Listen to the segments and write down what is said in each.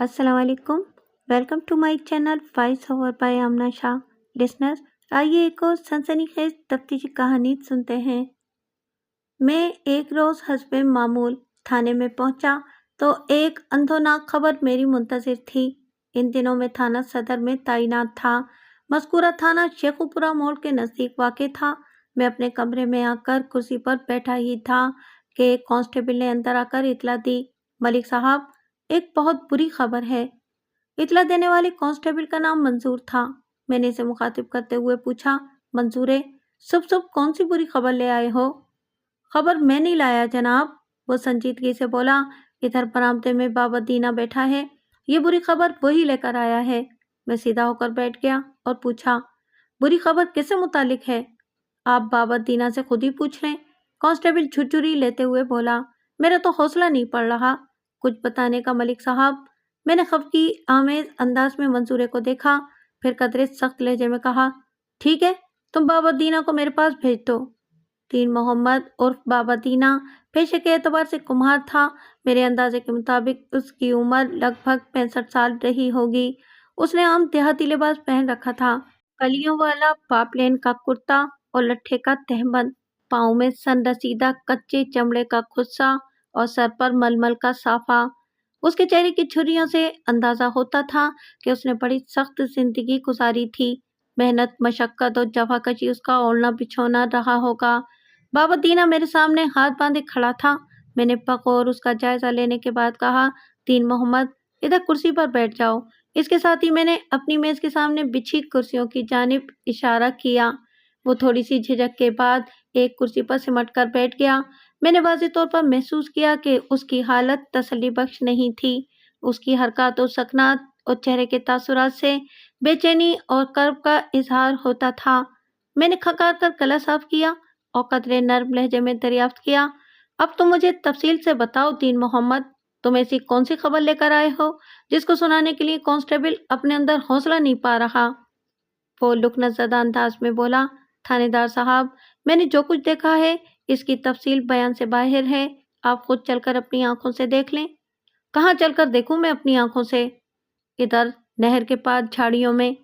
अस्सलाम वालेकुम। Welcome to my channel voice over by Amna Shah. Listeners, आइए एक और सनसनीखेज तफ्तीशी कहानी सुनते हैं। मैं एक रोज़ हस्बे मामूल थाने में पहुंचा तो एक अंधोनाक खबर मेरी मुंतज़िर थी। इन दिनों में थाना सदर में तैनात था। मज़कूरा थाना शेखुपुरा मोड़ के नज़दीक वाक़ था। मैं अपने कमरे में आकर कुर्सी पर बैठा ही था कि कांस्टेबल ने अंदर आकर इतला दी, मलिक साहब, एक बहुत बुरी खबर है। इतला देने वाले कांस्टेबल का नाम मंजूर था। मैंने इसे मुखातिब करते हुए पूछा, मंजूरे, सुबह सुबह कौन सी बुरी खबर ले आए हो? खबर मैं नहीं लाया जनाब, वो संजीदगी से बोला। इधर बरामदे में बाबा दीना बैठा है, ये बुरी खबर वही लेकर आया है। मैं सीधा होकर बैठ गया और पूछा, बुरी खबर किससे मुतालिक है? आप बाबा दीना से खुद ही पूछ लें। कांस्टेबल झुरझुरी लेते हुए बोला, मेरा तो हौसला नहीं पड़ रहा कुछ बताने का मलिक साहब। मैंने खफकी आमेज अंदाज में मंसूरे को देखा, फिर कदरे सख्त लहजे में कहा, ठीक है, तुम बाबा दीना को मेरे पास भेज दो। दीन मोहम्मद उर्फ बाबा दीना पेशे के एतबार से कुम्हार था। मेरे अंदाजे के मुताबिक उसकी उम्र लगभग 65 साल रही होगी। उसने आम देहाती लिबास पहन रखा था, कलियों वाला पापलेन का कुर्ता और लट्ठे का तहबंद, पाँव में सन रसीदा कच्चे चमड़े का खुस्सा और सर पर मलमल का साफा। उसके चेहरे की झुर्रियों से अंदाजा होता था कि उसने बड़ी सख्त जिंदगी गुजारी थी। मेहनत, मशक्कत और जफाकशी उसका ओढ़ना बिछौना रहा होगा। बाबा दीना मेरे सामने हाथ बांधे खड़ा था। मैंने बगौर उसका जायजा लेने के बाद कहा, दीन मोहम्मद, इधर कुर्सी पर बैठ जाओ। इसके साथ ही मैंने अपनी मेज के सामने बिछी कुर्सियों की जानिब इशारा किया। वो थोड़ी सी झिझक के बाद एक कुर्सी पर सिमट कर बैठ गया। मैंने वाज़ेह तौर पर महसूस किया कि उसकी हालत तसल्ली बख्श नहीं थी। उसकी हरकत और सकनात और चेहरे के तासुरात से बेचैनी और कर्ब का इजहार होता था। मैंने खकार कर गला साफ किया और कदरे नर्म लहजे में दरियाफ्त किया, अब तुम मुझे तफसील से बताओ दीन मोहम्मद, तुम ऐसी कौन सी खबर लेकर आए हो जिसको सुनाने के लिए कांस्टेबल अपने अंदर हौसला नहीं पा रहा? वो लुकनज़दा अंदाज में बोला, थानेदार साहब, मैंने जो कुछ देखा है इसकी तफसील बयान से बाहर है। आप खुद चलकर अपनी आंखों से देख लें। कहाँ चलकर देखूं मैं अपनी आंखों से? इधर नहर के पास झाड़ियों में।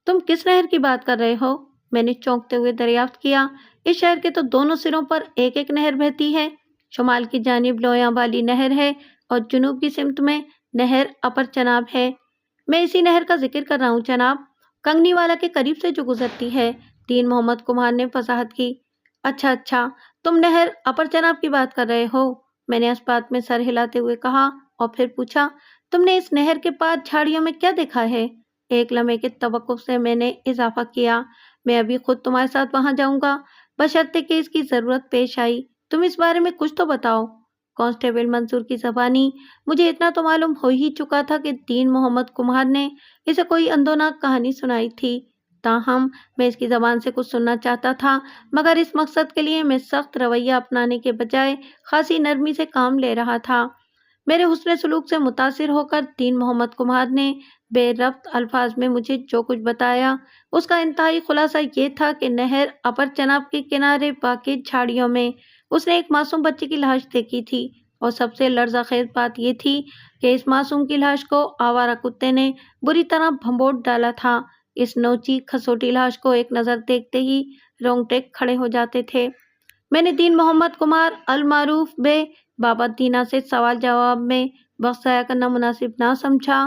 तुम किस नहर की बात कर रहे हो? मैंने चौंकते हुए दरियाफ्त किया। इस शहर के तो दोनों सिरों पर एक एक नहर बहती है। शुमाल की जानिब लोया वाली नहर है और जुनूब की सिमत में नहर अपर चनाब है। मैं इसी नहर का जिक्र कर रहा हूँ जनाब, कंगनी वाला के करीब से जो गुजरती है। दीन मोहम्मद कुमार ने वजाहत की। अच्छा अच्छा, तुम नहर अपर चनाब की बात कर रहे हो? मैंने इस बात में सर हिलाते हुए कहा और फिर पूछा, तुमने इस नहर के पास झाड़ियों में क्या देखा है? एक लम्हे के तवक्कुफ से मैंने इजाफा किया, मैं अभी खुद तुम्हारे साथ वहां जाऊंगा, बशर्ते कि इसकी जरूरत पेश आई। तुम इस बारे में कुछ तो बताओ। कांस्टेबल मंसूर की जबानी। मुझे इतना तो मालूम हो ही चुका था कि दीन मोहम्मद कुमार ने इसे कोई अंदोनाक कहानी सुनाई थी। ताहम मैं इसकी जबान से कुछ सुनना चाहता था, मगर इस मकसद के लिए मैं सख्त रवैया अपनाने के बजाय खासी नरमी से काम ले रहा था। मेरे हुस्न सलूक से मुतासिर होकर दीन मोहम्मद कुमार ने बेरब्त अल्फाज में मुझे जो कुछ बताया, उसका इंतहाई खुलासा ये था कि नहर अपर चनाब के किनारे वाक़ई झाड़ियों में उसने एक मासूम बच्चे की लाश देखी थी। और सबसे लर्ज़ाखेज़ बात यह थी कि इस मासूम की लाश को आवारा कुत्ते ने बुरी तरह भंबोड़ डाला था। इस नोची खसोटी लाश को एक नज़र देखते ही रोंगटे खड़े हो जाते थे। मैंने दीन मोहम्मद कुमार अल मारूफ बे बाबा दीना से सवाल जवाब में वक्त ज़ाया करना मुनासिब ना समझा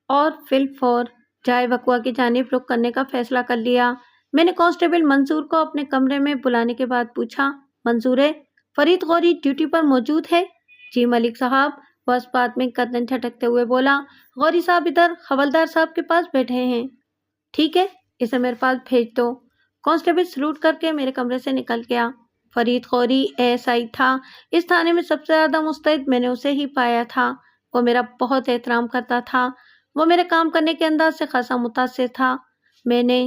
और फिलफौर जाए वकुआ की जानिब रुख करने का फैसला कर लिया। मैंने कांस्टेबल मंसूर को अपने कमरे में बुलाने के बाद पूछा, मंसूरे, फरीद गौरी ड्यूटी पर मौजूद है? जी मलिक साहब, वह इस बात में गर्दन झटकते हुए बोला, गौरी साहब इधर हवलदार साहब के पास बैठे हैं। ठीक है, इसे मेरे पास भेज दो। कांस्टेबल सलूट करके मेरे कमरे से निकल गया। फरीद गौरी एएसआई था। इस थाने में सबसे ज्यादा मुस्तैद मैंने उसे ही पाया था। वो मेरा बहुत एहतराम करता था। वो मेरे काम करने के अंदाज से खासा मुतासिर था। मैंने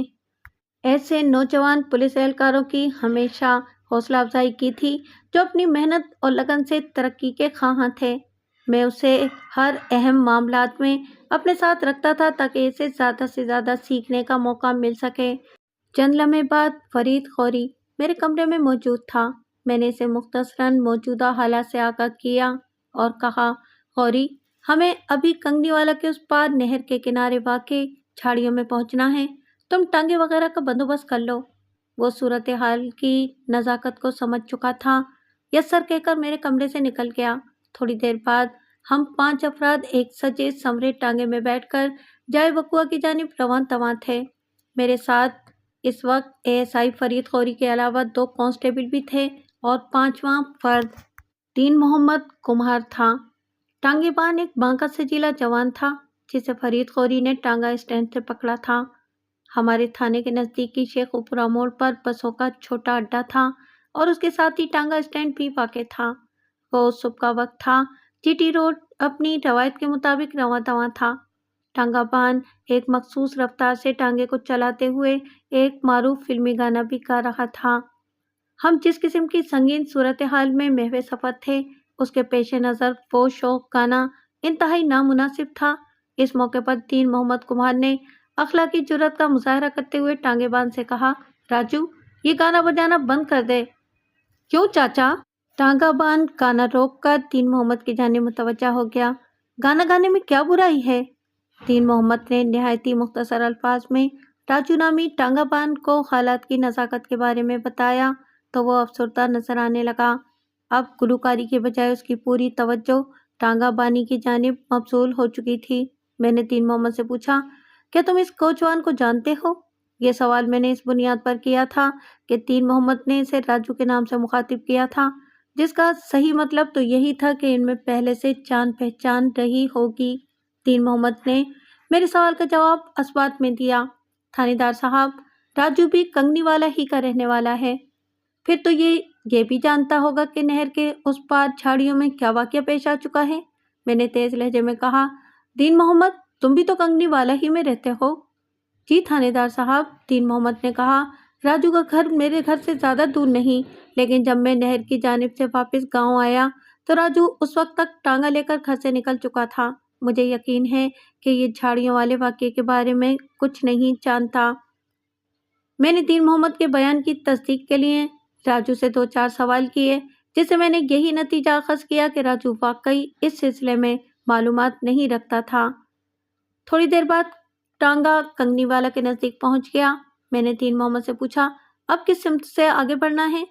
ऐसे नौजवान पुलिस एहलकारों की हमेशा हौसला अफजाई की थी जो अपनी मेहनत और लगन से तरक्की के ख्वाहां थे। मैं उसे हर अहम मामलात में अपने साथ रखता था ताकि इसे ज़्यादा से ज़्यादा सीखने का मौका मिल सके। चंद लम्हे बाद फरीद गौरी मेरे कमरे में मौजूद था। मैंने इसे मुख्तसरन मौजूदा हालात से आगाह किया और कहा, गौरी, ہمیں ابھی کنگنی والا کے اس پار نہر کے کنارے واقع جھاڑیوں میں پہنچنا ہے، تم ٹانگے وغیرہ کا بندوبست کر لو۔ وہ صورتحال کی نزاکت کو سمجھ چکا تھا۔ یس سر کہہ کر میرے کمرے سے نکل گیا۔ تھوڑی دیر بعد ہم 5 افراد ایک سجے سنورے ٹانگے میں بیٹھ کر جائے وقوع کی جانب رواں تواں تھے۔ میرے ساتھ اس وقت ASI فرید خوری کے علاوہ 2 کانسٹیبل بھی تھے اور 5واں فرد دین محمد کمار تھا۔ ٹانگے بان ایک بانکا سجیلا جوان تھا جسے فرید خوری نے ٹانگا اسٹینڈ سے پکڑا تھا۔ ہمارے تھانے کے نزدیکی شیخو پورہ موڑ پر بسوں کا چھوٹا اڈا تھا اور اس کے ساتھ ہی ٹانگا اسٹینڈ بھی واقع تھا۔ وہ صبح کا وقت تھا۔ GT روڈ اپنی روایت کے مطابق رواں تواں تھا۔ ٹانگا بان ایک مخصوص رفتار سے ٹانگے کو چلاتے ہوئے ایک معروف فلمی گانا بھی گا رہا تھا۔ ہم جس قسم کی سنگین صورتحال میں محو سفر تھے، اس کے پیش نظر وہ شوق گانا انتہائی نامناسب تھا۔ اس موقع پر دین محمد کمار نے اخلاقی جرأت کا مظاہرہ کرتے ہوئے ٹانگے بان سے کہا، راجو یہ گانا بجانا بند کر دے۔ کیوں چاچا؟ ٹانگا بان گانا روک کر دین محمد کی جانب متوجہ ہو گیا۔ گانا گانے میں کیا برائی ہے؟ دین محمد نے نہایتی مختصر الفاظ میں راجو نامی ٹانگا بان کو حالات کی نزاکت کے بارے میں بتایا تو وہ افسردہ نظر آنے لگا۔ اب گلوکاری کے بجائے اس کی پوری توجہ ٹانگا بانی کی جانب مبذول ہو چکی تھی۔ میں نے دین محمد سے پوچھا، کیا تم اس کوچوان کو جانتے ہو؟ یہ سوال میں نے اس بنیاد پر کیا تھا کہ دین محمد نے اسے راجو کے نام سے مخاطب کیا تھا، جس کا صحیح مطلب تو یہی تھا کہ ان میں پہلے سے جان پہچان رہی ہوگی۔ دین محمد نے میرے سوال کا جواب اثبات میں دیا، تھانے دار صاحب، راجو بھی کنگنی والا ہی کا رہنے والا ہے۔ پھر تو یہ بھی جانتا ہوگا کہ نہر کے اس پار جھاڑیوں میں کیا واقعہ پیش آ چکا ہے؟ میں نے تیز لہجے میں کہا، دین محمد تم بھی تو کنگنی والا ہی میں رہتے ہو؟ جی تھانے دار صاحب، دین محمد نے کہا، راجو کا گھر میرے گھر سے زیادہ دور نہیں، لیکن جب میں نہر کی جانب سے واپس گاؤں آیا تو راجو اس وقت تک ٹانگا لے کر گھر سے نکل چکا تھا۔ مجھے یقین ہے کہ یہ جھاڑیوں والے واقعے کے بارے میں کچھ نہیں جانتا۔ میں نے دین محمد کے بیان کی تصدیق کے لیے راجو سے 2-4 سوال کیے، جس سے میں نے یہی نتیجہ اخذ کیا کہ راجو واقعی اس سلسلے میں معلومات نہیں رکھتا تھا۔ تھوڑی دیر بعد ٹانگا کنگنی والا کے نزدیک پہنچ گیا۔ میں نے دین محمد سے پوچھا، اب کس سمت سے آگے بڑھنا ہے؟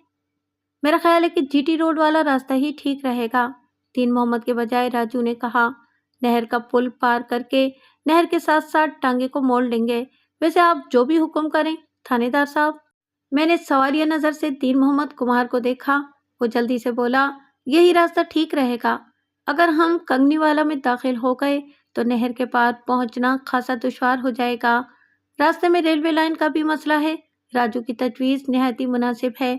میرا خیال ہے کہ GT روڈ والا راستہ ہی ٹھیک رہے گا، دین محمد کے بجائے راجو نے کہا۔ نہر کا پل پار کر کے نہر کے ساتھ ساتھ ٹانگے کو موڑ لیں گے۔ ویسے آپ جو بھی حکم کریں تھانے دار صاحب۔ میں نے سوالیہ نظر سے دین محمد کمار کو دیکھا۔ وہ جلدی سے بولا، یہی راستہ ٹھیک رہے گا۔ اگر ہم کنگنی والا میں داخل ہو گئے تو نہر کے پار پہنچنا خاصا دشوار ہو جائے گا۔ راستے میں ریلوے لائن کا بھی مسئلہ ہے۔ راجو کی تجویز نہایت مناسب ہے۔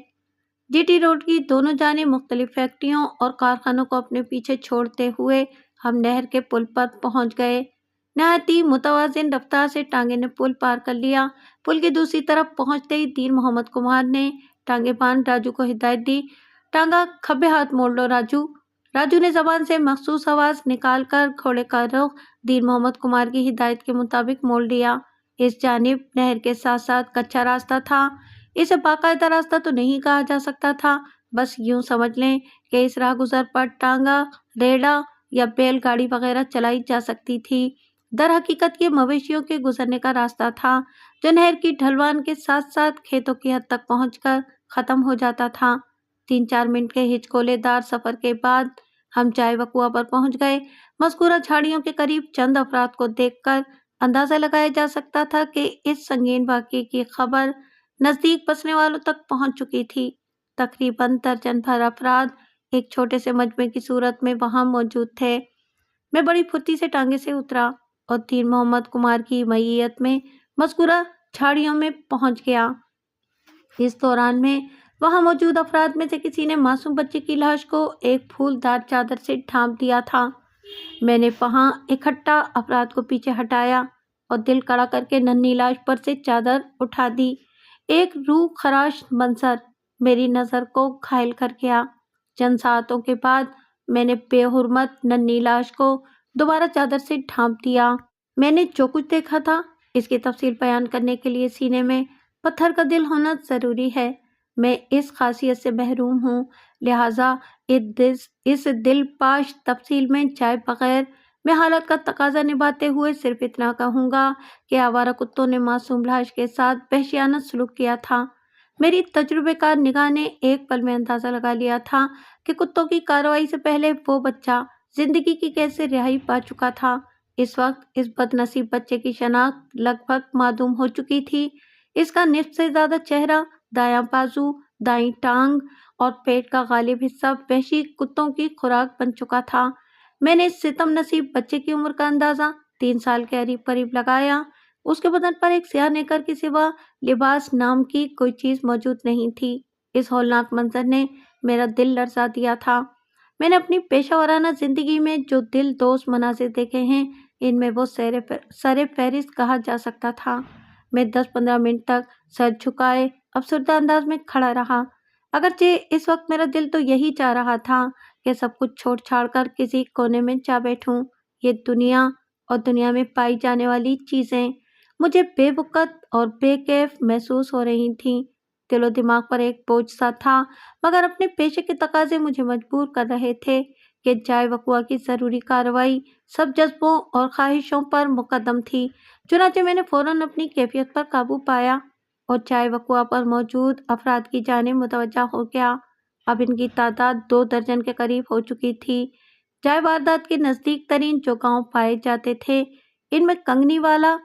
GT روڈ کی دونوں جانب مختلف فیکٹریوں اور کارخانوں کو اپنے پیچھے چھوڑتے ہوئے ہم نہر کے پل پر پہنچ گئے۔ نہایت متوازن رفتار سے ٹانگے نے پل پار کر لیا۔ پل کی دوسری طرف پہنچتے ہی دین محمد کمار نے ٹانگے بان راجو کو ہدایت دی، ٹانگا کھبے ہاتھ موڑ لو راجو۔ راجو نے زبان سے مخصوص آواز نکال کر گھوڑے کا رخ دین محمد کمار کی ہدایت کے مطابق موڑ لیا۔ اس جانب نہر کے ساتھ ساتھ کچا راستہ تھا۔ اسے باقاعدہ راستہ تو نہیں کہا جا سکتا تھا، بس یوں سمجھ لیں کہ اس راہ گزر پر ٹانگا، ریڑا یا بیل گاڑی وغیرہ چلائی جا سکتی تھی۔ در حقیقت یہ مویشیوں کے گزرنے کا راستہ تھا جو نہر کی ڈھلوان کے ساتھ ساتھ کھیتوں کی حد تک پہنچ کر ختم ہو جاتا تھا۔ 3-4 منٹ کے ہچکولے دار سفر کے بعد ہم جائے وقوع پر پہنچ گئے۔ مذکورہ جھاڑیوں کے قریب چند افراد کو دیکھ کر اندازہ لگایا جا سکتا تھا کہ اس سنگین واقعے کی خبر نزدیک بسنے والوں تک پہنچ چکی تھی۔ تقریباً درجن بھر افراد ایک چھوٹے سے مجمع کی صورت میں وہاں موجود تھے۔ میں بڑی پھرتی سے ٹانگے سے اترا اور دین محمد کمار کی معیت میں مذکورہ جھاڑیوں میں پہنچ گیا۔ اس دوران میں وہاں موجود افراد میں سے کسی نے معصوم بچے کی لاش کو ایک پھول دار چادر سے ڈھانپ دیا تھا۔ میں نے وہاں اکٹھا افراد کو پیچھے ہٹایا اور دل کڑا کر کے ننھی لاش پر سے چادر اٹھا دی۔ ایک روح خراش منظر میری نظر کو گھائل کر گیا۔ چند ساعتوں کے بعد میں نے بے حرمت ننھی لاش کو دوبارہ چادر سے ڈھانپ دیا۔ میں نے جو کچھ دیکھا تھا اس کی تفصیل بیان کرنے کے لیے سینے میں پتھر کا دل ہونا ضروری ہے۔ میں اس خاصیت سے محروم ہوں، لہٰذا اس دل پاش تفصیل میں جائے بغیر میں حالت کا تقاضا نبھاتے ہوئے صرف اتنا کہوں گا کہ آوارہ کتوں نے معصوم لاش کے ساتھ وحشیانہ سلوک کیا تھا۔ میری تجربے کار نگاہ نے ایک پل میں اندازہ لگا لیا تھا کہ کتوں کی کارروائی سے پہلے وہ بچہ زندگی کی قید سے رہائی پا چکا تھا۔ اس وقت اس بد نصیب بچے کی شناخت لگ بھگ معدوم ہو چکی تھی۔ اس کا نصف سے زیادہ چہرہ، دایاں بازو، دائیں ٹانگ اور پیٹ کا غالب حصہ وحشی کتوں کی خوراک بن چکا تھا۔ میں نے اس ستم نصیب بچے کی عمر کا اندازہ 3 سال کے قریب قریب لگایا۔ اس کے بدن پر ایک سیاہ نیکر کے سوا لباس نام کی کوئی چیز موجود نہیں تھی۔ اس ہولناک منظر نے میرا دل لرزا دیا تھا۔ میں نے اپنی پیشہ ورانہ زندگی میں جو دل دوز مناظر دیکھے ہیں، ان میں وہ سر فہرست کہا جا سکتا تھا۔ میں 10-15 منٹ تک سر جھکائے افسردہ انداز میں کھڑا رہا، اگرچہ اس وقت میرا دل تو یہی چاہ رہا تھا کہ سب کچھ چھوڑ چھاڑ کر کسی کونے میں جا بیٹھوں۔ یہ دنیا اور دنیا میں پائی جانے والی چیزیں مجھے بے وقت اور بے کیف محسوس ہو رہی تھیں۔ دل و دماغ پر ایک بوجھ سا تھا، مگر اپنے پیشے کے تقاضے مجھے مجبور کر رہے تھے کہ جائے وقوع کی ضروری کارروائی سب جذبوں اور خواہشوں پر مقدم تھی۔ چنانچہ میں نے فوراً اپنی کیفیت پر قابو پایا اور جائے وقوع پر موجود افراد کی جانب متوجہ ہو گیا۔ اب ان کی تعداد 2 درجن کے قریب ہو چکی تھی۔ جائے واردات کے نزدیک ترین جو گاؤں پائے جاتے تھے، ان میں کنگنی والا،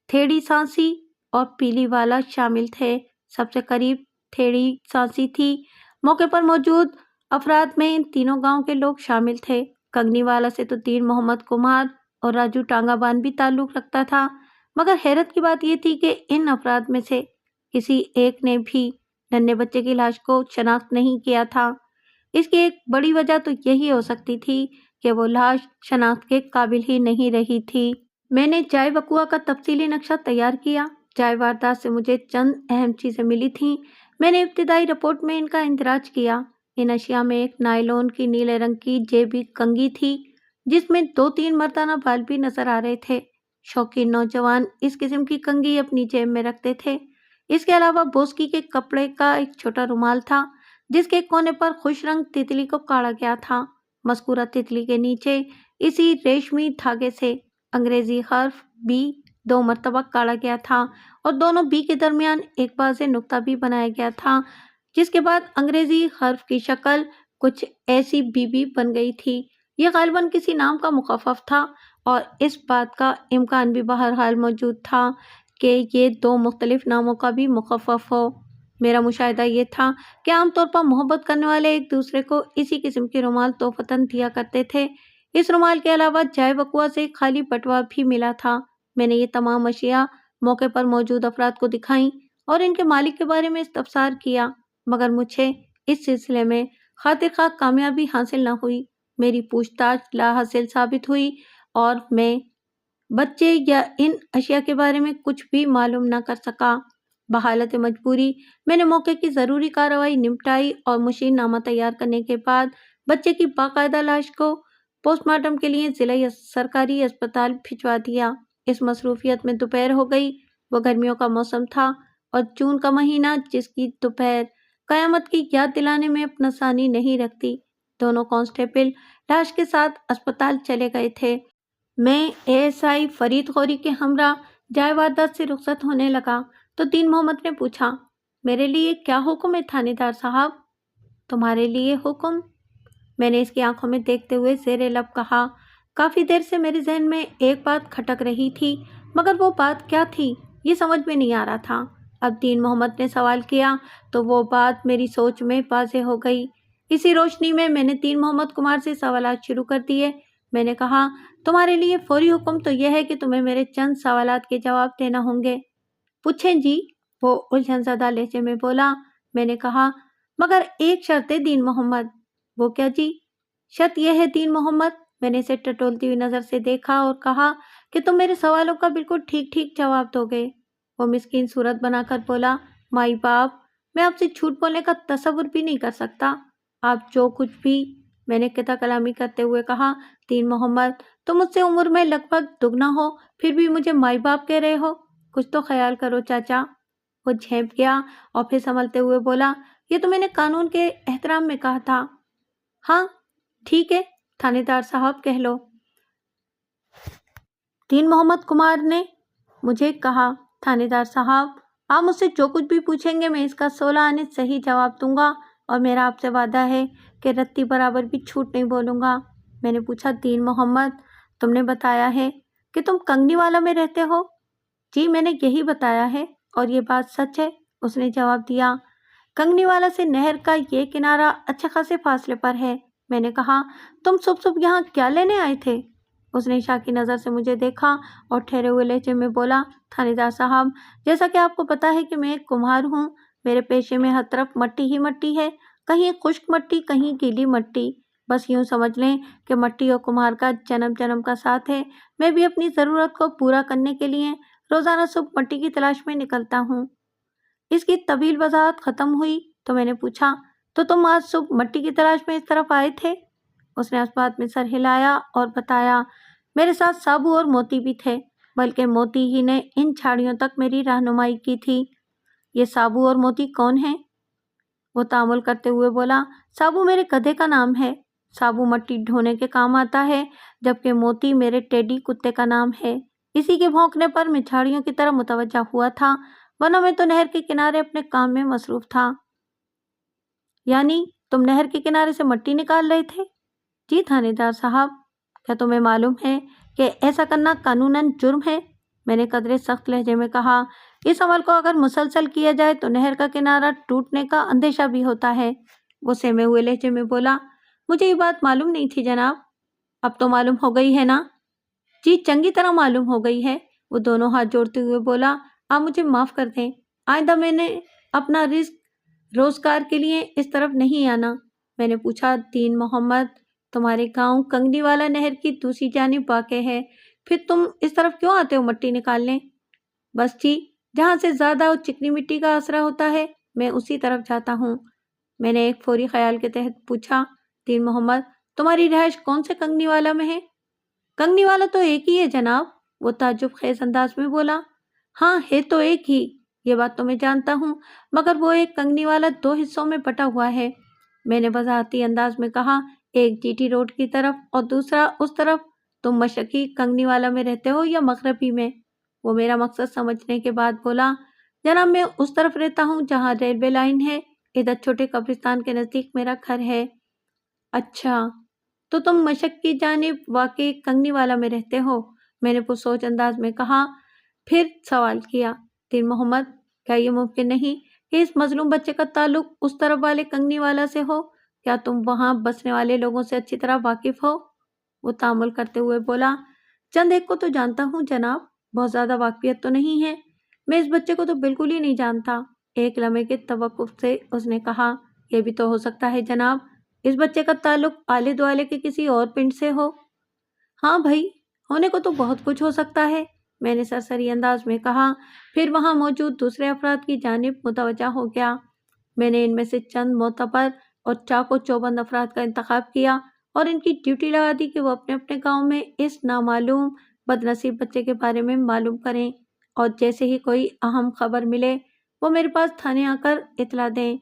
تھیڑی سانسی اور پیلی والا شامل تھے۔ سب سے قریب تھیڑی سانسی تھی۔ موقع پر موجود افراد میں ان تینوں گاؤں کے لوگ شامل تھے۔ کنگنی والا سے تو دین محمد کمار اور راجو ٹانگا بان بھی تعلق رکھتا تھا، مگر حیرت کی بات یہ تھی کہ ان افراد میں سے کسی ایک نے بھی ننھے بچے کی لاش کو شناخت نہیں کیا تھا۔ اس کی ایک بڑی وجہ تو یہی ہو سکتی تھی کہ وہ لاش شناخت کے قابل ہی نہیں رہی تھی۔ میں نے جائے وقوع کا تفصیلی نقشہ تیار کیا۔ جائے واردات سے مجھے چند اہم چیزیں ملی تھیں۔ میں نے ابتدائی رپورٹ میں ان کا اندراج کیا۔ ان اشیاء میں ایک نائلون کی نیلے رنگ کی جیبی کنگھی تھی، جس میں 2-3 مردانہ بال بھی نظر آ رہے تھے۔ شوقین نوجوان اس قسم کی کنگھی اپنی جیب میں رکھتے تھے۔ اس کے علاوہ بوسکی کے کپڑے کا ایک چھوٹا رومال تھا، جس کے کونے پر خوش رنگ تتلی کو کاڑا گیا تھا۔ مذکورہ تتلی کے نیچے اسی ریشمی دھاگے سے انگریزی حرف بی 2 مرتبہ کاڑا گیا تھا اور دونوں بی کے درمیان ایک واضح نقطہ بھی بنایا گیا تھا، جس کے بعد انگریزی حرف کی شکل کچھ ایسی بی بن گئی تھی۔ یہ غالباً کسی نام کا مخفف تھا، اور اس بات کا امکان بھی بہرحال موجود تھا کہ یہ 2 مختلف ناموں کا بھی مخفف ہو۔ میرا مشاہدہ یہ تھا کہ عام طور پر محبت کرنے والے ایک دوسرے کو اسی قسم کے رومال تحفتاً دیا کرتے تھے۔ اس رومال کے علاوہ جائے وقوع سے ایک خالی بٹوا بھی ملا تھا۔ میں نے یہ تمام اشیاء موقع پر موجود افراد کو دکھائیں اور ان کے مالک کے بارے میں استفسار کیا، مگر مجھے اس سلسلے میں خاطر خواہ کامیابی حاصل نہ ہوئی۔ میری پوچھ تاچھ لا حاصل ثابت ہوئی اور میں بچے یا ان اشیاء کے بارے میں کچھ بھی معلوم نہ کر سکا۔ بحالت مجبوری میں نے موقع کی ضروری کارروائی نمٹائی اور مشیر نامہ تیار کرنے کے بعد بچے کی باقاعدہ لاش کو پوسٹ مارٹم کے لیے ضلعی سرکاری اسپتال بھجوا دیا۔ اس مصروفیت میں دوپہر ہو گئی۔ وہ گرمیوں کا موسم تھا اور جون کا مہینہ، جس کی دوپہر قیامت کی یاد دلانے میں اپنا ثانی نہیں رکھتی۔ دونوں کانسٹیبل لاش کے ساتھ اسپتال چلے گئے تھے۔ میں ASI فرید غوری کے ہمراہ جائے واردات سے رخصت ہونے لگا تو دین محمد نے پوچھا، میرے لیے کیا حکم ہے تھانے دار صاحب؟ تمہارے لیے حکم؟ میں نے اس کی آنکھوں میں دیکھتے ہوئے زیر لب کہا۔ کافی دیر سے میرے ذہن میں ایک بات کھٹک رہی تھی، مگر وہ بات کیا تھی یہ سمجھ میں نہیں آ رہا تھا۔ اب دین محمد نے سوال کیا تو وہ بات میری سوچ میں واضح ہو گئی۔ اسی روشنی میں نے دین محمد کمار سے سوالات شروع کر دیے۔ میں نے کہا، تمہارے لیے فوری حکم تو یہ ہے کہ تمہیں میرے چند سوالات کے جواب دینا ہوں گے۔ پوچھیں جی، وہ الجھن زدہ لہجے میں بولا۔ میں نے کہا، مگر ایک شرط ہے دین محمد۔ وہ کیا جی؟ شرط یہ ہے دین محمد، میں نے اسے ٹٹولتی ہوئی نظر سے دیکھا اور کہا کہ تم میرے سوالوں کا بالکل ٹھیک ٹھیک جواب دو گے۔ وہ مسکین صورت بنا کر بولا، مائی باپ، میں آپ سے جھوٹ بولنے کا تصور بھی نہیں کر سکتا۔ آپ جو کچھ بھی، میں نے قطع کلامی کرتے ہوئے کہا، دین محمد، تم مجھ سے عمر میں لگ بھگ دگنا ہو، پھر بھی مجھے مائی باپ کہہ رہے ہو، کچھ تو خیال کرو چاچا۔ وہ جھینپ گیا اور پھر سنبھلتے ہوئے بولا، یہ تو میں نے قانون کے احترام میں کہا تھا۔ ہاں ٹھیک ہے، تھانے دار صاحب کہہ لو۔ दीन मोहम्मद कुमार ने मुझे कहा, थानेदार साहब, आप मुझसे जो कुछ भी पूछेंगे मैं इसका 16 आने सही जवाब दूंगा और मेरा आपसे वादा है कि रत्ती बराबर भी झूठ नहीं बोलूँगा। मैंने पूछा, दीन मोहम्मद, तुमने बताया है कि तुम कंगनीवाला में रहते हो? जी, मैंने यही बताया है और ये बात सच है, उसने जवाब दिया। कंगनीवाला से नहर का ये किनारा अच्छे खासे फासले पर है। मैंने कहा, तुम सुबह यहाँ क्या लेने आए थे? उसने शाकी नज़र से मुझे देखा और ठहरे हुए लहजे में बोला, थानेदार साहब, जैसा कि आपको पता है कि मैं एक कुम्हार हूँ। मेरे पेशे में हर तरफ मट्टी ही मट्टी है, कहीं खुश्क मट्टी, कहीं गीली मट्टी। बस यूँ समझ लें कि मट्टी और कुम्हार का जन्म जन्म का साथ है। मैं भी अपनी ज़रूरत को पूरा करने के लिए रोज़ाना सुबह मट्टी की तलाश में निकलता हूँ। इसकी तवील वजाहत खत्म हुई तो मैंने पूछा, तो तुम आज सुबह मट्टी की तलाश में इस तरफ आए थे? उसने इस बात में सर हिलाया और बताया, मेरे साथ साबू और मोती भी थे, बल्कि मोती ही ने इन झाड़ियों तक मेरी रहनुमाई की थी। ये साबू और मोती कौन है? वो तामुल करते हुए बोला, साबू मेरे गधे का नाम है। साबू मट्टी ढोने के काम आता है, जबकि मोती मेरे टेडी कुत्ते का नाम है। इसी के भौंकने पर मैं झाड़ियों की तरफ मुतवज्जा हुआ था, वरना मैं तो नहर के किनारे अपने काम में मसरूफ था। यानी तुम नहर के किनारे से मट्टी निकाल रहे थे? जी थानेदार साहब, क्या तुम्हें मालूम है कि ऐसा करना कानूनन जुर्म है? मैंने कदरे सख्त लहजे में कहा, इस अमल को अगर मुसलसल किया जाए तो नहर का किनारा टूटने का अंदेशा भी होता है। वो सहमे हुए लहजे में बोला, मुझे ये बात मालूम नहीं थी जनाब। अब तो मालूम हो गई है ना? जी, चंगी तरह मालूम हो गई है। वो दोनों हाथ जोड़ते हुए बोला, आप मुझे माफ़ कर दें, आइंदा मैंने अपना रिस्क रोजगार के लिए इस तरफ नहीं आना। मैंने पूछा, दीन मोहम्मद, तुम्हारे गांव कंगनीवाला नहर की दूसरी जानिब वाक़ है, फिर तुम इस तरफ क्यों आते हो मट्टी निकालने? बस जी, जहाँ से ज़्यादा और चिकनी मिट्टी का आसरा होता है मैं उसी तरफ जाता हूँ। मैंने एक फौरी ख्याल के तहत पूछा, दीन मोहम्मद, तुम्हारी रिहाइश कौन से कंगनीवाला में है? कंगनीवाला तो एक ही है जनाब, वो ताज्जुब खेज अंदाज में बोला। हाँ, है तो एक ही, ये बात तो मैं जानता हूँ, मगर वो एक कंगनीवाला 2 हिस्सों में बटा हुआ है। मैंने वजाहती अंदाज में कहा, एक जीटी रोड की तरफ और दूसरा उस तरफ। तुम मशरकी कंगनीवाला में रहते हो या मगरबी में? वो मेरा मकसद समझने के बाद बोला, जनाब मैं उस तरफ रहता हूँ जहाँ रेलवे लाइन है, इधर छोटे कब्रिस्तान के नज़दीक मेरा घर है। अच्छा, तो तुम मशक की जानिब वाकई कंगनीवाला में रहते हो? मैंने पुरसोच अंदाज में कहा। फिर सवाल किया, दीन मोहम्मद, क्या ये मुमकिन नहीं कि इस मजलूम बच्चे का ताल्लुक उस तरफ वाले कंगनीवाला से हो? क्या तुम वहाँ बसने वाले लोगों से अच्छी तरह वाकिफ हो? वो तामुल करते हुए बोला, चंद एक को तो जानता हूँ जनाब, बहुत ज़्यादा वाकफियत तो नहीं है। मैं इस बच्चे को तो बिल्कुल ही नहीं जानता। एक लम्हे के तवक्कुफ से उसने कहा, यह भी तो हो सकता है जनाब, इस बच्चे का ताल्लुक आले दुआले के किसी और पिंड से हो। हाँ भाई, होने को तो बहुत कुछ हो सकता है, मैंने सरसरी अंदाज में कहा। फिर वहाँ मौजूद दूसरे अफराद की जानिब मुतवज्जा हो गया। मैंने इनमें से चंद मोतबर और चाको चौबंद अफराद का इंतखाब किया और इनकी ड्यूटी लगा दी कि वो अपने अपने गांव में इस नामालूम बदनसीब बच्चे के बारे में मालूम करें और जैसे ही कोई अहम खबर मिले वो मेरे पास थाने आकर इतला दें।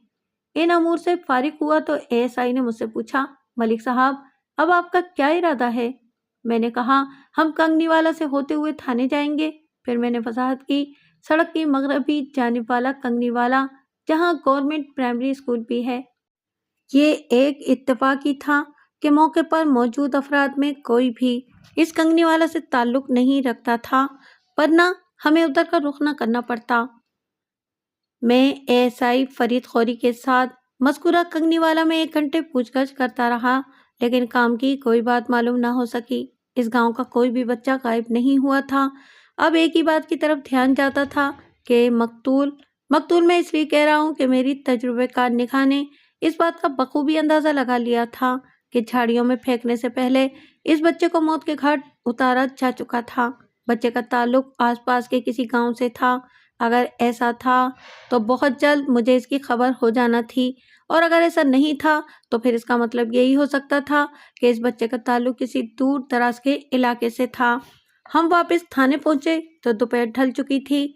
इन अमूर से फारिग हुआ तो एएसआई ने मुझसे पूछा, मलिक साहब, अब आपका क्या इरादा है? मैंने कहा, हम कंगनीवाला से होते हुए थाने जाएंगे। फिर मैंने वजाहत की, सड़क की मगरबी जानिब वाला कंगनीवाला, जहाँ गवर्नमेंट प्राइमरी स्कूल भी है। ये एक इत्तेफाक ही था कि मौके पर मौजूद अफराद में कोई भी इस कंगनीवाला से ताल्लुक नहीं रखता था, वरना हमें उधर का रुख न करना पड़ता। मैं एएसआई फरीद खौरी के साथ मज़कूरा कंगनीवाला में 1 घंटे पूछगछ करता रहा, लेकिन काम की कोई बात मालूम ना हो सकी। इस गांव का कोई भी बच्चा गायब नहीं हुआ था। अब एक ही बात की तरफ ध्यान जाता था कि मकतूल मैं इसलिए कह रहा हूँ कि मेरी तजुर्बेकार निगाह ने इस बात का बखूबी अंदाज़ा लगा लिया था कि झाड़ियों में फेंकने से पहले इस बच्चे को मौत के घाट उतारा जा चुका था। बच्चे का ताल्लुक आसपास के किसी गांव से था। अगर ऐसा था तो बहुत जल्द मुझे इसकी खबर हो जाना थी, और अगर ऐसा नहीं था तो फिर इसका मतलब यही हो सकता था कि इस बच्चे का ताल्लुक किसी दूर दराज के इलाके से था। हम वापस थाने पहुंचे तो दोपहर ढल चुकी थी।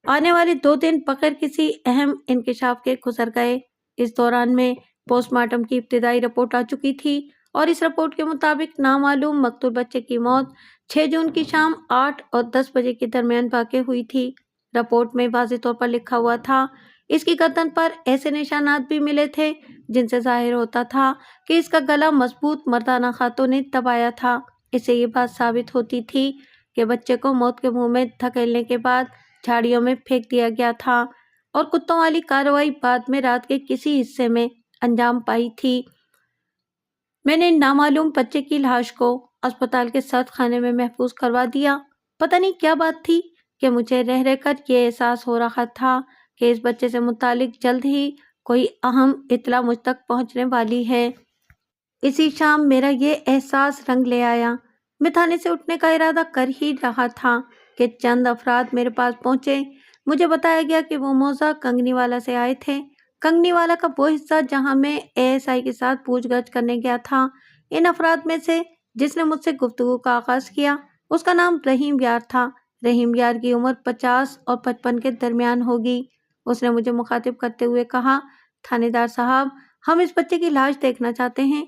आने वाले 2 दिन बगैर किसी अहम इंकिशाफ के गुजर गए। इस दौरान में पोस्टमार्टम की इब्तिदाई रिपोर्ट आ चुकी थी और इस रिपोर्ट के मुताबिक नामालूम मकतूल बच्चे की मौत 6 जून की शाम 8 और 10 बजे के दरमियान वाक़ हुई थी। रिपोर्ट में वाज़ेह तौर पर लिखा हुआ था। इसकी गर्दन पर ऐसे निशानात भी मिले थे जिनसे ज़ाहिर होता था कि इसका गला मजबूत मर्दाना खातों ने दबाया था। इससे ये बात साबित होती थी कि बच्चे को मौत के मुंह में धकेलने के बाद झाड़ियों में फेंक दिया गया था और कुत्तों वाली कार्रवाई बाद में रात के किसी हिस्से में अंजाम पाई थी। मैंने नामालूम बच्चे की लाश को अस्पताल के सर्द खाने में महफूज करवा दिया। पता नहीं क्या बात थी कि मुझे रह रहकर ये एहसास हो रहा था कि इस बच्चे से मुतालिक जल्द ही कोई अहम इत्तला मुझ तक पहुंचने वाली है। इसी शाम मेरा ये एहसास रंग ले आया। मैं थाने से उठने का इरादा कर ही रहा था कि चंद अफराद मेरे पास पहुंचे। मुझे बताया गया कि वो मौजा कंगनीवाला से आए थे। कंगनीवाला का वो हिस्सा जहां मैं एएसआई के साथ पूछगछ करने गया था। इन अफराद में से जिसने मुझसे गुफ्तगू का आगाज किया उसका नाम रहीम यार था। रहीम यार की उम्र 50 और 55 के दरमियान होगी। उसने मुझे मुखातिब करते हुए कहा, थानेदार साहब, हम इस बच्चे की लाश देखना चाहते हैं।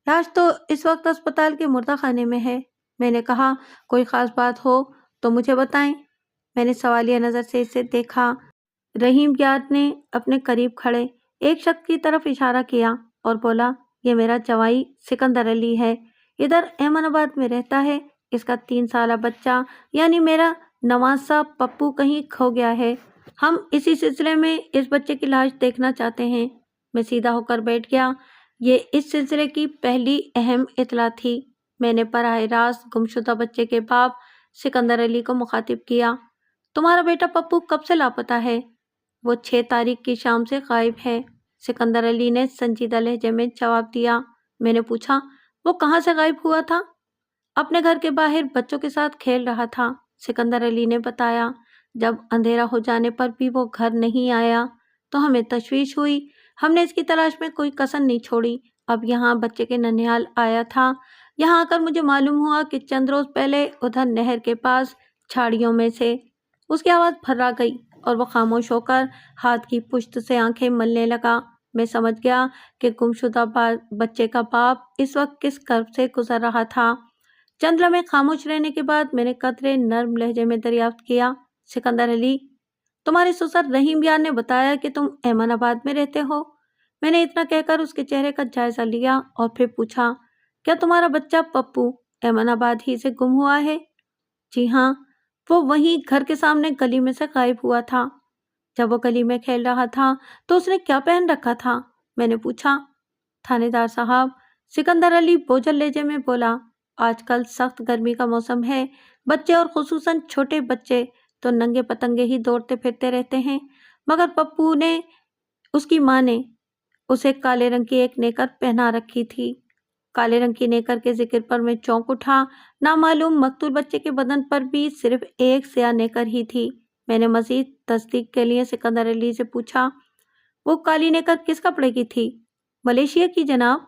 लाश तो इस वक्त अस्पताल के मुर्दा खाने में है। मैंने कहा, कोई खास बात हो तो मुझे बताएं। मैंने सवालिया नजर से इसे देखा। रहीम यार ने अपने करीब खड़े एक शख्स की तरफ इशारा किया और बोला, ये मेरा जवाई सिकंदर अली है, इधर अहमदाबाद में रहता है। इसका 3 साला बच्चा यानी मेरा नवासा पप्पू कहीं खो गया है। हम इसी सिलसिले में इस बच्चे की लाश देखना चाहते हैं। मैं सीधा होकर बैठ गया। ये इस सिलसिले की पहली अहम इतला थी। मैंने बराह रास्त गुमशुदा बच्चे के बाप सिकंदर अली को मुखातिब किया। तुम्हारा बेटा पप्पू कब से लापता है? वो 6 तारीख की शाम से गायब है। सिकंदर अली ने संजीदा लहजे में जवाब दिया। मैंने पूछा, वो कहाँ से गायब हुआ था? अपने घर के बाहर बच्चों के साथ खेल रहा था, सिकंदर अली ने बताया। जब अंधेरा हो जाने पर भी वो घर नहीं आया तो हमें तशवीश हुई। हमने इसकी तलाश में कोई कसर नहीं छोड़ी। अब यहाँ बच्चे के ननिहाल आया था। यहाँ आकर मुझे मालूम हुआ कि चंद रोज पहले उधर नहर के पास झाड़ियों में से उसकी आवाज़ फर्रा गई और वो खामोश होकर हाथ की पुश्त से आंखें मलने लगा। मैं समझ गया कि गुमशुदा बच्चे का बाप इस वक्त किस कर्ब से गुजर रहा था। चंद लम्हे खामोश रहने के बाद मैंने कतरे नर्म लहजे में दरियाफ्त किया, सिकंदर अली, तुम्हारे ससुर रहीम यार ने बताया कि तुम अहमदाबाद में रहते हो। मैंने इतना कहकर उसके चेहरे का जायजा लिया और फिर पूछा, क्या तुम्हारा बच्चा पप्पू अहमदाबाद ही से गुम हुआ है? जी हाँ, वो वहीं घर के सामने गली में से गायब हुआ था। जब वो गली में खेल रहा था तो उसने क्या पहन रखा था? मैंने पूछा। थानेदार साहब, सिकंदर अली बोझल लहजे में बोला, आजकल सख्त गर्मी का मौसम है। बच्चे और खुसूसन छोटे बच्चे तो नंगे पतंगे ही दौड़ते फिरते रहते हैं, मगर पप्पू ने, उसकी माँ ने उसे काले रंग की एक नेकर पहना रखी थी। काले रंग की नेकर के जिक्र पर मैं चौंक उठा। नामालूम मकतूल बच्चे के बदन पर भी सिर्फ एक स्याह नेकर ही थी। मैंने मजीद तस्दीक के लिए सिकंदर अली से पूछा, वो काली नेकर किस कपड़े की थी? मलेशिया की जनाब।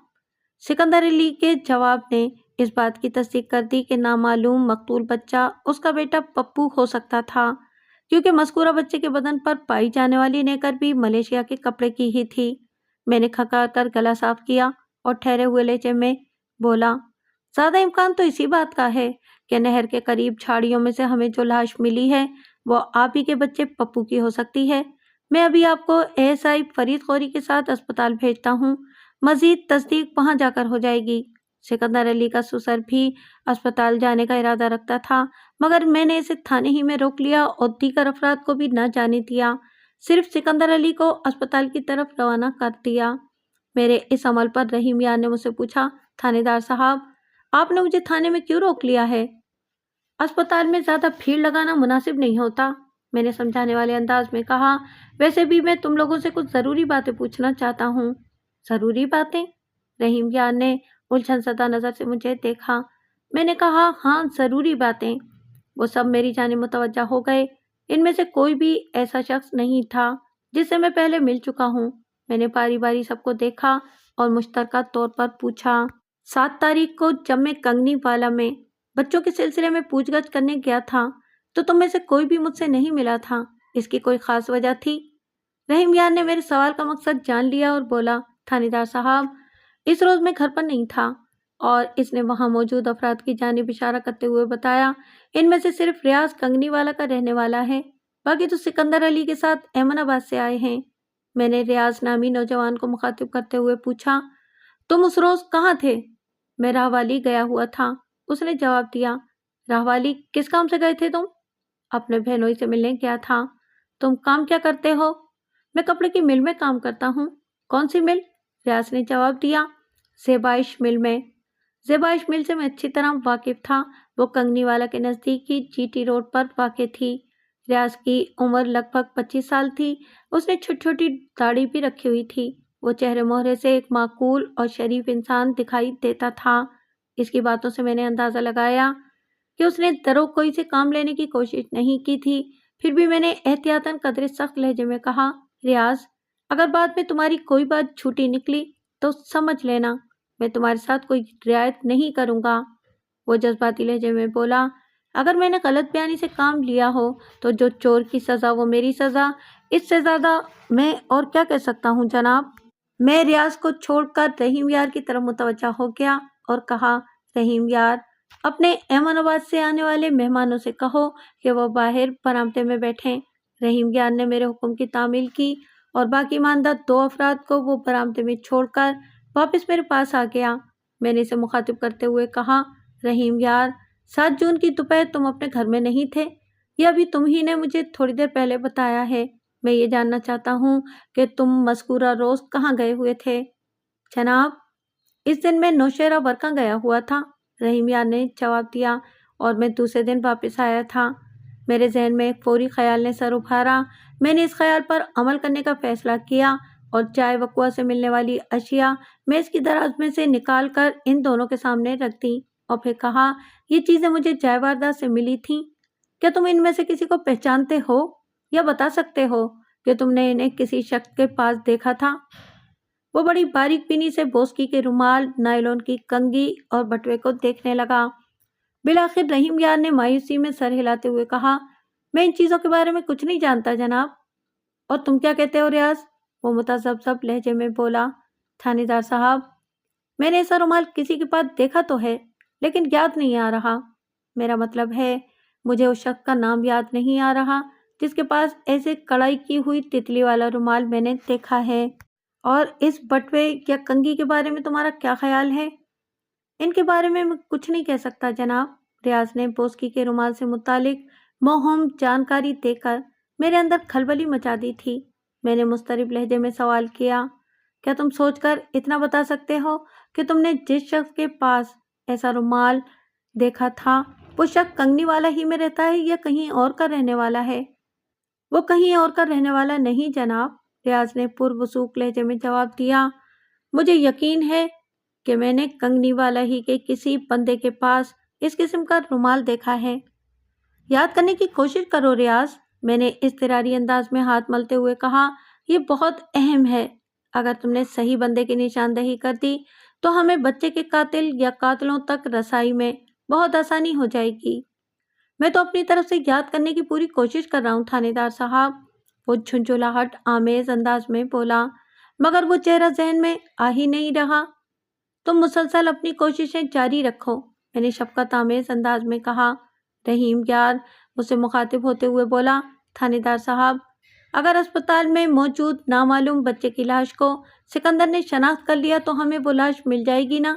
सिकंदर अली के जवाब ने इस बात की तस्दीक कर दी कि नामालूम मकतूल बच्चा उसका बेटा पप्पू हो सकता था, क्योंकि मज़कूरा बच्चे के बदन पर पाई जाने वाली नेकर भी मलेशिया के कपड़े की ही थी। मैंने खकार कर गला साफ किया और ठहरे हुए लहजे में बोला, ज़्यादा इम्कान तो इसी बात का है कि नहर के करीब झाड़ियों में से हमें जो लाश मिली है वो आप ही के बच्चे पप्पू की हो सकती है। मैं अभी आपको एएसआई फरीद खौरी के साथ अस्पताल भेजता हूँ। मजीद तस्दीक वहाँ जाकर हो जाएगी। सिकंदर अली का ससुर भी अस्पताल जाने का इरादा रखता था, मगर मैंने इसे थाने ही में रोक लिया और दीगर अफराद को भी न जाने दिया। सिर्फ सिकंदर अली को अस्पताल की तरफ रवाना कर दिया। मेरे इस अमल पर रहीम यार ने मुझसे पूछा, थानेदार साहब, आपने मुझे थाने में क्यों रोक लिया है? अस्पताल में ज़्यादा भीड़ लगाना मुनासिब नहीं होता, मैंने समझाने वाले अंदाज में कहा। वैसे भी मैं तुम लोगों से कुछ ज़रूरी बातें पूछना चाहता हूँ। ज़रूरी बातें? रहीम यार ने उलझन सदा नज़र से मुझे देखा। मैंने कहा, हाँ, ज़रूरी बातें। वो सब मेरी जानिब मुतवज्जा हो गए। इनमें से कोई भी ऐसा शख्स नहीं था जिससे मैं पहले मिल चुका हूँ। मैंने बारी बारी सबको देखा और मुश्तरका तौर पर पूछा। 7 तारीख को जब मैं कंगनीवाला में बच्चों के सिलसिले में पूछगछ करने गया था तो तुम में से कोई भी मुझसे नहीं मिला था। इसकी कोई ख़ास वजह थी? रहीम यार ने मेरे सवाल का मकसद जान लिया और बोला, थानेदार साहब, इस रोज़ मैं घर पर नहीं था। اور اس نے وہاں موجود افراد کی جانب اشارہ کرتے ہوئے بتایا، ان میں سے صرف ریاض کنگنی والا کا رہنے والا ہے، باقی تو سکندر علی کے ساتھ ایمن آباد سے آئے ہیں۔ میں نے ریاض نامی نوجوان کو مخاطب کرتے ہوئے پوچھا، تم اس روز کہاں تھے؟ میں راہوالی گیا ہوا تھا، اس نے جواب دیا۔ راہوالی؟ کس کام سے گئے تھے تم؟ اپنے بہنوئی سے ملنے گیا تھا۔ تم کام کیا کرتے ہو؟ میں کپڑے کی مل میں کام کرتا ہوں۔ کون سی مل؟ ریاض نے جواب دیا، زیبائش مل میں۔ زیبائش مل سے میں اچھی طرح واقف تھا، وہ کنگنی والا کے نزدیک ہی جی ٹی روڈ پر واقع تھی۔ ریاض کی عمر لگ بھگ 25 سال تھی، اس نے چھوٹی چھوٹی داڑھی بھی رکھی ہوئی تھی، وہ چہرے مہرے سے ایک معقول اور شریف انسان دکھائی دیتا تھا۔ اس کی باتوں سے میں نے اندازہ لگایا کہ اس نے درو کوئی سے کام لینے کی کوشش نہیں کی تھی، پھر بھی میں نے احتیاطاً قدرے سخت لہجے میں کہا، ریاض، اگر بعد میں تمہاری کوئی بات جھوٹی نکلی تو سمجھ لینا میں تمہارے ساتھ کوئی رعایت نہیں کروں گا۔ وہ جذباتی لہجے میں بولا، اگر میں نے غلط بیانی سے کام لیا ہو تو جو چور کی سزا وہ میری سزا، اس سے زیادہ میں اور کیا کہہ سکتا ہوں جناب؟ میں ریاض کو چھوڑ کر رحیم یار کی طرف متوجہ ہو گیا اور کہا، رحیم یار، اپنے ایمن آباد سے آنے والے مہمانوں سے کہو کہ وہ باہر برآمدے میں بیٹھیں۔ رحیم یار نے میرے حکم کی تعمیل کی اور باقی ماندہ 2 افراد کو وہ برآمدے میں چھوڑ کر واپس میرے پاس آ گیا۔ میں نے اسے مخاطب کرتے ہوئے کہا، رحیم یار، 7 جون کی دوپہر تم اپنے گھر میں نہیں تھے؟ یہ ابھی تم ہی نے مجھے تھوڑی دیر پہلے بتایا ہے۔ میں یہ جاننا چاہتا ہوں کہ تم مذکورہ روز کہاں گئے ہوئے تھے؟ جناب، اس دن میں نوشہرہ برقہ گیا ہوا تھا، رحیم یار نے جواب دیا، اور میں دوسرے دن واپس آیا تھا۔ میرے ذہن میں ایک فوری خیال نے سر ابھارا۔ میں نے اس خیال پر عمل کرنے کا فیصلہ کیا اور جائے وقوع سے ملنے والی اشیاء میز کی دراز میں سے نکال کر ان دونوں کے سامنے رکھ دیں اور پھر کہا، یہ چیزیں مجھے جائے واردات سے ملی تھیں، کیا تم ان میں سے کسی کو پہچانتے ہو یا بتا سکتے ہو کہ تم نے انہیں کسی شخص کے پاس دیکھا تھا؟ وہ بڑی باریک بینی سے بوسکی کے رومال، نائلون کی کنگھی اور بٹوے کو دیکھنے لگا۔ بالآخر رحیم یار نے مایوسی میں سر ہلاتے ہوئے کہا، میں ان چیزوں کے بارے میں کچھ نہیں جانتا جناب۔ اور تم کیا کہتے ہو ریاض؟ وہ متذبذب لہجے میں بولا، تھانے دار صاحب، میں نے ایسا رومال کسی کے پاس دیکھا تو ہے لیکن یاد نہیں آ رہا۔ میرا مطلب ہے مجھے اس شخص کا نام یاد نہیں آ رہا جس کے پاس ایسے کڑائی کی ہوئی تتلی والا رومال میں نے دیکھا ہے۔ اور اس بٹوے یا کنگھی کے بارے میں تمہارا کیا خیال ہے؟ ان کے بارے میں کچھ نہیں کہہ سکتا جناب، ریاض نے بوسکی کے رومال سے متعلق مہم جانکاری دے کر میرے اندر کھلبلی مچا دی تھی۔ میں نے مضطرب لہجے میں سوال کیا، کیا تم سوچ کر اتنا بتا سکتے ہو کہ تم نے جس شخص کے پاس ایسا رومال دیکھا تھا وہ شخص کنگنی والا ہی میں رہتا ہے یا کہیں اور کا رہنے والا ہے؟ وہ کہیں اور کا رہنے والا نہیں جناب، ریاض نے پروسوک لہجے میں جواب دیا۔ مجھے یقین ہے کہ میں نے کنگنی والا ہی کے کسی بندے کے پاس اس قسم کا رومال دیکھا ہے۔ یاد کرنے کی کوشش کرو ریاض، میں نے اضطراری انداز میں ہاتھ ملتے ہوئے کہا، یہ بہت اہم ہے۔ اگر تم نے صحیح بندے کی نشاندہی کر دی تو ہمیں بچے کے قاتل یا قاتلوں تک رسائی میں بہت آسانی ہو جائے گی۔ میں تو اپنی طرف سے یاد کرنے کی پوری کوشش کر رہا ہوں تھانے دار صاحب، وہ جھنجھلاہٹ آمیز انداز میں بولا، مگر وہ چہرہ ذہن میں آ ہی نہیں رہا۔ تم مسلسل اپنی کوششیں جاری رکھو، میں نے شفقت آمیز انداز میں کہا۔ رحیم یار مجھ سے مخاطب ہوتے ہوئے بولا، تھانے دار صاحب، اگر اسپتال میں موجود نامعلوم بچے کی لاش کو سکندر نے شناخت کر لیا تو ہمیں وہ لاش مل جائے گی نا؟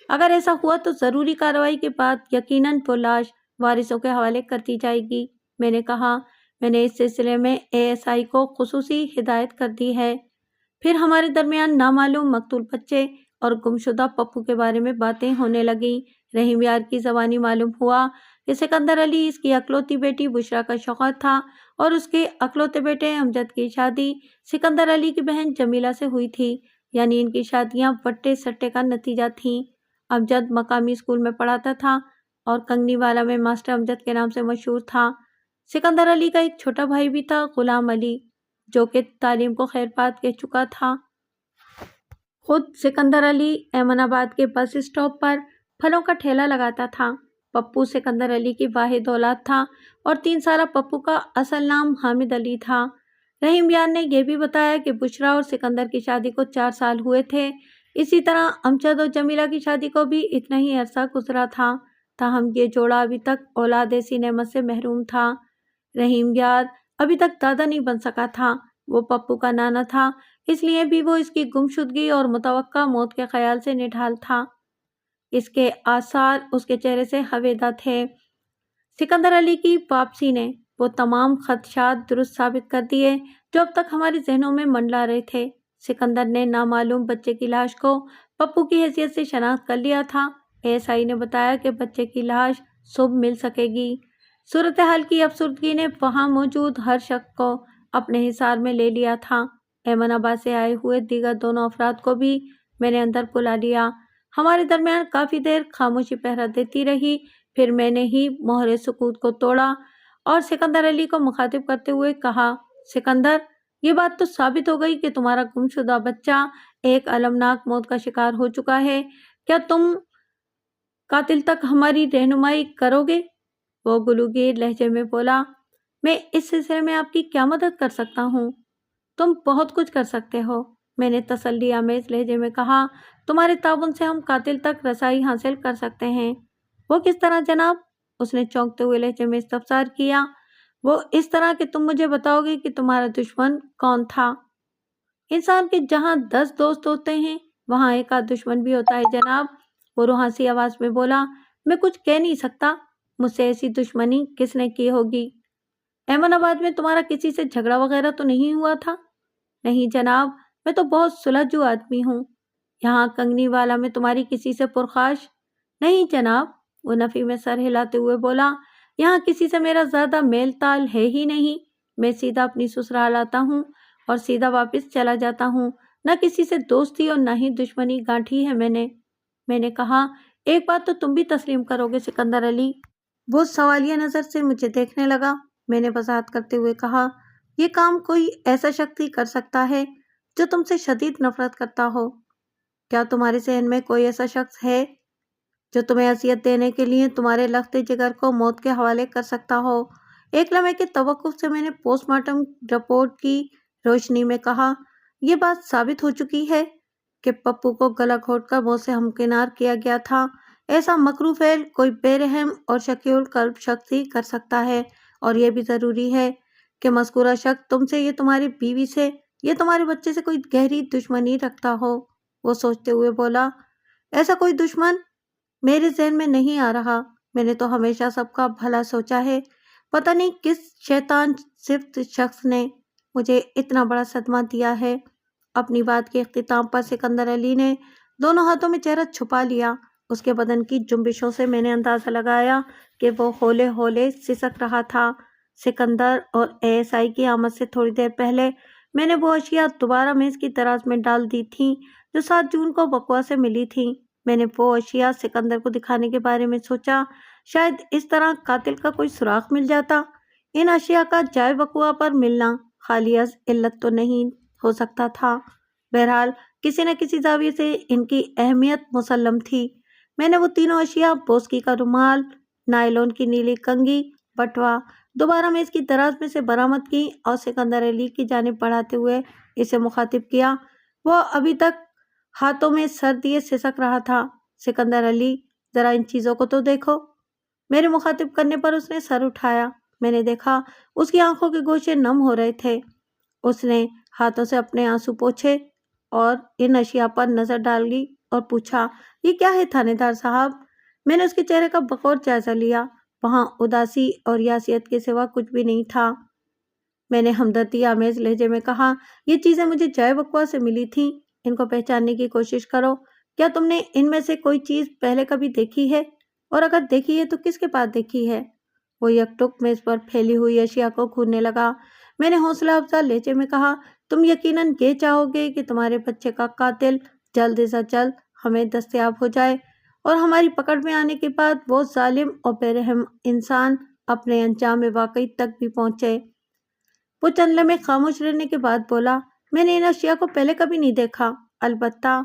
اگر ایسا ہوا تو ضروری کارروائی کے بعد یقیناً وہ لاش وارثوں کے حوالے کر دی جائے گی، میں نے کہا۔ میں نے اس سلسلے میں ASI کو خصوصی ہدایت کر دی ہے۔ پھر ہمارے درمیان نامعلوم مقتول بچے اور گمشدہ پپو کے بارے میں باتیں ہونے لگیں۔ رحیم یار کی زبانی معلوم ہوا کہ سکندر علی اس کی اکلوتی بیٹی بشرا کا شوہر تھا اور اس کے اکلوتے بیٹے امجد کی شادی سکندر علی کی بہن جمیلہ سے ہوئی تھی، یعنی ان کی شادیاں وٹے سٹے کا نتیجہ تھیں۔ امجد مقامی اسکول میں پڑھاتا تھا اور کنگنی والا میں ماسٹر امجد کے نام سے مشہور تھا۔ سکندر علی کا ایک چھوٹا بھائی بھی تھا، غلام علی، جو کہ تعلیم کو خیر بات کہہ چکا تھا۔ خود سکندر علی ایمن آباد کے بس اسٹاپ پر پھلوں کا ٹھیلا لگاتا تھا۔ پپو سکندر علی کی واحد اولاد تھا اور 3 سالہ پپو کا اصل نام حامد علی تھا۔ رحیم یار نے یہ بھی بتایا کہ بشرا اور سکندر کی شادی کو 4 سال ہوئے تھے۔ इसी तरह अमजद और जमीला की शादी को भी इतना ही अरसा गुजरा था, ताहम ये जोड़ा अभी तक औलाद ऐसी नेमत से महरूम था। रहीम यार अभी तक दादा नहीं बन सका था। वो पप्पू का नाना था, इसलिए भी वो इसकी गुमशुदगी और मुतवक्का मौत के ख्याल से निढाल था। इसके आसार उसके चेहरे से हवेदा थे। सिकंदर अली की वापसी ने वो तमाम खदशात दुरुस्त साबित कर दिए जो अब तक हमारे जहनों में मंडला रहे थे। सिकंदर ने नामालूम बच्चे की लाश को पप्पू की हैसियत से शनाख्त कर लिया था। एएसआई ने बताया कि बच्चे की लाश सुबह मिल सकेगी। सूरत हाल की अफसरदगी ने वहां मौजूद हर शख्स को अपने हिसार में ले लिया था। एमनाबाद से आए हुए दीगर दोनों अफराद को भी मैंने अंदर बुला लिया। हमारे दरमियान काफ़ी देर खामोशी पहरा देती रही। फिर मैंने ही मोहरे सुकूत को तोड़ा और सिकंदर अली को मुखातिब करते हुए कहा, सिकंदर, ये बात तो साबित हो गई कि तुम्हारा गुमशुदा बच्चा एक अलमनाक मौत का शिकार हो चुका है। क्या तुम कातिल तक हमारी रहनुमाई करोगे? वो गुलूगीर लहजे में बोला, मैं इस सिलसिले में आपकी क्या मदद कर सकता हूँ? तुम बहुत कुछ कर सकते हो, मैंने तसल्ली आमेज लहजे में कहा। तुम्हारे ताउन से हम कातिल तक रसाई हासिल कर सकते हैं। वो किस तरह जनाब? उसने चौंकते हुए लहजे में इस्तफसार किया। वो इस तरह कि तुम मुझे बताओगे कि तुम्हारा दुश्मन कौन था। इंसान के जहाँ 10 दोस्त होते हैं वहाँ एक आध दुश्मन भी होता है जनाब। वो रुहासी आवाज में बोला, मैं कुछ कह नहीं सकता। मुझसे ऐसी दुश्मनी किसने की होगी? अहमदाबाद में तुम्हारा किसी से झगड़ा वगैरह तो नहीं हुआ था? नहीं जनाब, मैं तो बहुत सुलझू आदमी हूँ। यहाँ कंगनी वाला में तुम्हारी किसी से पुरखाश? नहीं जनाब, वो नफी में सर हिलाते हुए बोला, यहाँ किसी से मेरा ज्यादा मेल ताल है ही नहीं। मैं सीधा अपनी ससुराल आता हूँ और सीधा वापस चला जाता हूँ। न किसी से दोस्ती और न ही दुश्मनी गांठी है मैंने कहा, एक बात तो तुम भी तस्लीम करोगे सिकंदर अली? वो सवालिया नजर से मुझे देखने लगा। मैंने वजाहत करते हुए कहा, ये काम कोई ऐसा शख्स ही कर सकता है जो तुमसे शदीद नफरत करता हो। क्या तुम्हारे जहन में कोई ऐसा शख्स है जो तुम्हें असियत देने के लिए तुम्हारे लख्ते जिगर को मौत के हवाले कर सकता हो? एक लम्हे के तवक्कुफ से मैंने पोस्टमार्टम रिपोर्ट की रोशनी में कहा, यह बात साबित हो चुकी है कि पप्पू को गला घोटकर मौत से हमकिनार किया गया था। ऐसा मकरू फेल कोई बेरहम और शकील कल्ब शख्स ही कर सकता है। और यह भी ज़रूरी है कि मज़कूरा शख्स तुमसे, ये तुम्हारी बीवी से, ये तुम्हारे बच्चे से कोई गहरी दुश्मनी रखता हो। वो सोचते हुए बोला, ऐसा कोई दुश्मन मेरे जहन में नहीं आ रहा। मैंने तो हमेशा सबका भला सोचा है। पता नहीं किस शैतान सिफ्त शख्स ने मुझे इतना बड़ा सदमा दिया है। अपनी बात के इख्तिताम पर सिकंदर अली ने दोनों हाथों में चेहरा छुपा लिया। उसके बदन की जुम्बिशों से मैंने अंदाजा लगाया कि वो होले होले सिसक रहा था। सिकंदर और एएसआई की आमद से थोड़ी देर पहले मैंने वो अशिया दोबारा मेज की दराज में डाल दी थी जो 7 जून को बकुआ से मिली थी। मैंने वो अशिया सिकंदर को दिखाने के बारे में सोचा, शायद इस तरह कातिल का कोई सुराग मिल जाता। इन अशिया का जाए बकुआ पर मिलना खालियस इल्लत तो नहीं हो सकता था। बहरहाल किसी न किसी जाविये से इनकी अहमियत मुसल्लम थी। मैंने वो तीनों अशिया, बोस्की का रुमाल, नायलॉन की नीली कंगी, बटवा, दोबारा मेज की दराज में से बरामद की और सिकंदर अली की जानिब बढ़ाते हुए इसे मुखातिब किया। वह अभी तक हाथों में सर दिए सिसक रहा था। सिकंदर अली, जरा इन चीज़ों को तो देखो। मेरे मुखातिब करने पर उसने सर उठाया। मैंने देखा उसकी आंखों के गोशे नम हो रहे थे। उसने हाथों से अपने आंसू पोंछे और इन अशिया पर नजर डाली और पूछा, ये क्या है थानेदार साहब? मैंने उसके चेहरे का बगौर जायजा लिया। वहां उदासी और यासियत के सिवा कुछ भी नहीं था। मैंने हमदर्दी आमेज लहजे में कहा, ये चीजें मुझे जाए बकुआ से मिली थी। इनको पहचानने की कोशिश करो। क्या तुमने इनमें से कोई चीज पहले कभी देखी है? और अगर देखी है तो किसके पास देखी है? वो यकटुक मेज पर फैली हुई अशिया को घूरने लगा। मैंने हौसला अफजा लहजे में कहा, तुम यकीनन ये चाहोगे कि तुम्हारे बच्चे का कातिल जल्द से जल्द हमें दस्तयाब हो जाए और हमारी पकड़ में आने के बाद वो जालिम और बेरहम इंसान अपने अंजाम में वाकई तक भी पहुंचे। वो चंद लम्हे खामोश रहने के बाद बोला, मैंने इन अशिया को पहले कभी नहीं देखा। अलबत्ता,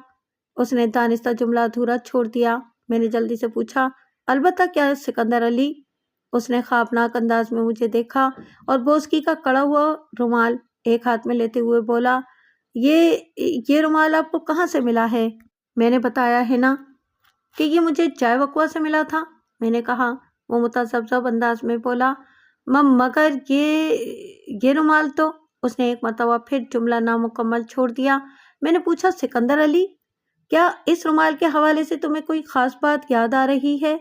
उसने दानिस्ता जुमला अधूरा छोड़ दिया। मैंने जल्दी से पूछा, अलबत्ता क्या सिकंदर अली? उसने ख्वाबनाक अंदाज में मुझे देखा और बोस्की का कड़ा हुआ रुमाल एक हाथ में लेते हुए बोला, ये रुमाल आपको कहाँ से मिला है? میں نے بتایا ہے نا کہ یہ مجھے چائے وقوع سے ملا تھا، میں نے کہا۔ وہ متذبذب انداز میں بولا، مگر یہ رومال تو… اس نے ایک مرتبہ پھر جملہ نامکمل چھوڑ دیا۔ میں نے پوچھا، سکندر علی، کیا اس رومال کے حوالے سے تمہیں کوئی خاص بات یاد آ رہی ہے؟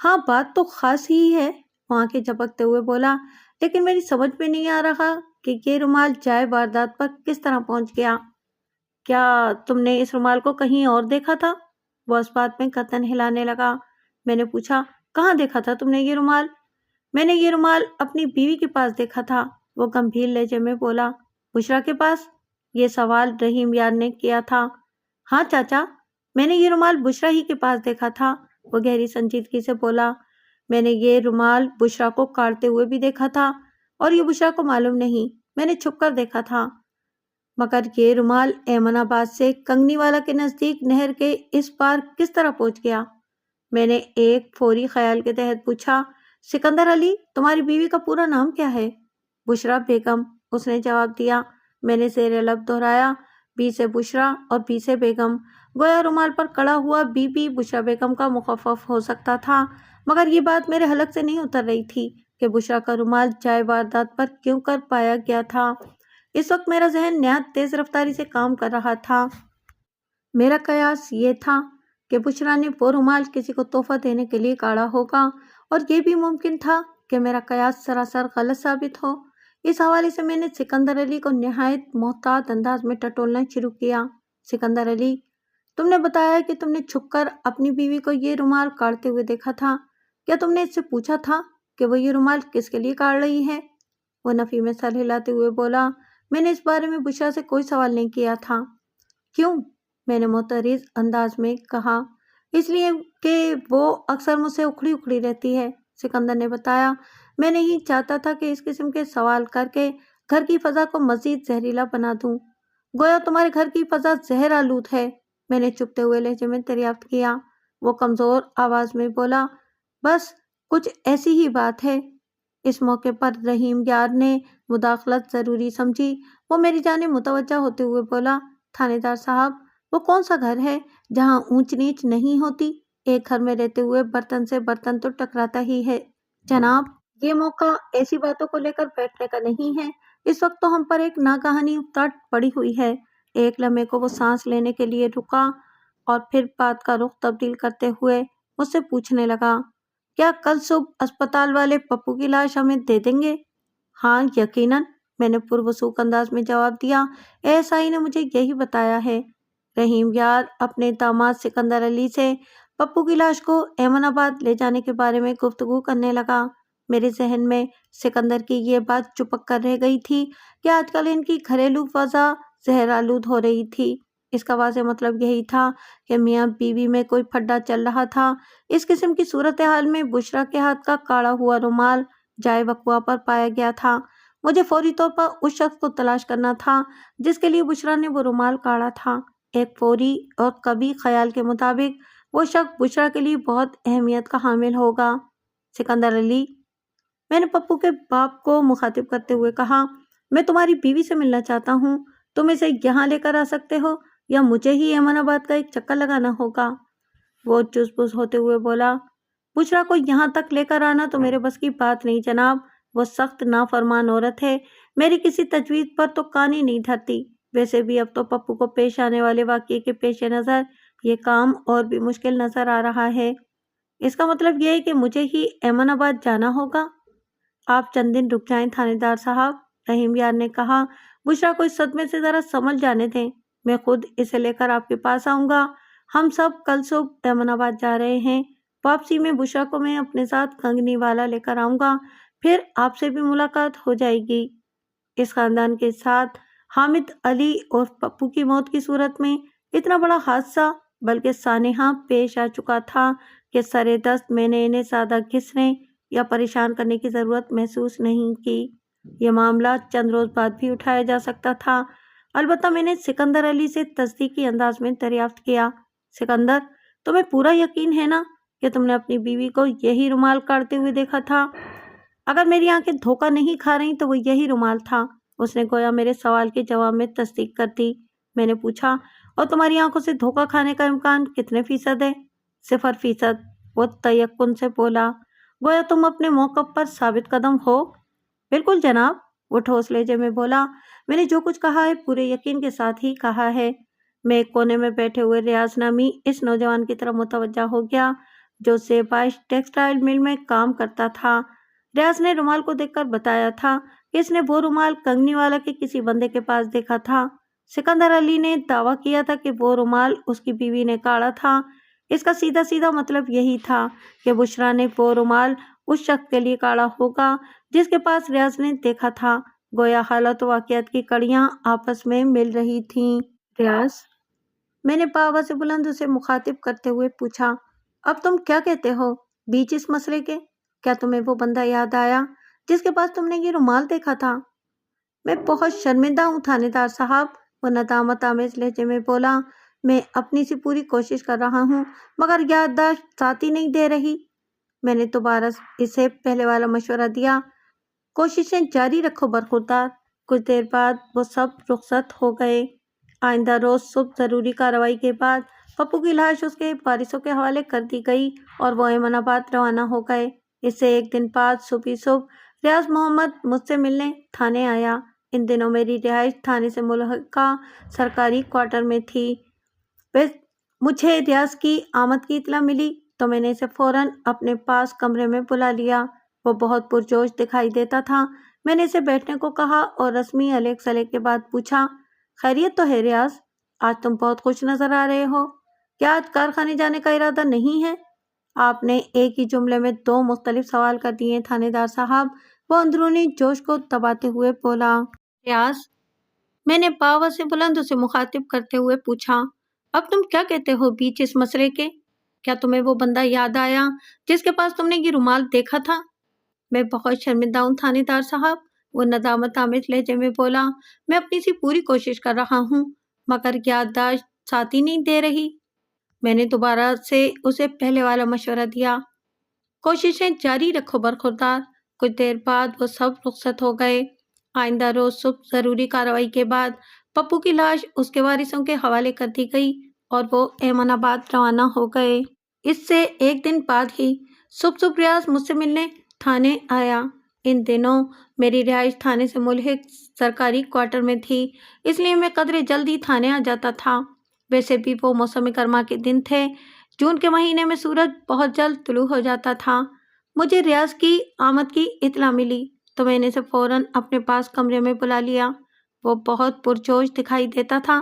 ہاں، بات تو خاص ہی ہے، وہ آنکھیں جھپکتے ہوئے بولا، لیکن میری سمجھ میں نہیں آ رہا کہ یہ رومال جائے واردات پر کس طرح پہنچ گیا۔ کیا تم نے اس رومال کو کہیں اور دیکھا تھا؟ وہ اس بات میں گردن ہلانے لگا۔ میں نے پوچھا، کہاں دیکھا تھا تم نے یہ رومال؟ میں نے یہ رومال اپنی بیوی کے پاس دیکھا تھا، وہ گمبھیر لہجے میں بولا۔ بشریٰ کے پاس؟ یہ سوال رحیم یار نے کیا تھا۔ ہاں چاچا، میں نے یہ رومال بشریٰ ہی کے پاس دیکھا تھا، وہ گہری سنجیدگی سے بولا۔ میں نے یہ رومال بشریٰ کو کاٹتے ہوئے بھی دیکھا تھا، اور یہ بشریٰ کو معلوم نہیں، میں نے چھپ کر دیکھا تھا۔ مگر یہ رومال ایمن آباد سے کنگنی والا کے نزدیک نہر کے اس پار کس طرح پہنچ گیا؟ میں نے ایک فوری خیال کے تحت پوچھا، سکندر علی، تمہاری بیوی کا پورا نام کیا ہے؟ بشریٰ بیگم، اس نے جواب دیا۔ میں نے زیر لب دہرایا، بی سے بشریٰ اور بی سے بیگم، گویا رومال پر کڑا ہوا بی بی بشریٰ بیگم کا مخفف ہو سکتا تھا، مگر یہ بات میرے حلق سے نہیں اتر رہی تھی کہ بشریٰ کا رومال جائے واردات پر کیوں کر پایا گیا تھا۔ اس وقت میرا ذہن نہایت تیز رفتاری سے کام کر رہا تھا۔ میرا قیاس یہ تھا کہ بشریٰ نے وہ رومال کسی کو تحفہ دینے کے لیے کاڑا ہوگا، اور یہ بھی ممکن تھا کہ میرا قیاس سراسر غلط ثابت ہو۔ اس حوالے سے میں نے سکندر علی کو نہایت محتاط انداز میں ٹٹولنا شروع کیا۔ سکندر علی، تم نے بتایا کہ تم نے چھپ کر اپنی بیوی کو یہ رومال کاٹتے ہوئے دیکھا تھا، کیا تم نے اس سے پوچھا تھا کہ وہ یہ رومال کس کے لیے کاٹ رہی ہے؟ وہ نفی میں سر ہلاتے ہوئے بولا، میں نے اس بارے میں بشریٰ سے کوئی سوال نہیں کیا تھا۔ کیوں؟ میں نے معترض انداز میں کہا۔ اس لیے کہ وہ اکثر مجھ سے اکھڑی اکھڑی رہتی ہے، سکندر نے بتایا۔ میں نہیں چاہتا تھا کہ اس قسم کے سوال کر کے گھر کی فضا کو مزید زہریلا بنا دوں۔ گویا تمہارے گھر کی فضا زہر آلود ہے، میں نے چپتے ہوئے لہجے میں دریافت کیا۔ وہ کمزور آواز میں بولا، بس کچھ ایسی ہی بات ہے۔ اس موقع پر رحیم یار نے مداخلت ضروری سمجھی۔ وہ میری جانب متوجہ ہوتے ہوئے بولا، تھانے دار صاحب، وہ کون سا گھر ہے جہاں اونچ نیچ نہیں ہوتی؟ ایک گھر میں رہتے ہوئے برتن سے برتن تو ٹکراتا ہی ہے۔ جناب، یہ موقع ایسی باتوں کو لے کر بیٹھنے کا نہیں ہے۔ اس وقت تو ہم پر ایک ناگہانی اکتاہٹ پڑی ہوئی ہے۔ ایک لمحے کو وہ سانس لینے کے لیے رکا اور پھر بات کا رخ تبدیل کرتے ہوئے مجھ سے پوچھنے لگا، کیا کل صبح اسپتال والے پپو کی لاش ہمیں دے دیں گے؟ ہاں یقیناً، میں نے پروسوک انداز میں جواب دیا۔ ASI نے مجھے یہی بتایا ہے۔ رحیم یار اپنے داماد سکندر علی سے پپو کی لاش کو ایمن آباد لے جانے کے بارے میں گفتگو کرنے لگا۔ میرے ذہن میں سکندر کی یہ بات چپک کر رہ گئی تھی کہ آج کل ان کی گھریلو فضا زہر آلود ہو رہی تھی۔ اس کا واضح مطلب یہی تھا کہ میاں بیوی میں کوئی پھڈا چل رہا تھا۔ اس قسم کی صورتحال میں بشریٰ کے ہاتھ کا کاڑا ہوا رومال جائے وقوع پر پایا گیا تھا۔ مجھے فوری طور پر اس شخص کو تلاش کرنا تھا جس کے لیے بشریٰ نے وہ رومال کاڑا تھا۔ ایک فوری اور کبھی خیال کے مطابق وہ شخص بشریٰ کے لیے بہت اہمیت کا حامل ہوگا۔ سکندر علی، میں نے پپو کے باپ کو مخاطب کرتے ہوئے کہا، میں تمہاری بیوی سے ملنا چاہتا ہوں، تم اسے یہاں لے کر آ سکتے ہو یا مجھے ہی ایمن آباد کا ایک چکر لگانا ہوگا؟ وہ چس پس ہوتے ہوئے بولا، بشریٰ کو یہاں تک لے کر آنا تو میرے بس کی بات نہیں جناب، وہ سخت نافرمان عورت ہے، میری کسی تجویز پر تو کان ہی نہیں دھرتی۔ ویسے بھی اب تو پپو کو پیش آنے والے واقعے کے پیش نظر یہ کام اور بھی مشکل نظر آ رہا ہے۔ اس کا مطلب یہ ہے کہ مجھے ہی ایمن آباد جانا ہوگا۔ آپ چند دن رک جائیں تھانے دار صاحب، رحیم یار نے کہا، بشریٰ کو اس صدمے سے ذرا سنبھل جانے دیں، میں خود اسے لے کر آپ کے پاس آؤں گا۔ ہم سب کل صبح ایمن آباد جا رہے ہیں، واپسی میں بشریٰ کو میں اپنے ساتھ کنگنی والا لے کر آؤں گا، پھر آپ سے بھی ملاقات ہو جائے گی۔ اس خاندان کے ساتھ حامد علی اور پپو کی موت کی صورت میں اتنا بڑا حادثہ بلکہ سانحہ پیش آ چکا تھا کہ سرے دست میں نے انہیں زیادہ گھسنے یا پریشان کرنے کی ضرورت محسوس نہیں کی۔ یہ معاملہ چند روز بعد بھی اٹھایا جا سکتا تھا۔ البتہ میں نے سکندر علی سے تصدیقی انداز میں دریافت کیا، سکندر، تمہیں پورا یقین ہے نا کہ تم نے اپنی بیوی کو یہی رومال کاٹتے ہوئے دیکھا تھا؟ اگر میری آنکھیں دھوکہ نہیں کھا رہی تو وہ یہی رومال تھا۔ اس نے گویا میرے سوال کے جواب میں تصدیق کر دی۔ میں نے پوچھا، और तुम्हारी आंखों से धोखा खाने का इम्कान कितने फीसद है? 0%। वो तयक्कुन से बोला, गोया तुम अपने मौक़िफ़ पर साबित कदम हो। बिल्कुल जनाब, वो ठोस लहजे में बोला। मैंने जो कुछ कहा है पूरे यकीन के साथ ही कहा है। मैं एक कोने में बैठे हुए रियाज नामी इस नौजवान की तरफ मुतवज्जा हो गया जो सेबाश टेक्सटाइल मिल में काम करता था। रियाज ने रुमाल को देखकर बताया था कि इसने वो रुमाल कंगनी वाला के किसी बंदे के पास देखा था। सिकंदर अली ने दावा किया था कि वो रुमाल उसकी बीवी ने काढ़ा था। इसका सीधा सीधा मतलब यही था कि बुशरा ने वो रुमाल उस शख्स के लिए काढ़ा होगा जिसके पास रियाज ने देखा था। गोया हालत वाक़ियत की कड़ियाँ आपस में मिल रही थीं। रियाज, मैंने बाबा से बुलंद उसे मुखातिब करते हुए पूछा, अब तुम क्या कहते हो बीच इस मसले के? क्या तुम्हें वो बंदा याद आया जिसके पास तुमने ये रुमाल देखा था? मैं बहुत शर्मिंदा हूँ थानेदार साहब, वो नदामत आमेज लहजे में बोला। मैं अपनी सी पूरी कोशिश कर रहा हूँ मगर याददाश्त साथ ही नहीं दे रही। मैंने दोबारा इसे पहले वाला मशवरा दिया, कोशिशें जारी रखो बरखुरदार। कुछ देर बाद वो सब रुखसत हो गए। आइंदा रोज़ सुबह ज़रूरी कार्रवाई के बाद पप्पू की लाश उसके वारिसों के हवाले कर दी गई और वो ऐमनाबाद रवाना हो गए। इससे एक दिन बाद सुबह रियाज मोहम्मद मुझसे मिलने थाने आया। इन दिनों मेरी रिहाइश थाने से मुल्हका सरकारी क्वार्टर में थी। मुझे रियाज की आमद की इत्तला मिली तो मैंने इसे फ़ौरन अपने पास कमरे में बुला लिया। वो बहुत पुरजोश दिखाई देता था। मैंने इसे बैठने को कहा और रस्मी अलग सलेक के बाद पूछा, खैरियत तो है रियाज? आज तुम बहुत खुश नज़र आ रहे हो। क्या आज कारखाने जाने का इरादा नहीं है? आपने एक ही जुमले में 2 मुख्तलिफ सवाल कर दिए थानेदार साहब, वो अंदरूनी जोश को दबाते हुए बोला। रियाज, मैंने बाबा से बुलंद उसे मुखातिब करते हुए पूछा, अब तुम क्या कहते हो बीच इस मसले के? क्या तुम्हें वो बंदा याद आया जिसके पास तुमने ये रुमाल देखा था? मैं बहुत शर्मिंदा हूँ थानेदार साहब, वो नदामत आमेज लहजे में बोला। मैं अपनी सी पूरी कोशिश कर रहा हूँ मगर याददाश्त साथ ही नहीं दे रही। मैंने दोबारा से उसे पहले वाला मशवरा दिया, कोशिशें जारी रखो बरखुरदार। कुछ देर बाद वो सब रुखसत हो गए। आइंदा रोज सुबह ज़रूरी कार्रवाई के बाद पप्पू की लाश उसके वारिसों के हवाले कर दी गई और वो ऐमनाबाद रवाना हो गए। इससे एक दिन बाद ही सुबह रियाज मुझसे मिलने थाने आया। इन दिनों मेरी रिहाइश थाने से मुल्हिक सरकारी क्वार्टर में थी, इसलिए मैं कदरे जल्दी थाने आ जाता था। वैसे भी वो मौसम गर्मा के दिन थे। जून के महीने में सूरज बहुत जल्द तुलू हो जाता था। मुझे रियाज की आमद की इत्तला मिली तो मैंने इसे फ़ौरन अपने पास कमरे में बुला लिया। वो बहुत पुरजोश दिखाई देता था।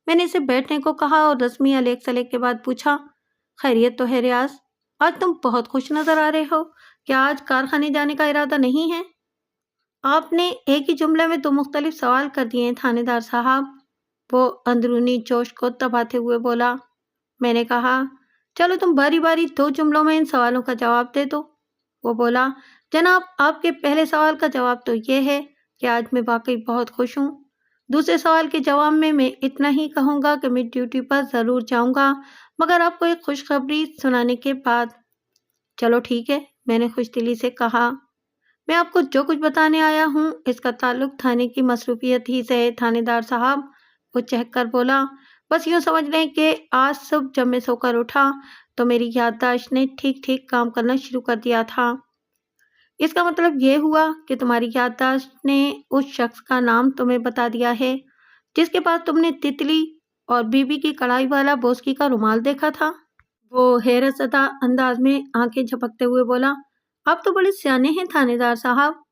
मैंने इसे बैठने को कहा और रस्मी अलग सलेक के बाद पूछा, खैरियत तो है रियाज? आज तुम बहुत खुश नज़र आ रहे हो। क्या आज कारखाने जाने का इरादा नहीं है? आपने एक ही जुमले में 2 मुख्तलिफ सवाल कर दिए थानेदार साहब, वो अंदरूनी जोश को दबाते हुए बोला। मैंने कहा, चलो तुम बारी बारी 2 जुमलों में इन सवालों का जवाब दे दो। वो बोला, जनाब आपके पहले सवाल का जवाब तो ये है कि आज मैं वाकई बहुत खुश हूँ। दूसरे सवाल के जवाब में मैं इतना ही कहूँगा कि मैं ड्यूटी पर ज़रूर जाऊँगा मगर आपको एक खुशखबरी सुनाने के बाद। चलो ठीक है, मैंने खुशदिली से कहा। मैं आपको जो कुछ बताने आया हूँ इसका ताल्लुक थाने की मसरूफियत ही से है थानेदार साहब, वो चहक कर बोला। बस यूँ समझ लें कि आज सुबह जब मैं सोकर उठा तो मेरी याददाश्त ने ठीक ठीक काम करना शुरू कर दिया था। इसका मतलब ये हुआ कि तुम्हारी याददाश्त ने उस शख्स का नाम तुम्हें बता दिया है जिसके पास तुमने तितली और बीबी की कढ़ाई वाला बोस्की का रुमाल देखा था। वो हैरत ज़दा अंदाज में आंखें झपकते हुए बोला, आप तो बड़े सियाने हैं थानेदार साहब।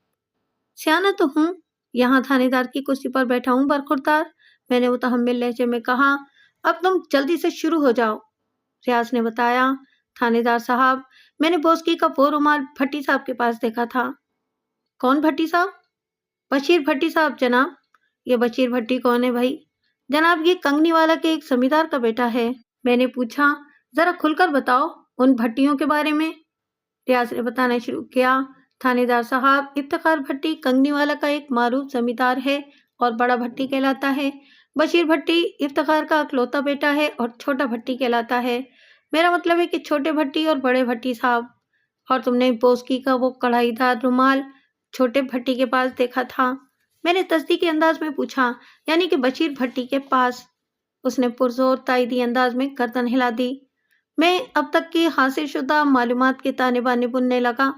सियाना तो हूँ, यहाँ थानेदार की कुर्सी पर बैठा हूँ बरखुरदार, मैंने मुतहम्मिल लहजे में कहा। अब तुम जल्दी से शुरू हो जाओ, रियाज ने बताया। थानेदार साहब, मैंने बोस्की का वो रुमाल भट्टी साहब के पास देखा था। कौन भट्टी साहब? बशीर भट्टी साहब जनाब। ये बशीर भट्टी कौन है भाई? जनाब ये कंगनी वाला के एक जमींदार का बेटा है। मैंने पूछा, जरा खुलकर बताओ उन भट्टियों के बारे में। रियाज ने बताना शुरू किया। थानेदार साहब, इफ्तिखार भट्टी कंगनी वाला का एक मारूफ जमींदार है और बड़ा भट्टी कहलाता है। बशीर भट्टी इफ्तिखार का अकलौता बेटा है और छोटा भट्टी कहलाता है। मेरा मतलब है कि छोटे भट्टी और बड़े भट्टी साहब। और तुमने बोस्की का वो कढ़ाईदार रुमाल छोटे भट्टी के पास देखा था? मैंने तस्दीकी अंदाज में पूछा, यानी कि बशीर भट्टी के पास। उसने पुरजोर तायदी अंदाज में गर्दन हिला दी। मैं अब तक की हासिल शुदा मालूमात के ताने बाने बुनने लगा।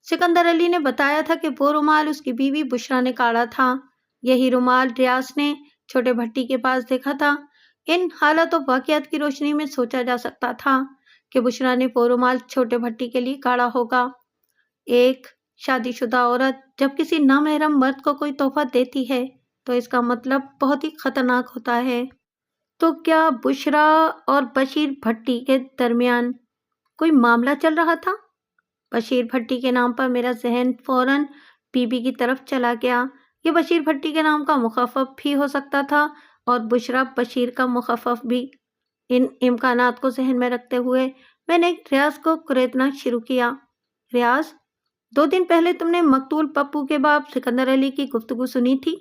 सिकंदर अली ने बताया था कि वो रुमाल उसकी बीवी बुशरा ने काढ़ा था। यही रुमाल रियाज ने छोटे भट्टी के पास देखा था। इन हालात और वाकयात की रोशनी में सोचा जा सकता था कि बुशरा ने वो रुमाल छोटे भट्टी के लिए काढ़ा होगा। एक शादीशुदा औरत जब किसी नामहरम मर्द को कोई तोहफा देती है तो इसका मतलब बहुत ही खतरनाक होता है। तो क्या बुशरा और बशीर भट्टी के दरमियान कोई मामला चल रहा था? बशीर भट्टी के नाम पर मेरा जहन फौरन बीबी की तरफ चला गया। ये बशीर भट्टी के नाम का मुखफ़फ़ भी हो सकता था और बुशरा बशीर का मुखफ़फ़ भी। इन इम्कानात को जहन में रखते हुए मैंने रियाज को कुरेदना शुरू किया। रियाज, 2 दिन पहले तुमने मकतूल पप्पू के बाप सिकंदर अली की गुफ्तगू सुनी थी?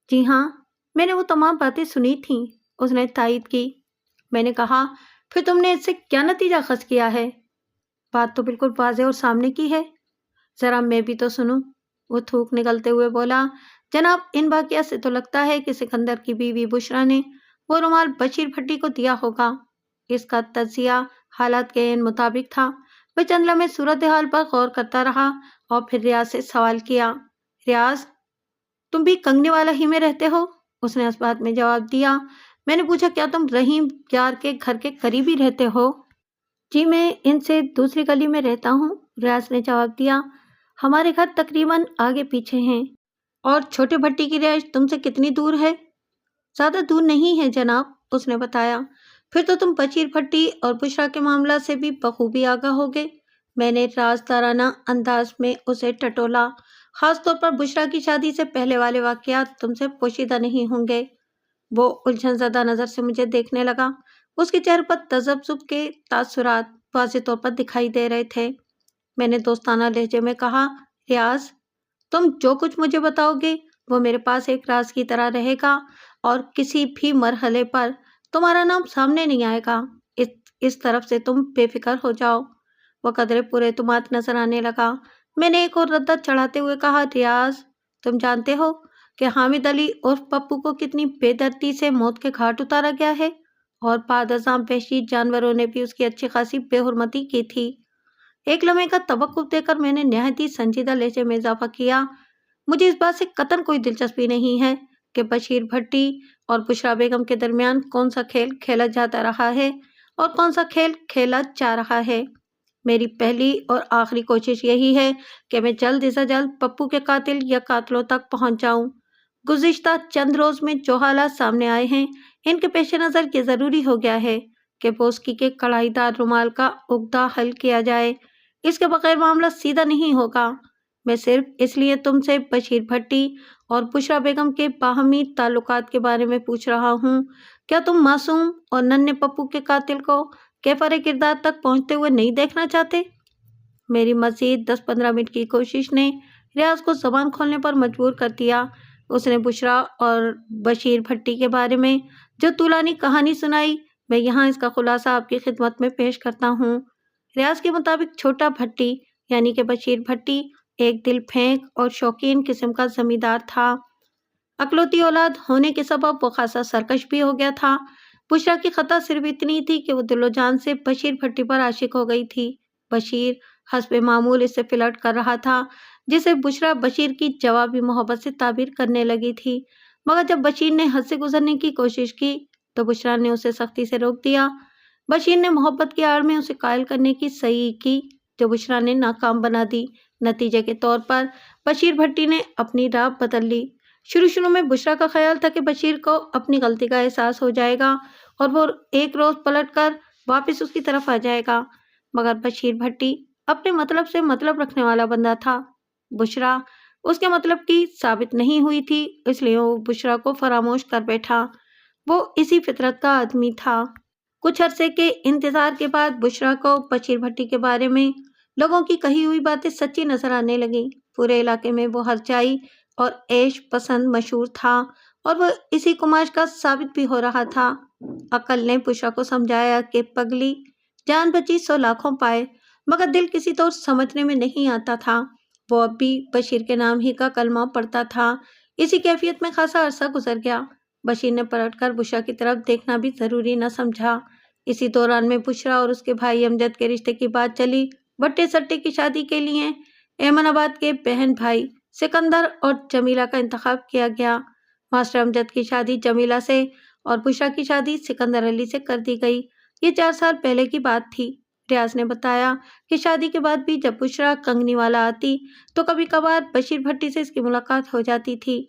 जी हाँ, मैंने वो तमाम बातें सुनी थीं, उसने तायद की। मैंने कहा, फिर तुमने इससे क्या नतीजा खस किया है? बात तो बिल्कुल वाज़ेह और सामने की है। ज़रा मैं भी तो सुनूं। वो थूक निकलते हुए बोला, जनाब, इन वाक़िया से तो लगता है कि सिकंदर की बीवी बुशरा ने वो रुमाल बशीर भट्टी को दिया होगा। इसका तज्ज़िया हालात के इन मुताबिक था। वह चंद लम्हे सूरत हाल पर गौर करता रहा और फिर रियाज से सवाल किया, रियाज, तुम भी कंगने वाला ही में रहते हो? उसने इस बात में जवाब दिया। मैंने पूछा, क्या तुम रहीम यार के घर के करीब ही रहते हो? जी, मैं इनसे दूसरी गली में रहता हूँ, रियाज ने जवाब दिया। हमारे घर तकरीबन आगे पीछे हैं। और छोटे भट्टी की रिहाइश तुमसे कितनी दूर है? ज़्यादा दूर नहीं है जनाब, उसने बताया। फिर तो तुम बशीर भट्टी और बुशरा के मामला से भी बखूबी आगाह होगे। मैंने राजदाराना अंदाज में उसे टटोला। खास तौर पर बुशरा की शादी से पहले वाले वाक़यात तुमसे पोशीदा नहीं होंगे। वो उलझनज़दा नज़र से मुझे देखने लगा। उसके चेहरे पर तज़ब्ज़ुब के तासुरात वाज़ेह तौर पर दिखाई दे रहे थे। मैंने दोस्ताना लहजे में कहा, रियाज, तुम जो कुछ मुझे बताओगे वो मेरे पास एक राज की तरह रहेगा और किसी भी मरहले पर तुम्हारा नाम सामने नहीं आएगा। इस तरफ से तुम बेफिक्र हो जाओ। वह कदरे पुरएतमाद नजर आने लगा। मैंने एक और रद्दा चढ़ाते हुए कहा, रियाज, तुम जानते हो कि हामिद अली उर्फ पप्पू को कितनी बेदर्दी से मौत के घाट उतारा गया है और बादअज़ां वहशी जानवरों ने भी उसकी अच्छी खासी बेहुरमती की थी। एक लम्हे का तवक्कुफ देकर मैंने नहायत ही संजीदा लहजे में इजाफा किया, मुझे इस बात से कतन कोई दिलचस्पी नहीं है कि बशीर भट्टी और बुशरा बेगम के दरमियान कौन सा खेल खेला जाता रहा है और कौन सा खेल खेला जा रहा है। मेरी पहली और आखिरी कोशिश यही है कि मैं जल्द से जल्द पप्पू के कातिल या कातिलों तक पहुंच जाऊं। गुज़िश्ता चंद रोज़ में जो हालात सामने आए हैं, इनके पेश नज़र ये ज़रूरी हो गया है कि बोस्की के कढ़ाईदार रुमाल का उगदा हल किया जाए। इसके बगैर मामला सीधा नहीं होगा। मैं सिर्फ इसलिए तुमसे बशीर भट्टी और बुशरा बेगम के बाहमी ताल्लुकात के बारे में पूछ रहा हूँ। क्या तुम मासूम और नन्हे पप्पू के कातिल को कैफर किरदार तक पहुँचते हुए नहीं देखना चाहते? मेरी मज़ीद 10-15 मिनट की कोशिश ने रियाज को ज़बान खोलने पर मजबूर कर दिया। उसने बुशरा और बशीर भट्टी के बारे में जो तूलानी कहानी सुनाई, मैं यहाँ इसका खुलासा आपकी खिदमत में पेश करता हूँ। रियाज के मुताबिक छोटा भट्टी यानी कि बशीर भट्टी एक दिल फेंक और शौकीन किस्म का जमींदार था। अकलौती औलाद होने के सबब वो खासा सरकश भी हो गया था। बुशरा की खता सिर्फ इतनी थी कि वो दिलो जान से बशीर भट्टी पर आशिक हो गई थी। बशीर हस्बे मामूल इससे फ्लर्ट कर रहा था, जिसे बुशरा बशीर की जवाबी मोहब्बत से ताबीर करने लगी थी। मगर जब बशीर ने हद से गुजरने की कोशिश की तो बुशरा ने उसे सख्ती से रोक दिया। बशीर ने मोहब्बत की आड़ में उसे कायल करने की सही की, जो बुशरा ने नाकाम बना दी। नतीजे के तौर पर बशीर भट्टी ने अपनी राह बदल ली। शुरू में बुशरा का ख्याल था कि बशीर को अपनी गलती का एहसास हो जाएगा और वो एक रोज़ पलटकर वापस उसकी तरफ आ जाएगा, मगर बशीर भट्टी अपने मतलब से मतलब रखने वाला बंदा था। बुशरा उसके मतलब की साबित नहीं हुई थी, इसलिए वो बुशरा को फरामोश कर बैठा। वो इसी फितरत का आदमी था। कुछ अरसे के इंतजार के बाद बुशरा को बशीर भट्टी के बारे में लोगों की कही हुई बातें सच्ची नजर आने लगी। पूरे इलाके में वो हरजाई और ऐश पसंद मशहूर था और वह इसी कुमाश का साबित भी हो रहा था। अकल ने बुशरा को समझाया कि पगली, जान बची सौ लाखों पाए, मगर दिल किसी तो समझने में नहीं आता था। वो अब भी बशीर के नाम ही का कलमा पढ़ता था। इसी कैफियत में खासा अरसा गुजर गया। बशीर ने पलटकर बुशरा की तरफ देखना भी जरूरी न समझा। इसी दौरान में बुशरा और उसके भाई अमजद के रिश्ते की बात चली। भट्टे सट्टे की शादी के लिए एमनाबाद के बहन भाई सिकंदर और जमीला का इंतखाब किया गया। मास्टर अमजद की शादी जमीला से और बुशरा की शादी सिकंदर अली से कर दी गई। ये 4 साल पहले की बात थी। रियाज ने बताया कि शादी के बाद भी जब बुशरा कंगनी वाला आती तो कभी कभार बशीर भट्टी से इसकी मुलाकात हो जाती थी।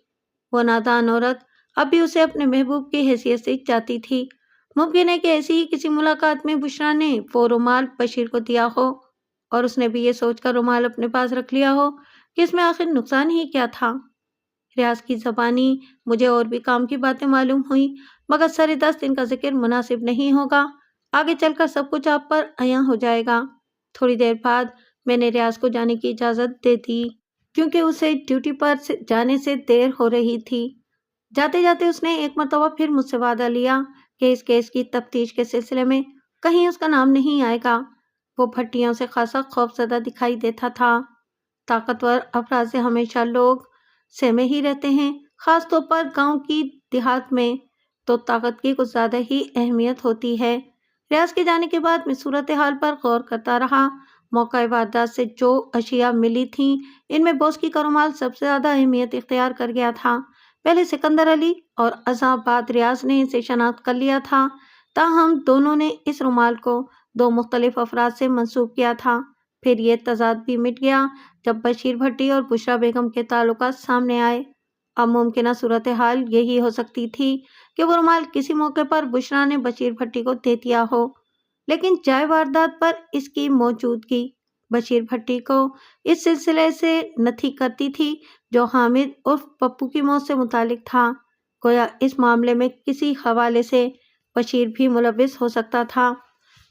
वो नादान औरत अब भी उसे अपने महबूब की हैसियत से जाती थी। मुमकिन है कि ऐसी ही किसी मुलाकात में बुशरा ने वो रुमाल बशीर को दिया हो और उसने भी ये सोचकर रुमाल अपने पास रख लिया हो कि इसमें आखिर नुकसान ही क्या था। रियाज की ज़बानी मुझे और भी काम की बातें मालूम हुई, मगर सर दस्त इनका जिक्र मुनासिब नहीं होगा। आगे चलकर सब कुछ आप पर अयां हो जाएगा। थोड़ी देर बाद मैंने रियाज को जाने की इजाज़त दे दी, क्योंकि उसे ड्यूटी पर जाने से देर हो रही थी। जाते जाते उसने एक मरतबा फिर मुझसे वादा लिया कि इस केस की तफ्तीश के सिलसिले में कहीं उसका नाम नहीं आएगा। वो भट्टियों से खासा खौफजदा दिखाई देता था। ताकतवर अफराद से हमेशा लोग सहमे ही रहते हैं, खास तौर पर गांव की देहात में तो ताकत की कुछ ज़्यादा ही अहमियत होती है। रियाज के जाने के बाद मैं सूरत हाल पर गौर करता रहा। मौका वारदात से जो अशिया मिली थीं, इनमें बॉस की करोमाल सबसे ज़्यादा अहमियत इख्तियार कर गया था। पहले सिकंदर अली और अज़ाब बाद रियाज ने इसे शनाख्त कर लिया था। ताहम दोनों ने इस रुमाल को 2 मुख्तलिफ अफराद से मंसूब किया था। फिर ये तजाद भी मिट गया जब बशीर भट्टी और बुशरा बेगम के ताल्लुकात सामने आए। अब मुमकिन सूरत हाल यही हो सकती थी कि वो रुमाल किसी मौके पर बुशरा ने बशीर भट्टी को दे दिया हो, लेकिन जाए वारदात पर इसकी मौजूदगी बशीर भट्टी को इस सिलसिले से नथी करती थी जो हामिद उर्फ पप्पू की मौत से मुतालिक था। गोया इस मामले में किसी हवाले से बशीर भी मुलविस हो सकता था।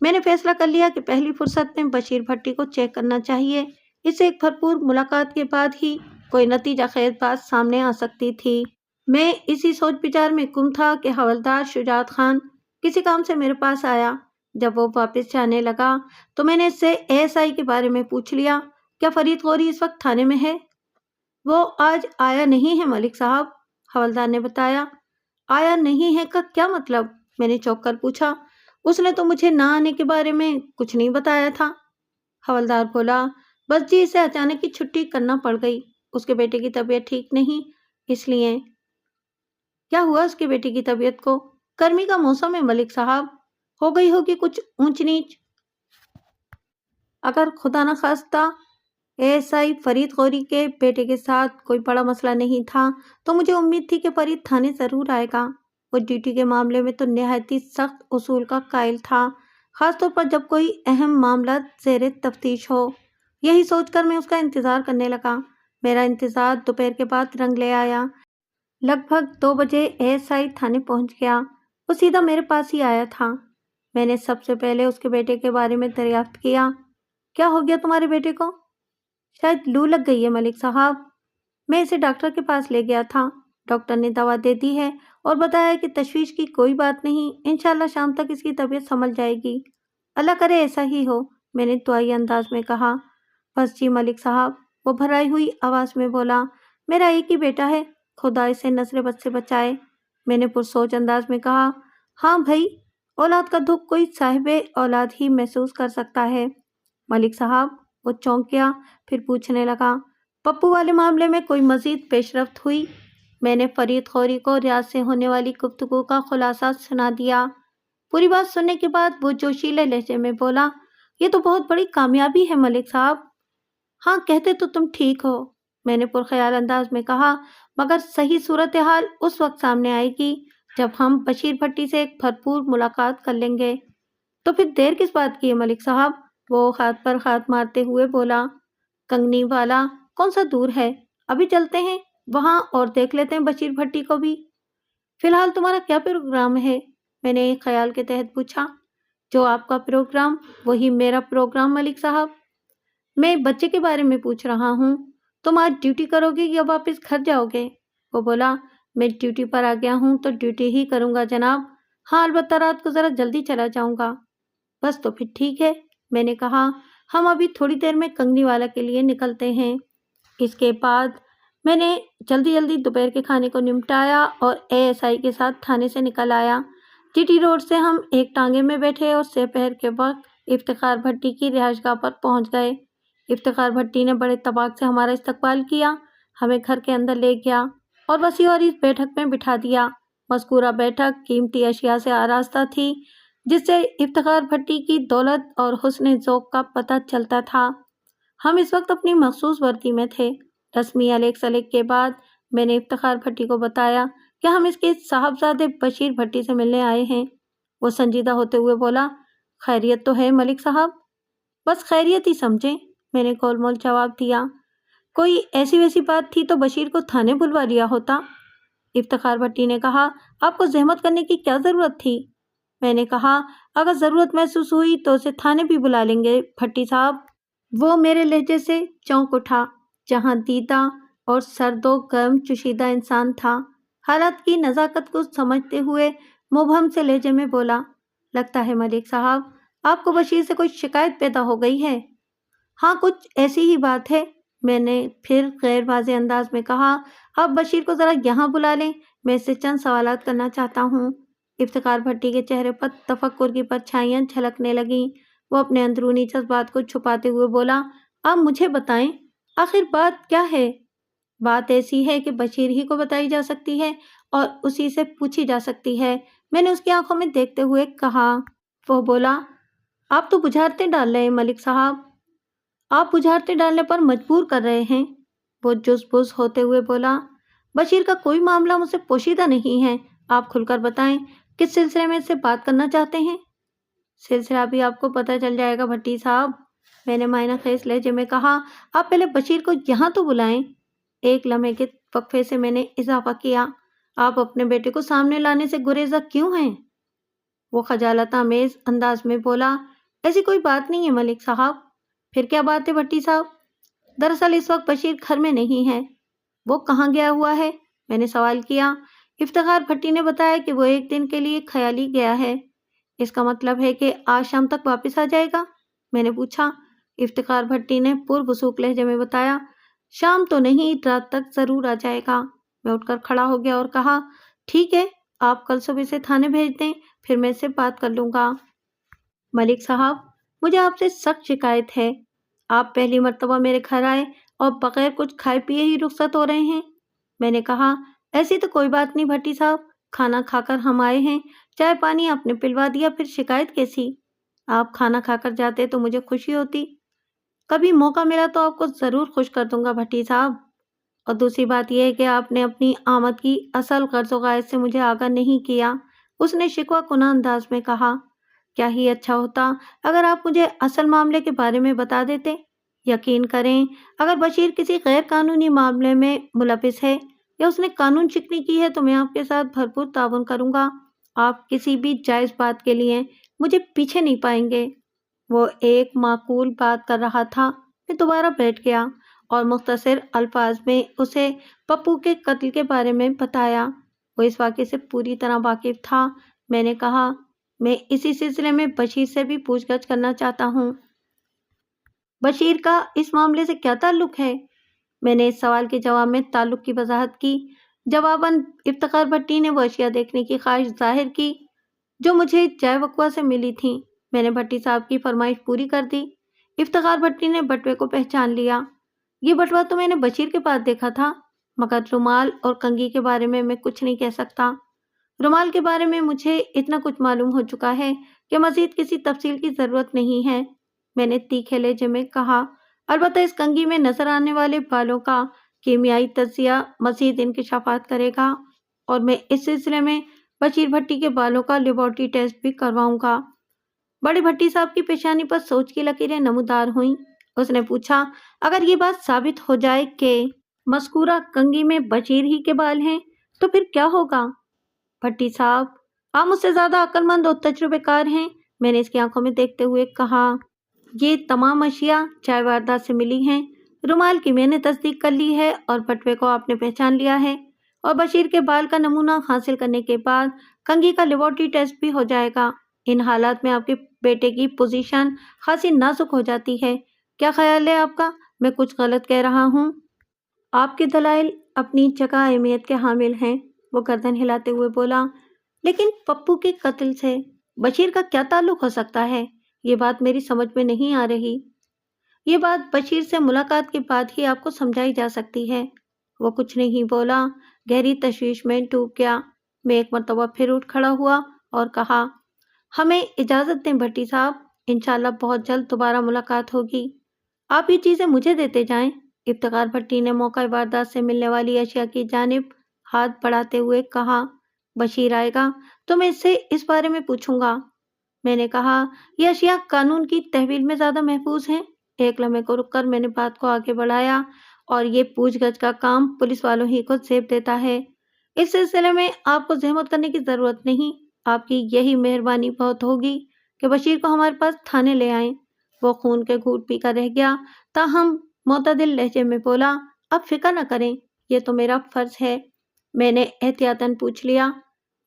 मैंने फैसला कर लिया कि पहली फुर्सत में बशीर भट्टी को चेक करना चाहिए। इससे एक भरपूर मुलाकात के बाद ही कोई नतीजा खैर बात सामने आ सकती थी। मैं इसी सोच विचार में गुम था कि हवलदार शुजात खान किसी काम से मेरे पास आया। जब वो वापस जाने लगा तो मैंने इससे एएसआई के बारे में पूछ लिया, क्या फरीद गौरी इस वक्त थाने में है? वो आज आया नहीं है मलिक साहब, हवलदार ने बताया। आया नहीं है का क्या मतलब? मैंने चौंक कर पूछा। उसने तो मुझे ना आने के बारे में कुछ नहीं बताया था। हवलदार बोला, बस जी इसे अचानक ही छुट्टी करना पड़ गई। उसके बेटे की तबीयत ठीक नहीं, इसलिए। क्या हुआ उसके बेटे की तबीयत को? गर्मी का मौसम है मलिक साहब, हो गई होगी कुछ ऊंच नीच। अगर खुदा न खास्ता एएसआई फरीद गौरी के बेटे के साथ कोई बड़ा मसला नहीं था तो मुझे उम्मीद थी कि फरीद थाने जरूर आएगा। वो ड्यूटी के मामले में तो निहायत ही सख्त उसूल का कायल था, खासतौर पर जब कोई अहम मामला ज़ेरे तफ्तीश हो। यही सोचकर मैं उसका इंतज़ार करने लगा। मेरा इंतज़ार दोपहर के बाद रंग ले आया। लगभग 2 बजे एएसआई थाने पहुंच गया। वो सीधा मेरे पास ही आया था। मैंने सबसे पहले उसके बेटे के बारे में दरियाफ्त किया। क्या हो गया तुम्हारे बेटे को? शायद लू लग गई है मलिक साहब। मैं इसे डॉक्टर के पास ले गया था। डॉक्टर ने दवा दे दी है और बताया कि तशवीश की कोई बात नहीं, इंशाल्लाह शाम तक इसकी तबीयत संभल जाएगी। अल्लाह करे ऐसा ही हो, मैंने दुआई अंदाज में कहा। बस जी मलिक साहब, वो भराई हुई आवाज़ में बोला, मेरा एक ही बेटा है, खुदा इसे नजर बद से बचाए। मैंने पुरसोच अंदाज में कहा, हाँ भाई, औलाद का दुख कोई साहिबे औलाद ही महसूस कर सकता है। मलिक साहब, वो चौंक गया, फिर पूछने लगा, पप्पू वाले मामले में कोई मजीद पेशरफ्त हुई? मैंने फरीद गौरी को रियाज से होने वाली गुफ्तगू का खुलासा सुना दिया। पूरी बात सुनने के बाद वो जोशीले लहजे में बोला, ये तो बहुत बड़ी कामयाबी है मलिक साहब। हाँ, कहते तो तुम ठीक हो, मैंने पुरख्याल अंदाज में कहा, मगर सही सूरत हाल उस वक्त सामने आएगी जब हम बशीर भट्टी से एक भरपूर मुलाकात कर लेंगे। तो फिर देर किस बात की है मलिक साहब? वो हाथ पर हाथ मारते हुए बोला, कंगनी वाला कौन सा दूर है, अभी चलते हैं वहाँ और देख लेते हैं बशीर भट्टी को भी। फिलहाल तुम्हारा क्या प्रोग्राम है? मैंने एक ख्याल के तहत पूछा। जो आपका प्रोग्राम वही मेरा प्रोग्राम मलिक साहब। मैं बच्चे के बारे में पूछ रहा हूँ। तुम आज ड्यूटी करोगे या वापस घर जाओगे? वो बोला, मैं ड्यूटी पर आ गया हूँ तो ड्यूटी ही करूँगा जनाब। हाँ, अलबत्ता रात को ज़रा जल्दी चला जाऊँगा। बस तो फिर ठीक है, मैंने कहा, हम अभी थोड़ी देर में कंगनी वाला के लिए निकलते हैं। इसके बाद میں نے جلدی جلدی دوپہر کے کھانے کو نمٹایا اور ASI کے ساتھ تھانے سے نکل آیا۔ GT روڈ سے ہم ایک ٹانگے میں بیٹھے اور سپہر کے وقت افتخار بھٹی کی رہائش گاہ پر پہنچ گئے۔ افتخار بھٹی نے بڑے طباق سے ہمارا استقبال کیا، ہمیں گھر کے اندر لے گیا اور وسیع اور اس بیٹھک میں بٹھا دیا۔ مذکورہ بیٹھک قیمتی اشیاء سے آراستہ تھی، جس سے افتخار بھٹی کی دولت اور حسن ذوق کا پتہ چلتا تھا۔ ہم اس وقت اپنی مخصوص وردی میں تھے۔ رسمی علیق سلیق کے بعد میں نے افتخار بھٹی کو بتایا کہ ہم اس کے صاحبزادے بشیر بھٹی سے ملنے آئے ہیں۔ وہ سنجیدہ ہوتے ہوئے بولا، خیریت تو ہے ملک صاحب؟ بس خیریت ہی سمجھیں، میں نے گول مول جواب دیا۔ کوئی ایسی ویسی بات تھی تو بشیر کو تھانے بلوا لیا ہوتا۔ افتخار بھٹی نے کہا، آپ کو زحمت کرنے کی کیا ضرورت تھی؟ میں نے کہا، اگر ضرورت محسوس ہوئی تو اسے تھانے بھی بلا لیں گے بھٹی صاحب۔ وہ میرے لہجے سے چونک اٹھا، جہاں دیدہ اور سرد و گرم چشیدہ انسان تھا۔ حالات کی نزاکت کو سمجھتے ہوئے مبہم سے لہجے میں بولا، لگتا ہے ملک صاحب آپ کو بشیر سے کوئی شکایت پیدا ہو گئی ہے۔ ہاں کچھ ایسی ہی بات ہے، میں نے پھر غیر واضح انداز میں کہا۔ آپ بشیر کو ذرا یہاں بلا لیں، میں اس سے چند سوالات کرنا چاہتا ہوں۔ افتخار بھٹی کے چہرے پر تفکر کی پرچھائیاں جھلکنے لگیں۔ وہ اپنے اندرونی جذبات کو چھپاتے ہوئے بولا، آپ مجھے بتائیں، آخر بات کیا ہے؟ بات ایسی ہے کہ بشیر ہی کو بتائی جا سکتی ہے اور اسی سے پوچھی جا سکتی ہے، میں نے اس کی آنکھوں میں دیکھتے ہوئے کہا۔ وہ بولا، آپ تو بجھارتیں ڈال رہے ہیں ملک صاحب، آپ بجھارتیں ڈالنے پر مجبور کر رہے ہیں۔ وہ جز بز ہوتے ہوئے بولا، بشیر کا کوئی معاملہ مجھ سے پوشیدہ نہیں ہے، آپ کھل کر بتائیں کس سلسلے میں اس سے بات کرنا چاہتے ہیں؟ سلسلہ بھی آپ کو پتہ چل جائے گا بھٹی صاحب، میں نے معنی خیز لہجے میں کہا۔ آپ پہلے بشیر کو یہاں تو بلائیں۔ ایک لمحے کے وقفے سے میں نے اضافہ کیا، آپ اپنے بیٹے کو سامنے لانے سے گریزہ کیوں ہیں؟ وہ خجالت آمیز انداز میں بولا، ایسی کوئی بات نہیں ہے ملک صاحب۔ پھر کیا بات ہے بھٹی صاحب؟ دراصل اس وقت بشیر گھر میں نہیں ہے۔ وہ کہاں گیا ہوا ہے؟ میں نے سوال کیا۔ افتخار بھٹی نے بتایا کہ وہ ایک دن کے لیے خیالی گیا ہے۔ اس کا مطلب ہے کہ آج شام تک واپس آ جائے گا؟ میں نے پوچھا۔ افتخار بھٹی نے پربسوک لہجے میں بتایا، شام تو نہیں، رات تک ضرور آ جائے گا۔ میں اٹھ کر کھڑا ہو گیا اور کہا، ٹھیک ہے، آپ کل صبح سے تھانے بھیج دیں، پھر میں اس سے بات کر لوں گا۔ ملک صاحب، مجھے آپ سے سخت شکایت ہے، آپ پہلی مرتبہ میرے گھر آئے اور بغیر کچھ کھائے پیے ہی رخصت ہو رہے ہیں۔ میں نے کہا، ایسی تو کوئی بات نہیں بھٹی صاحب، کھانا کھا کر ہم آئے ہیں، چائے پانی آپ نے پلوا دیا، پھر شکایت کیسی؟ آپ کھانا کھا کر جاتے تو مجھے خوشی ہوتی، کبھی موقع ملا تو آپ کو ضرور خوش کر دوں گا بھٹی صاحب۔ اور دوسری بات یہ ہے کہ آپ نے اپنی آمد کی اصل غرض و غائز سے مجھے آگاہ نہیں کیا، اس نے شکوہ کناں انداز میں کہا۔ کیا ہی اچھا ہوتا اگر آپ مجھے اصل معاملے کے بارے میں بتا دیتے۔ یقین کریں، اگر بشیر کسی غیر قانونی معاملے میں ملوث ہے یا اس نے قانون شکنی کی ہے تو میں آپ کے ساتھ بھرپور تعاون کروں گا۔ آپ کسی بھی جائز بات کے لیے مجھے پیچھے نہیں پائیں گے۔ وہ ایک معقول بات کر رہا تھا، میں دوبارہ بیٹھ گیا اور مختصر الفاظ میں اسے پپو کے قتل کے بارے میں بتایا۔ وہ اس واقعے سے پوری طرح واقف تھا۔ میں نے کہا، میں اسی سلسلے میں بشیر سے بھی پوچھ گچھ کرنا چاہتا ہوں۔ بشیر کا اس معاملے سے کیا تعلق ہے؟ میں نے اس سوال کے جواب میں تعلق کی وضاحت کی۔ جواباً افتخار بھٹی نے وہ اشیاء دیکھنے کی خواہش ظاہر کی جو مجھے جائے وقوع سے ملی تھیں۔ میں نے بھٹی صاحب کی فرمائش پوری کر دی۔ افتخار بھٹی نے بٹوے کو پہچان لیا۔ یہ بٹوا تو میں نے بشیر کے پاس دیکھا تھا، مگر رومال اور کنگھی کے بارے میں کچھ نہیں کہہ سکتا۔ رومال کے بارے میں مجھے اتنا کچھ معلوم ہو چکا ہے کہ مزید کسی تفصیل کی ضرورت نہیں ہے، میں نے تیکھے لہجے میں کہا۔ البتہ اس کنگھی میں نظر آنے والے بالوں کا کیمیائی تجزیہ مزید انکشافات کرے گا اور میں اس سلسلے میں بشیر بھٹی کے بالوں کا لیبارٹری ٹیسٹ بھی کرواؤں گا۔ بڑے بھٹی صاحب کی پیشانی پر سوچ کی لکیریں نمودار ہوئیں۔ اس نے پوچھا، اگر یہ بات ثابت ہو جائے کہ مذکورہ کنگھی میں بشیر ہی کے بال ہیں تو پھر کیا ہوگا؟ بھٹی صاحب، آپ مجھ سے زیادہ عقل مند اور تجربے کار ہیں، میں نے اس کی آنکھوں میں دیکھتے ہوئے کہا۔ یہ تمام اشیاء چائے واردات سے ملی ہیں، رومال کی میں نے تصدیق کر لی ہے اور بٹوے کو آپ نے پہچان لیا ہے، اور بشیر کے بال کا نمونہ حاصل کرنے کے بعد کنگھی کا لیبارٹری ٹیسٹ بھی ہو جائے گا۔ ان حالات میں آپ کے بیٹے کی پوزیشن خاصی نازک ہو جاتی ہے۔ کیا خیال ہے آپ کا؟ میں کچھ غلط کہہ رہا ہوں؟ آپ کے دلائل اپنی جگہ اہمیت کے حامل ہیں، وہ گردن ہلاتے ہوئے بولا، لیکن پپو کے قتل سے بشیر کا کیا تعلق ہو سکتا ہے؟ یہ بات میری سمجھ میں نہیں آ رہی۔ یہ بات بشیر سے ملاقات کے بعد ہی آپ کو سمجھائی جا سکتی ہے۔ وہ کچھ نہیں بولا، گہری تشویش میں ڈوب گیا۔ میں ایک مرتبہ پھر اٹھ کھڑا ہوا اور کہا، ہمیں اجازت دیں بھٹی صاحب، انشاءاللہ بہت جلد دوبارہ ملاقات ہوگی۔ آپ یہ چیزیں مجھے دیتے جائیں۔ افتخار بھٹی نے موقع واردات سے ملنے والی اشیاء کی جانب ہاتھ بڑھاتے ہوئے کہا، بشیر آئے گا تو میں اس سے اس بارے میں پوچھوں گا۔ میں نے کہا، یہ اشیاء قانون کی تحویل میں زیادہ محفوظ ہیں۔ ایک لمحے کو رک کر میں نے بات کو آگے بڑھایا، اور یہ پوچھ گچھ کا کام پولیس والوں ہی کو زیب دیتا ہے۔ اس سلسلے میں آپ کو زحمت کرنے کی ضرورت نہیں۔ آپ کی یہی مہربانی بہت ہوگی کہ بشیر کو ہمارے پاس تھانے لے آئیں۔ وہ خون کے گھونٹ پی کر رہ گیا، تاہم معتدل لہجے میں بولا، اب فکر نہ کریں، یہ تو میرا فرض ہے۔ میں نے احتیاطاً پوچھ لیا،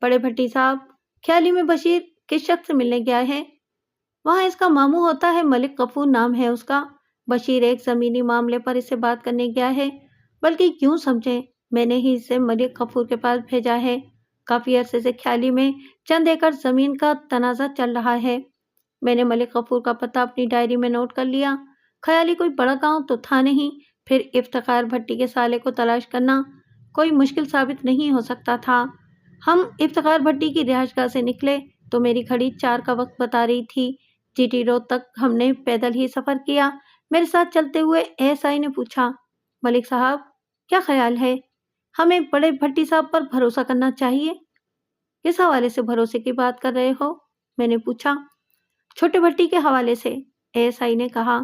بڑے بھٹی صاحب، خیالی میں بشیر کس شخص سے ملنے گیا ہے؟ وہاں اس کا ماموں ہوتا ہے، ملک غفور نام ہے اس کا۔ بشیر ایک زمینی معاملے پر اس سے بات کرنے گیا ہے، بلکہ یوں سمجھیں میں نے ہی اسے ملک غفور کے پاس بھیجا ہے۔ کافی عرصے سے خیالی میں چند ایکڑ زمین کا تنازع چل رہا ہے۔ میں نے ملک غفور کا پتہ اپنی ڈائری میں نوٹ کر لیا۔ خیالی کوئی بڑا گاؤں تو تھا نہیں، پھر افتخار بھٹی کے سالے کو تلاش کرنا کوئی مشکل ثابت نہیں ہو سکتا تھا۔ ہم افتخار بھٹی کی رہائش گاہ سے نکلے تو میری گھڑی 4 کا وقت بتا رہی تھی۔ جی ٹی روڈ تک ہم نے پیدل ہی سفر کیا۔ میرے ساتھ چلتے ہوئے ایس آئی نے پوچھا، ملک صاحب کیا خیال ہے، ہمیں بڑے بھٹی صاحب پر بھروسہ کرنا چاہیے؟ کس حوالے سے بھروسے کی بات کر رہے ہو؟ میں نے پوچھا۔ چھوٹے بھٹی کے حوالے سے، ایس آئی نے کہا۔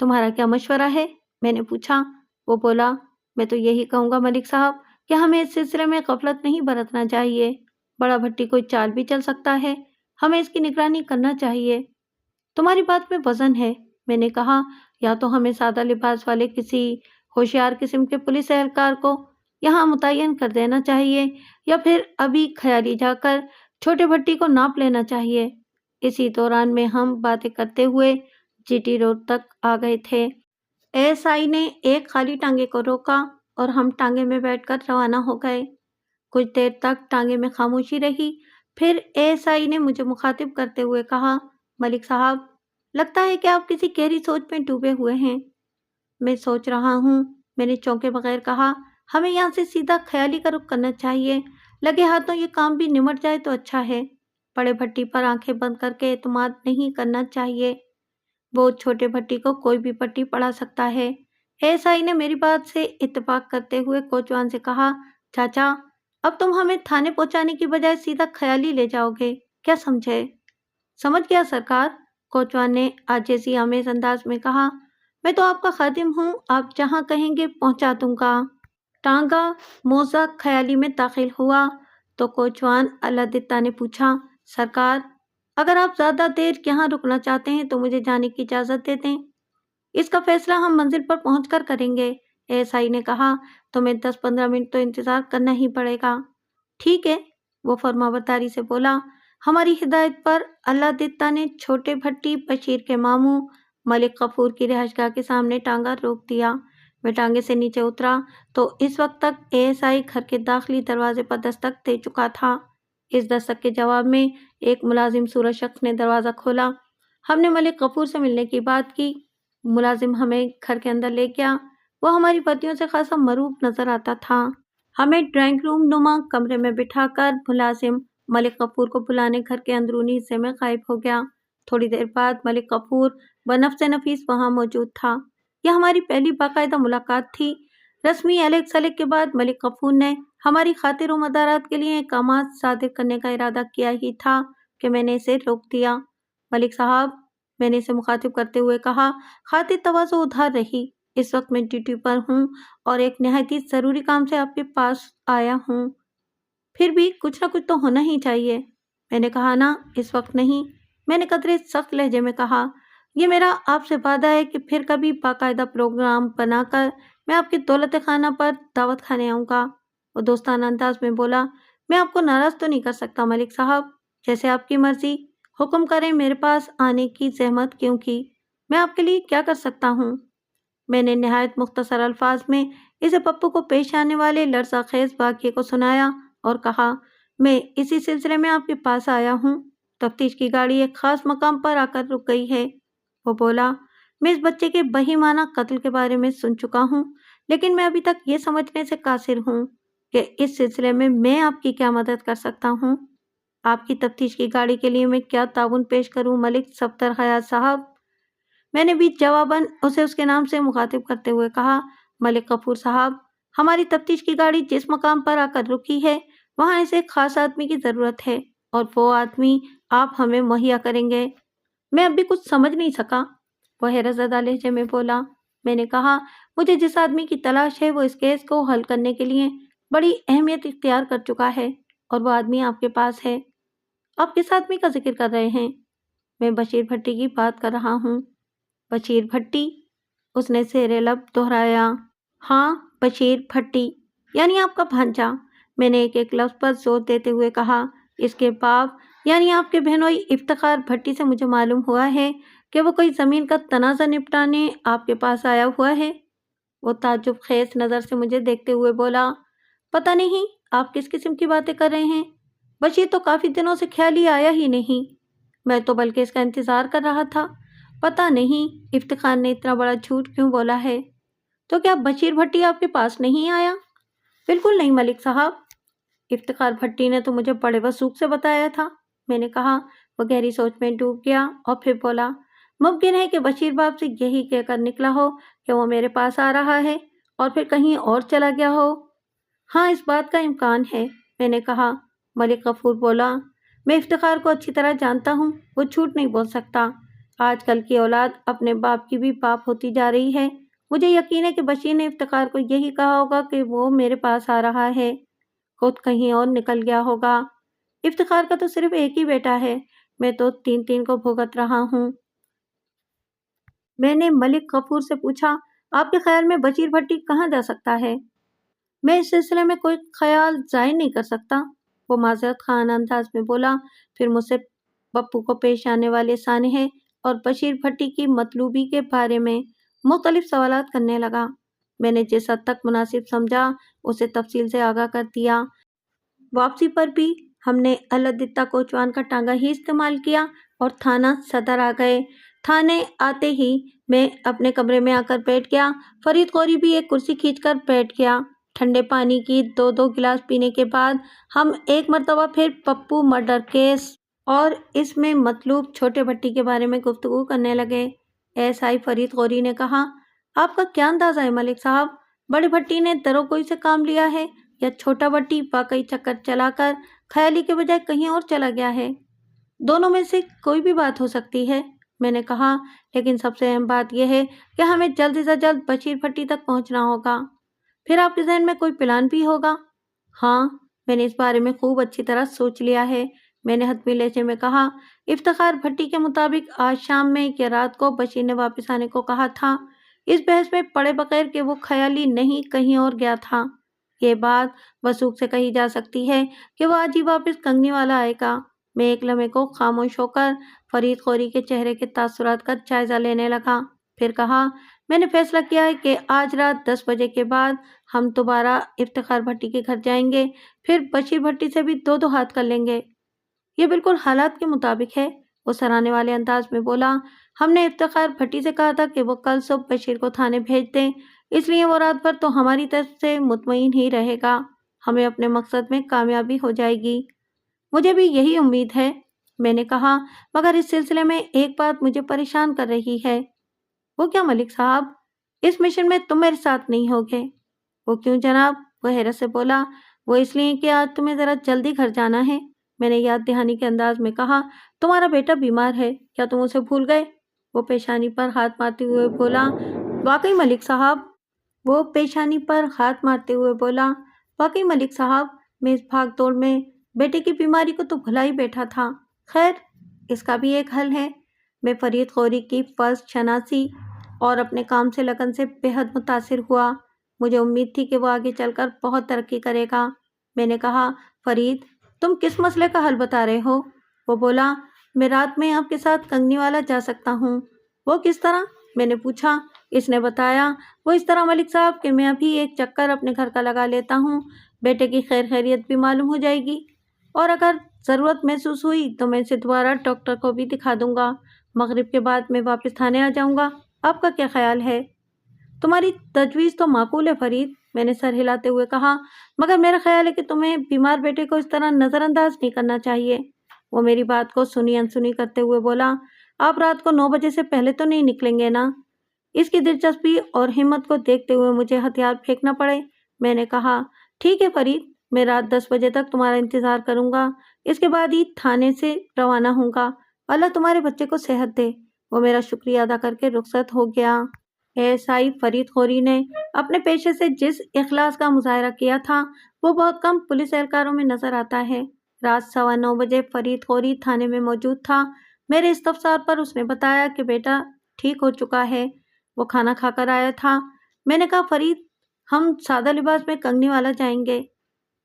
تمہارا کیا مشورہ ہے؟ میں نے پوچھا۔ وہ بولا، میں تو یہی کہوں گا ملک صاحب کہ ہمیں اس سلسلے میں غفلت نہیں برتنا چاہیے۔ بڑا بھٹی کوئی چال بھی چل سکتا ہے، ہمیں اس کی نگرانی کرنا چاہیے۔ تمہاری بات میں وزن ہے، میں نے کہا، یا تو ہمیں سادہ لباس والے کسی ہوشیار قسم کے پولیس اہلکار کو یہاں متعین کر دینا چاہیے، یا پھر ابھی خیالی جا کر چھوٹے بھٹی کو ناپ لینا چاہیے۔ اسی دوران میں ہم باتیں کرتے ہوئے جی ٹی روڈ تک آ گئے تھے۔ ایس آئی نے ایک خالی ٹانگے کو روکا اور ہم ٹانگے میں بیٹھ کر روانہ ہو گئے۔ کچھ دیر تک ٹانگے میں خاموشی رہی، پھر ایس آئی نے مجھے مخاطب کرتے ہوئے کہا، ملک صاحب، لگتا ہے کہ آپ کسی گہری سوچ میں ڈوبے ہوئے ہیں۔ میں سوچ رہا ہوں، میں نے چونکے بغیر کہا، ہمیں یہاں سے سیدھا خیالی کا رخ کرنا چاہیے، لگے ہاتھوں یہ کام بھی نمٹ جائے تو اچھا ہے۔ بڑے بھٹی پر آنکھیں بند کر کے اعتماد نہیں کرنا چاہیے، وہ چھوٹے بھٹی کو کوئی بھی پٹی پڑھا سکتا ہے۔ ایس آئی نے میری بات سے اتفاق کرتے ہوئے کوچوان سے کہا، چاچا، اب تم ہمیں تھانے پہنچانے کی بجائے سیدھا خیالی لے جاؤ گے، کیا سمجھے؟ سمجھ گیا سرکار، کوچوان نے عاجزی آمیز انداز میں کہا، میں تو آپ کا خادم ہوں، آپ جہاں کہیں گے پہنچا دوں گا۔ ٹانگا موزہ خیالی میں داخل ہوا تو کوچوان اللہ نے پوچھا، سرکار، اگر آپ زیادہ دیر یہاں رکنا چاہتے ہیں تو مجھے جانے کی اجازت دے دیں، اس کا فیصلہ ہم منزل پر پہنچ کر کریں گے۔ ایس آئی نے کہا، تمہیں 10-15 منٹ تو انتظار کرنا ہی پڑے گا۔ ٹھیک ہے، وہ فرمانبرداری سے بولا۔ ہماری ہدایت پر اللہ نے چھوٹے بھٹی بشیر کے ماموں ملک غفور کی رہائش گاہ کے سامنے ٹانگا روک دیا۔ میں ٹانگے سے نیچے اترا تو اس وقت تک ایس آئی گھر کے داخلی دروازے پر دستک دے چکا تھا۔ اس دستک کے جواب میں ایک ملازم صورت شخص نے دروازہ کھولا۔ ہم نے ملک غفور سے ملنے کی بات کی، ملازم ہمیں گھر کے اندر لے گیا۔ وہ ہماری بدیوں سے خاصا مروب نظر آتا تھا۔ ہمیں ڈرائنگ روم نما کمرے میں بٹھا کر ملازم ملک غفور کو بلانے گھر کے اندرونی حصے میں غائب ہو گیا۔ تھوڑی دیر بعد ملک غفور بنفس نفیس وہاں موجود تھا۔ یہ ہماری پہلی باقاعدہ ملاقات تھی۔ رسمی الیگ سلیگ کے بعد ملک غفور نے ہماری خاطر و مدارات کے لیے احکامات صادر کرنے کا ارادہ کیا ہی تھا کہ میں نے اسے روک دیا۔ ملک صاحب، میں نے اسے مخاطب کرتے ہوئے کہا، خاطر تواضع ادھار رہی، اس وقت میں ڈیوٹی پر ہوں اور ایک نہایت ہی ضروری کام سے آپ کے پاس آیا ہوں، پھر بھی کچھ نہ کچھ تو ہونا ہی چاہیے۔ میں نے کہا، نا اس وقت نہیں، میں نے قدرے سخت لہجے میں کہا، یہ میرا آپ سے وعدہ ہے کہ پھر کبھی باقاعدہ پروگرام بنا کر میں آپ کے دولت خانہ پر دعوت کھانے آؤں گا۔ وہ دوستانہ انداز میں بولا، میں آپ کو ناراض تو نہیں کر سکتا ملک صاحب، جیسے آپ کی مرضی، حکم کریں، میرے پاس آنے کی زحمت کیوں کی، میں آپ کے لیے کیا کر سکتا ہوں؟ میں نے نہایت مختصر الفاظ میں اسے پپو کو پیش آنے والے لرزہ خیز واقعے کو سنایا اور کہا، میں اسی سلسلے میں آپ کے پاس آیا ہوں۔ تفتیش کی گاڑی ایک خاص مقام پر آ کر رک گئی ہے۔ وہ بولا، میں اس بچے کے بہیمانہ قتل کے بارے میں سن چکا ہوں، لیکن میں ابھی تک یہ سمجھنے سے قاصر ہوں کہ اس سلسلے میں آپ کی کیا مدد کر سکتا ہوں۔ آپ کی تفتیش کی گاڑی کے لیے میں کیا تعاون پیش کروں ملک صفدر حیات صاحب؟ میں نے بھی جواباً اسے اس کے نام سے مخاطب کرتے ہوئے کہا، ملک غفور صاحب، ہماری تفتیش کی گاڑی جس مقام پر آ کر رکی ہے وہاں اسے ایک خاص آدمی کی ضرورت ہے اور وہ آدمی آپ ہمیں مہیا کریں گے۔ میں اب بھی کچھ سمجھ نہیں سکا، وہ حیرت زدہ لہجے میں بولا۔ میں نے کہا، مجھے جس آدمی کی تلاش ہے وہ اس کیس کو حل کرنے کے لیے بڑی اہمیت اختیار کر چکا ہے اور وہ آدمی آپ کے پاس ہے۔ آپ کس آدمی کا ذکر کر رہے ہیں؟ میں بشیر بھٹی کی بات کر رہا ہوں۔ بشیر بھٹی؟ اس نے زیر لب دہرایا۔ ہاں، بشیر بھٹی، یعنی آپ کا بھانجا۔ میں نے ایک ایک لفظ پر زور دیتے ہوئے کہا۔ اس کے باپ یعنی آپ کے بہنوئی افتخار بھٹی سے مجھے معلوم ہوا ہے کہ وہ کوئی زمین کا تنازع نپٹانے آپ کے پاس آیا ہوا ہے۔ وہ تعجب خیز نظر سے مجھے دیکھتے ہوئے بولا، پتہ نہیں آپ کس قسم کی باتیں کر رہے ہیں؟ بشیر تو کافی دنوں سے خیال ہی آیا ہی نہیں۔ میں تو بلکہ اس کا انتظار کر رہا تھا۔ پتہ نہیں افتخار نے اتنا بڑا جھوٹ کیوں بولا ہے۔ تو کیا بشیر بھٹی آپ کے پاس نہیں آیا؟ بالکل نہیں ملک صاحب، افتخار بھٹی نے تو مجھے بڑے وثوق سے بتایا تھا۔ میں نے کہا۔ وہ گہری سوچ میں ڈوب گیا اور پھر بولا، ممکن ہے کہ بشیر باپ سے یہی کہہ کر نکلا ہو کہ وہ میرے پاس آ رہا ہے اور پھر کہیں اور چلا گیا ہو۔ ہاں، اس بات کا امکان ہے، میں نے کہا۔ ملک غفور بولا، میں افتخار کو اچھی طرح جانتا ہوں، وہ جھوٹ نہیں بول سکتا۔ آج کل کی اولاد اپنے باپ کی بھی باپ ہوتی جا رہی ہے۔ مجھے یقین ہے کہ بشیر نے افتخار کو یہی کہا ہوگا کہ وہ میرے پاس آ رہا ہے، خود کہیں اور نکل گیا ہوگا۔ افتخار کا تو صرف ایک ہی بیٹا ہے، میں تو تین کو بھگت رہا ہوں۔ میں نے ملک غفور سے پوچھا، آپ کے خیال میں بشیر بھٹی کہاں جا سکتا ہے؟ میں اس سلسلے میں کوئی خیال ظاہر نہیں کر سکتا، وہ معذرت خواہ انداز میں بولا۔ پھر مجھ سے پپو کو پیش آنے والے سانحے اور بشیر بھٹی کی مطلوبی کے بارے میں مختلف سوالات کرنے لگا۔ میں نے جس حد تک مناسب سمجھا اسے تفصیل سے آگاہ کر دیا۔ واپسی پر بھی ہم نے الدتہ کوچوان کا ٹانگا ہی استعمال کیا اور تھانہ صدر آ گئے۔ تھانے آتے ہی میں اپنے کمرے میں آ کر بیٹھ گیا۔ فرید غوری بھی ایک کرسی کھینچ کر بیٹھ گیا۔ ٹھنڈے پانی کی دو گلاس پینے کے بعد ہم ایک مرتبہ پھر پپو مرڈر کیس اور اس میں مطلوب چھوٹے بھٹی کے بارے میں گفتگو کرنے لگے۔ ایس آئی فرید غوری نے کہا، آپ کا کیا اندازہ ہے ملک صاحب، بڑے بھٹی نے دروگوئی سے کام لیا ہے یا چھوٹا بھٹی واقعی چکر چلا کر خیالی کے بجائے کہیں اور چلا گیا ہے؟ دونوں میں سے کوئی بھی بات ہو سکتی ہے، میں نے کہا، لیکن سب سے اہم بات یہ ہے کہ ہمیں جلد سے جلد بشیر بھٹی تک پہنچنا ہوگا۔ پھر آپ کے ذہن میں کوئی پلان بھی ہوگا؟ ہاں، میں نے اس بارے میں خوب اچھی طرح سوچ لیا ہے، میں نے حتمی لہجے میں کہا۔ افتخار بھٹی کے مطابق آج شام میں یا رات کو بشیر نے واپس آنے کو کہا تھا۔ اس بحث میں پڑے بغیر کہ وہ خیالی نہیں کہیں اور گیا تھا۔ یہ بات وثوق سے کہی جا سکتی ہے کہ وہ آج ہی واپس کنگنی والا آئے گا۔ میں ایک لمحے کو خاموش ہو کر فرید غوری کے چہرے کے تاثرات کا جائزہ لینے لگا، پھر کہا، میں نے فیصلہ کیا ہے کہ آج رات 10 بجے کے بعد ہم دوبارہ افتخار بھٹی کے گھر جائیں گے، پھر بشیر بھٹی سے بھی دو ہاتھ کر لیں گے۔ یہ بالکل حالات کے مطابق ہے، وہ سراہنے والے انداز میں بولا۔ ہم نے افتخار بھٹی سے کہا تھا کہ وہ کل صبح بشیر کو تھانے بھیج دیں، اس لیے وہ رات بھر تو ہماری طرف سے مطمئن ہی رہے گا، ہمیں اپنے مقصد میں کامیابی ہو جائے گی۔ مجھے بھی یہی امید ہے، میں نے کہا، مگر اس سلسلے میں ایک بات مجھے پریشان کر رہی ہے۔ وہ کیا ملک صاحب؟ اس مشن میں تم میرے ساتھ نہیں ہوگے؟ وہ کیوں جناب؟ وہ حیرت سے بولا۔ وہ اس لیے کہ آج تمہیں ذرا جلدی گھر جانا ہے، میں نے یاد دہانی کے انداز میں کہا۔ تمہارا بیٹا بیمار ہے، کیا تم اسے بھول گئے؟ وہ پیشانی پر ہاتھ مارتے ہوئے بولا۔ واقعی ملک صاحب، وہ پیشانی پر ہاتھ مارتے ہوئے بولا، واقعی ملک صاحب، میں اس بھاگ دوڑ میں بیٹے کی بیماری کو تو بھلا ہی بیٹھا تھا۔ خیر، اس کا بھی ایک حل ہے۔ میں فرید غوری کی فرض شناسی اور اپنے کام سے لگن سے بے حد متاثر ہوا۔ مجھے امید تھی کہ وہ آگے چل کر بہت ترقی کرے گا۔ میں نے کہا، فرید، تم کس مسئلے کا حل بتا رہے ہو؟ وہ بولا، میں رات میں آپ کے ساتھ کنگنی والا جا سکتا ہوں۔ وہ کس طرح؟ میں نے پوچھا۔ اس نے بتایا، وہ اس طرح ملک صاحب کہ میں ابھی ایک چکر اپنے گھر کا لگا لیتا ہوں، بیٹے کی خیر خیریت بھی معلوم ہو جائے گی، اور اگر ضرورت محسوس ہوئی تو میں اسے دوبارہ ڈاکٹر کو بھی دکھا دوں گا۔ مغرب کے بعد میں واپس تھانے آ جاؤں گا۔ آپ کا کیا خیال ہے؟ تمہاری تجویز تو معقول ہے فرید، میں نے سر ہلاتے ہوئے کہا، مگر میرا خیال ہے کہ تمہیں بیمار بیٹے کو اس طرح نظر انداز نہیں کرنا چاہیے۔ وہ میری بات کو سنی انسنی کرتے ہوئے بولا، آپ رات کو 9 بجے سے پہلے تو نہیں نکلیں گے نا؟ اس کی دلچسپی اور ہمت کو دیکھتے ہوئے مجھے ہتھیار پھینکنا پڑے۔ میں نے کہا، ٹھیک ہے فرید، میں رات 10 بجے تک تمہارا انتظار کروں گا، اس کے بعد ہی تھانے سے روانہ ہوں گا۔ اللہ تمہارے بچے کو صحت دے۔ وہ میرا شکریہ ادا کر کے رخصت ہو گیا۔ ایسائی فرید خوری نے اپنے پیشے سے جس اخلاص کا مظاہرہ کیا تھا وہ بہت کم پولیس اہلکاروں میں نظر آتا ہے۔ رات 9:15 بجے فرید خوری تھانے میں موجود تھا۔ میرے استفسار پر اس نے بتایا کہ بیٹا ٹھیک ہو چکا ہے، وہ کھانا کھا کر آیا تھا۔ میں نے کہا، فرید، ہم سادہ لباس میں کنگنی والا جائیں گے۔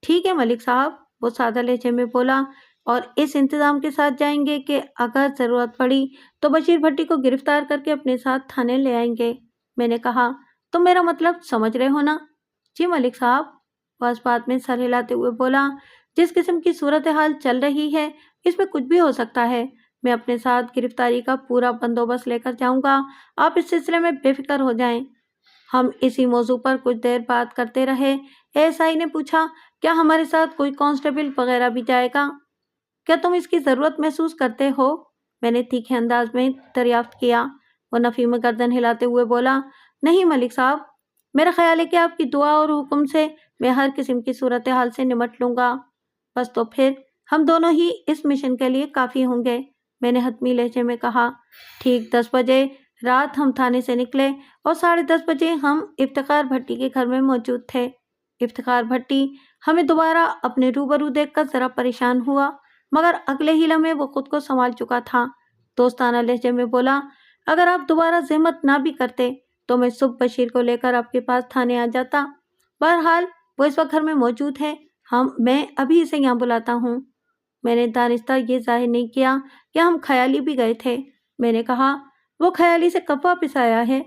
ٹھیک ہے ملک صاحب، وہ سادہ لہجے میں بولا، اور اس انتظام کے ساتھ جائیں گے کہ اگر ضرورت پڑی تو بشیر بھٹی کو گرفتار کر کے اپنے ساتھ تھانے لے آئیں گے۔ میں نے کہا، تم میرا مطلب سمجھ رہے ہو نا؟ جی ملک صاحب، وہ اس بات میں سر ہلاتے ہوئے بولا، جس قسم کی صورتحال چل رہی ہے اس میں کچھ بھی ہو سکتا ہے۔ میں اپنے ساتھ گرفتاری کا پورا بندوبست لے کر جاؤں گا، آپ اس سلسلے میں بے فکر ہو جائیں۔ ہم اسی موضوع پر کچھ دیر بات کرتے رہے۔ ایس آئی نے پوچھا، کیا ہمارے ساتھ کوئی کانسٹیبل وغیرہ بھی جائے گا؟ کیا تم اس کی ضرورت محسوس کرتے ہو؟ میں نے تیکھے انداز میں دریافت کیا۔ وہ نفی میں گردن ہلاتے ہوئے بولا، نہیں ملک صاحب، میرا خیال ہے کہ آپ کی دعا اور حکم سے میں ہر قسم کی صورتحال سے نمٹ لوں گا۔ بس تو پھر ہم دونوں ہی اس مشن کے لیے کافی ہوں گے، میں نے حتمی لہجے میں کہا۔ ٹھیک 10 بجے رات ہم تھانے سے نکلے اور 10:30 بجے ہم افتخار بھٹی کے گھر میں موجود تھے۔ افتخار بھٹی ہمیں دوبارہ اپنے روبرو دیکھ کر ذرا پریشان ہوا، مگر اگلے ہی لمحے وہ خود کو سنبھال چکا تھا۔ دوستانہ لہجے میں بولا، اگر آپ دوبارہ زحمت نہ بھی کرتے تو میں صبح بشیر کو لے کر آپ کے پاس تھانے آ جاتا۔ بہرحال وہ اس وقت گھر میں موجود ہے، میں ابھی اسے یہاں بلاتا ہوں۔ میں نے دانستہ یہ ظاہر نہیں کیا کہ ہم خیالی بھی گئے تھے۔ میں نے کہا، وہ خیالی سے کب واپس آیا ہے؟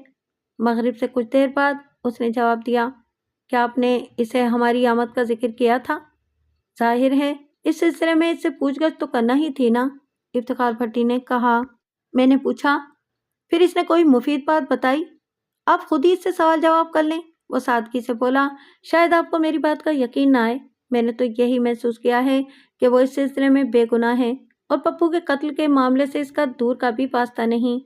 مغرب سے کچھ دیر بعد، اس نے جواب دیا۔ کیا آپ نے اسے ہماری آمد کا ذکر کیا تھا؟ ظاہر ہے اس سلسلے میں اس سے پوچھ گچھ تو کرنا ہی تھی نا، افتخار بھٹی نے کہا۔ میں نے پوچھا، پھر اس نے کوئی مفید بات بتائی؟ آپ خود ہی اس سے سوال جواب کر لیں، وہ سادگی سے بولا، شاید آپ کو میری بات کا یقین نہ آئے، میں نے تو یہی محسوس کیا ہے کہ وہ اس سلسلے میں بے گناہ ہے اور پپو کے قتل کے معاملے سے اس کا دور کا بھی واسطہ نہیں۔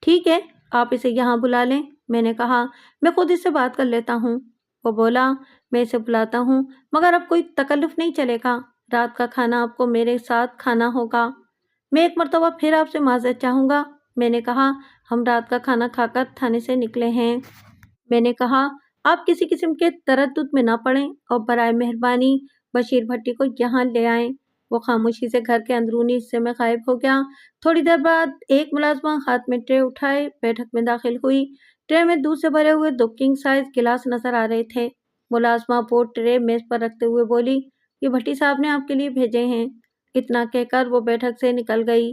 ٹھیک ہے، آپ اسے یہاں بلا لیں، میں نے کہا، میں خود اس سے بات کر لیتا ہوں۔ وہ بولا، میں اسے بلاتا ہوں، مگر اب کوئی تکلف نہیں چلے گا، رات کا کھانا آپ کو میرے ساتھ کھانا ہوگا۔ میں ایک مرتبہ پھر آپ سے معذرت چاہوں گا، میں نے کہا، ہم رات کا کھانا کھا کر تھانے سے نکلے ہیں۔ میں نے کہا، آپ کسی قسم کے تردد میں نہ پڑیں اور برائے مہربانی بشیر بھٹی کو یہاں لے آئیں۔ وہ خاموشی سے گھر کے اندرونی حصے میں غائب ہو گیا۔ تھوڑی دیر بعد ایک ملازمہ ہاتھ میں ٹرے اٹھائے بیٹھک میں داخل ہوئی۔ ٹرے میں دودھ سے بھرے ہوئے 2 کنگ سائز گلاس نظر آ رہے تھے۔ ملازمہ وہ ٹرے میز پر رکھتے ہوئے بولی، یہ بھٹی صاحب نے آپ کے لیے بھیجے ہیں۔ اتنا کہہ کر وہ بیٹھک سے نکل گئی۔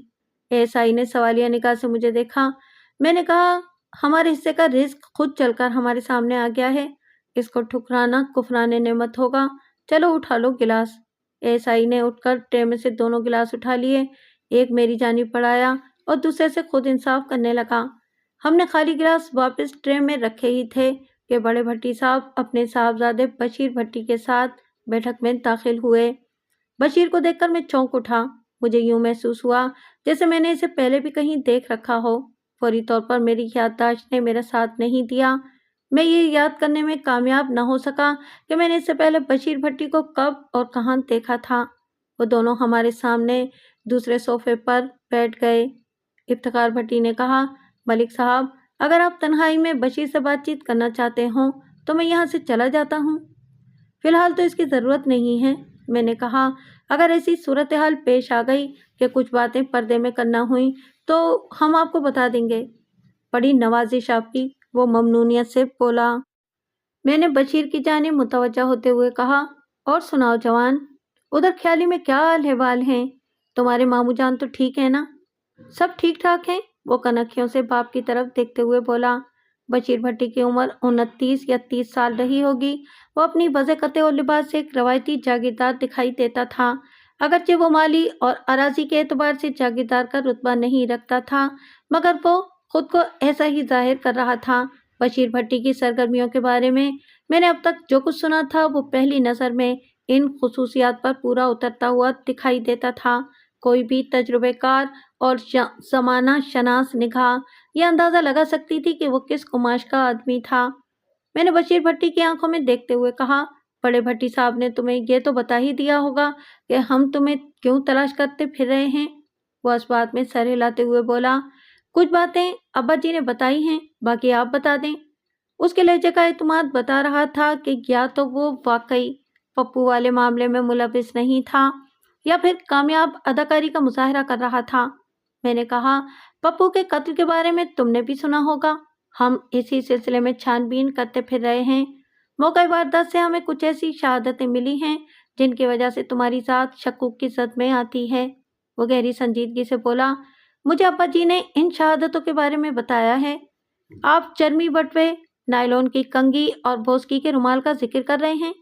ایس آئی نے سوالیہ نگاہ سے مجھے دیکھا۔ میں نے کہا، ہمارے حصے کا رزق خود چل کر ہمارے سامنے آ گیا ہے، اس کو ٹھکرانا کفران نعمت ہوگا، چلو اٹھا لو گلاس۔ ایس آئی نے اٹھ کر ٹرے میں سے 2 گلاس اٹھا لیے، ایک میری جانب بڑھایا اور دوسرے سے خود انصاف کرنے لگا۔ ہم نے خالی گلاس واپس ٹرے میں رکھے ہی تھے کہ بڑے بھٹی صاحب اپنے صاحبزادے بشیر بھٹی کے ساتھ بیٹھک میں داخل ہوئے۔ بشیر کو دیکھ کر میں چونک اٹھا۔ مجھے یوں محسوس ہوا جیسے میں نے اسے پہلے بھی کہیں دیکھ رکھا ہو۔ فوری طور پر میری یادداشت نے میرا ساتھ نہیں دیا۔ میں یہ یاد کرنے میں کامیاب نہ ہو سکا کہ میں نے اس سے پہلے بشیر بھٹی کو کب اور کہاں دیکھا تھا۔ وہ دونوں ہمارے سامنے دوسرے صوفے پر بیٹھ گئے۔ افتخار بھٹی نے کہا، ملک صاحب، اگر آپ تنہائی میں بشیر سے بات چیت کرنا چاہتے ہوں تو میں یہاں سے چلا جاتا ہوں۔ فی الحال تو اس کی ضرورت نہیں ہے، میں نے کہا، اگر ایسی صورتحال پیش آ گئی کہ کچھ باتیں پردے میں کرنا ہوئیں تو ہم آپ کو بتا دیں گے۔ بڑی نوازش آپ کی، وہ ممنونیت سے بولا۔ میں نے بشیر کی جانب متوجہ ہوتے ہوئے کہا، اور سناؤ جوان، ادھر خیالی میں کیا حال احوال ہیں؟ تمہارے ماموں جان تو ٹھیک ہے نا؟ سب ٹھیک ٹھاک ہیں، وہ کنکھیوں سے باپ کی طرف دیکھتے ہوئے بولا۔ बशीर भट्टी की उम्र 29 या 30 साल रही होगी। वो अपनी वज़े-क़त और लिबास से एक रवायती जागीरदार दिखाई देता था। अगरचे वो माली और अराज़ी के एतबार से जागीरदार का रुतबा नहीं रखता था, मगर वो खुद को ऐसा ही ज़ाहिर कर रहा था। बशीर भट्टी की सरगर्मियों के बारे में मैंने अब तक जो कुछ सुना था, वो पहली नज़र में इन खुसूसियात पर पूरा उतरता हुआ दिखाई देता था। कोई भी तजुर्बेकार और ज़माना शनास निगाह ये अंदाज़ा लगा सकती थी कि वो किस कुमाश का आदमी था। मैंने बशीर भट्टी की आंखों में देखते हुए कहा, बड़े भट्टी साहब ने तुम्हें ये तो बता ही दिया होगा कि हम तुम्हें क्यों तलाश करते फिर रहे हैं। वो इस बात में सर हिलाते हुए बोला, कुछ बातें अब्बा जी ने बताई हैं, बाकी आप बता दें। उसके लहजे का एतमाद बता रहा था कि या तो वो वाकई पप्पू वाले मामले में मुलविस नहीं था या फिर कामयाब अदाकारी का मुजाहरा कर रहा था। मैंने कहा, पप्पू के कत्ल के बारे में तुमने भी सुना होगा। हम इसी सिलसिले में छानबीन करते फिर रहे हैं। मौका वारदात से हमें कुछ ऐसी शहादतें मिली हैं जिनकी वजह से तुम्हारी ज़ात शक्कूक की जद में आती है। वो गहरी संजीदगी से बोला, मुझे अब्बा जी ने इन शहादतों के बारे में बताया है। आप चर्मी बटवे, नायलॉन की कंगी और बोस्की के रुमाल का जिक्र कर रहे हैं।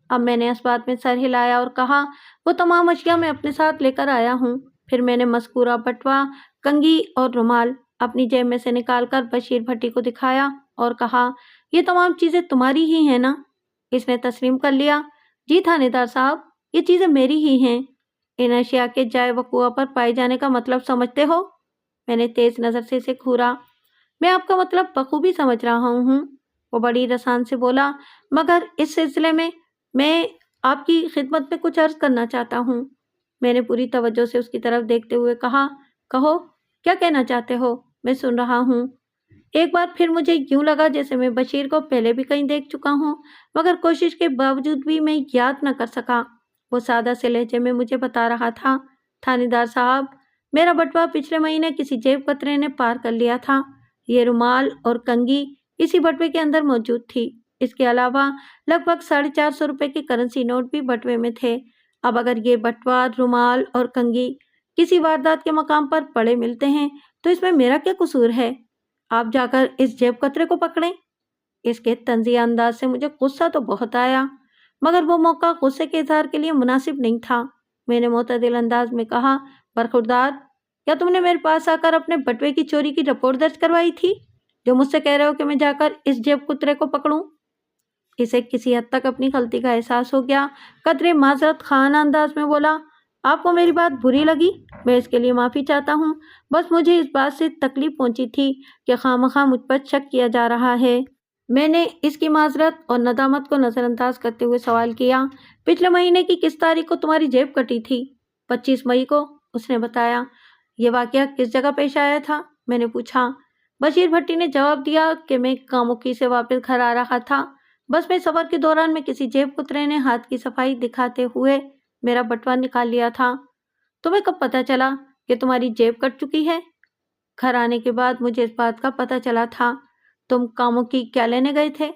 अब मैंने इस बात में सर हिलाया और कहा, वो तमाम अशिया मैं अपने साथ लेकर आया हूँ। फिर मैंने मस्कूरा बटवा, कंगी और रुमाल अपनी जेब में से निकालकर बशीर भट्टी को दिखाया और कहा, ये तमाम चीज़ें तुम्हारी ही हैं ना? इसने तस्लीम कर लिया, जी थानेदार साहब, ये चीज़ें मेरी ही हैं। इन अशिया के जाए वक़ुआ पर पाए जाने का मतलब समझते हो? मैंने तेज़ नज़र से इसे घूरा। मैं आपका मतलब बखूबी समझ रहा हूँ। वो बड़ी रसान से बोला, मगर इस सिलसिले में मैं आपकी खिदमत में कुछ अर्ज़ करना चाहता हूँ। मैंने पूरी तवज्जो से उसकी तरफ देखते हुए कहा, कहो, क्या कहना चाहते हो? मैं सुन रहा हूँ। एक बार फिर मुझे यूं लगा जैसे मैं बशीर को पहले भी कहीं देख चुका हूँ, मगर कोशिश के बावजूद भी मैं याद न कर सका। वो सादा से लहजे में मुझे बता रहा था, थानेदार साहब, मेरा बटवा पिछले महीने किसी जेब कतरे ने पार कर लिया था। ये रुमाल और कंगी इसी बटवे के अंदर मौजूद थी। इसके अलावा लगभग 450 रुपये के करेंसी नोट भी बटवे में थे। अब अगर ये बटवा, रुमाल और कंगी किसी वारदात के मकाम पर पड़े मिलते हैं तो इसमें मेरा क्या कसूर है? आप जाकर इस जेब कतरे को पकड़ें। इसके तंजिया अंदाज से मुझे गुस्सा तो बहुत आया, मगर वो मौका गुस्से के इजहार के लिए मुनासिब नहीं था। मैंने मोतदिल अंदाज में कहा, बरखुरदार, क्या तुमने मेरे पास आकर अपने बटवे की चोरी की रिपोर्ट दर्ज करवाई थी, जो मुझसे कह रहे हो कि मैं जाकर इस जेब कुतरे को पकड़ूं? इसे किसी हद तक अपनी गलती का एहसास हो गया। कतरे माजरत खाना अंदाज में बोला, आपको मेरी बात बुरी लगी, मैं इसके लिए माफ़ी चाहता हूँ। बस मुझे इस बात से तकलीफ पहुँची थी कि खामखा मुझ पर शक किया जा रहा है। मैंने इसकी माजरत और नदामत को नज़रअंदाज करते हुए सवाल किया, पिछले महीने की किस तारीख को तुम्हारी जेब कटी थी? 25 मई को, उसने बताया। ये वाक़या किस जगह पेश आया था? मैंने पूछा। बशीर भट्टी ने जवाब दिया कि मैं कामुकी से वापस घर आ रहा था। बस में सफ़र के दौरान में किसी जेब कुतरे ने हाथ की सफाई दिखाते हुए मेरा बटवा निकाल लिया था। तुम्हें कब पता चला कि तुम्हारी जेब कट चुकी है? घर आने के बाद मुझे इस बात का पता चला था। तुम कामुकी क्या लेने गए थे?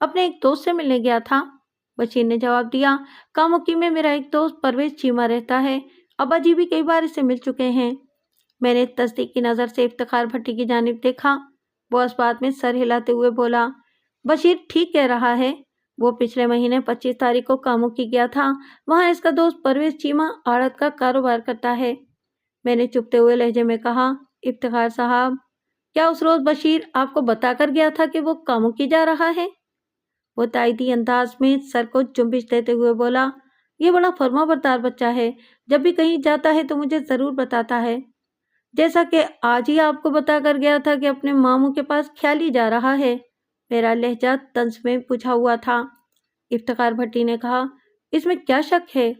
अपने एक दोस्त से मिलने गया था, बशीर ने जवाब दिया। कामुकी में मेरा एक दोस्त परवेज चीमा रहता है। अब्बा जी भी कई बार इससे मिल चुके हैं। मैंने तस्दीक की नज़र से इफ्तिखार भट्टी की जानिब देखा। वो इस बात में सर हिलाते हुए बोला, बशीर ठीक कह रहा है। वो पिछले महीने 25 तारीख को कामुकी गया था। वहाँ इसका दोस्त परवेज चीमा आड़त का कारोबार करता है। मैंने चुपते हुए लहजे में कहा, इफ्तिखार साहब, क्या उस रोज़ बशीर आपको बताकर गया था कि वो कामुकी जा रहा है? वो तायदी अंदाज में सर को जुम्बिश देते हुए बोला, ये बड़ा फर्माबरदार बच्चा है। जब भी कहीं जाता है तो मुझे ज़रूर बताता है, जैसा कि आज ही आपको बताकर गया था कि अपने मामू के पास ख्याली जा रहा है। मेरा लहजा तंज में पूछा हुआ था। इफ्तिखार भट्टी ने कहा, इसमें क्या शक है?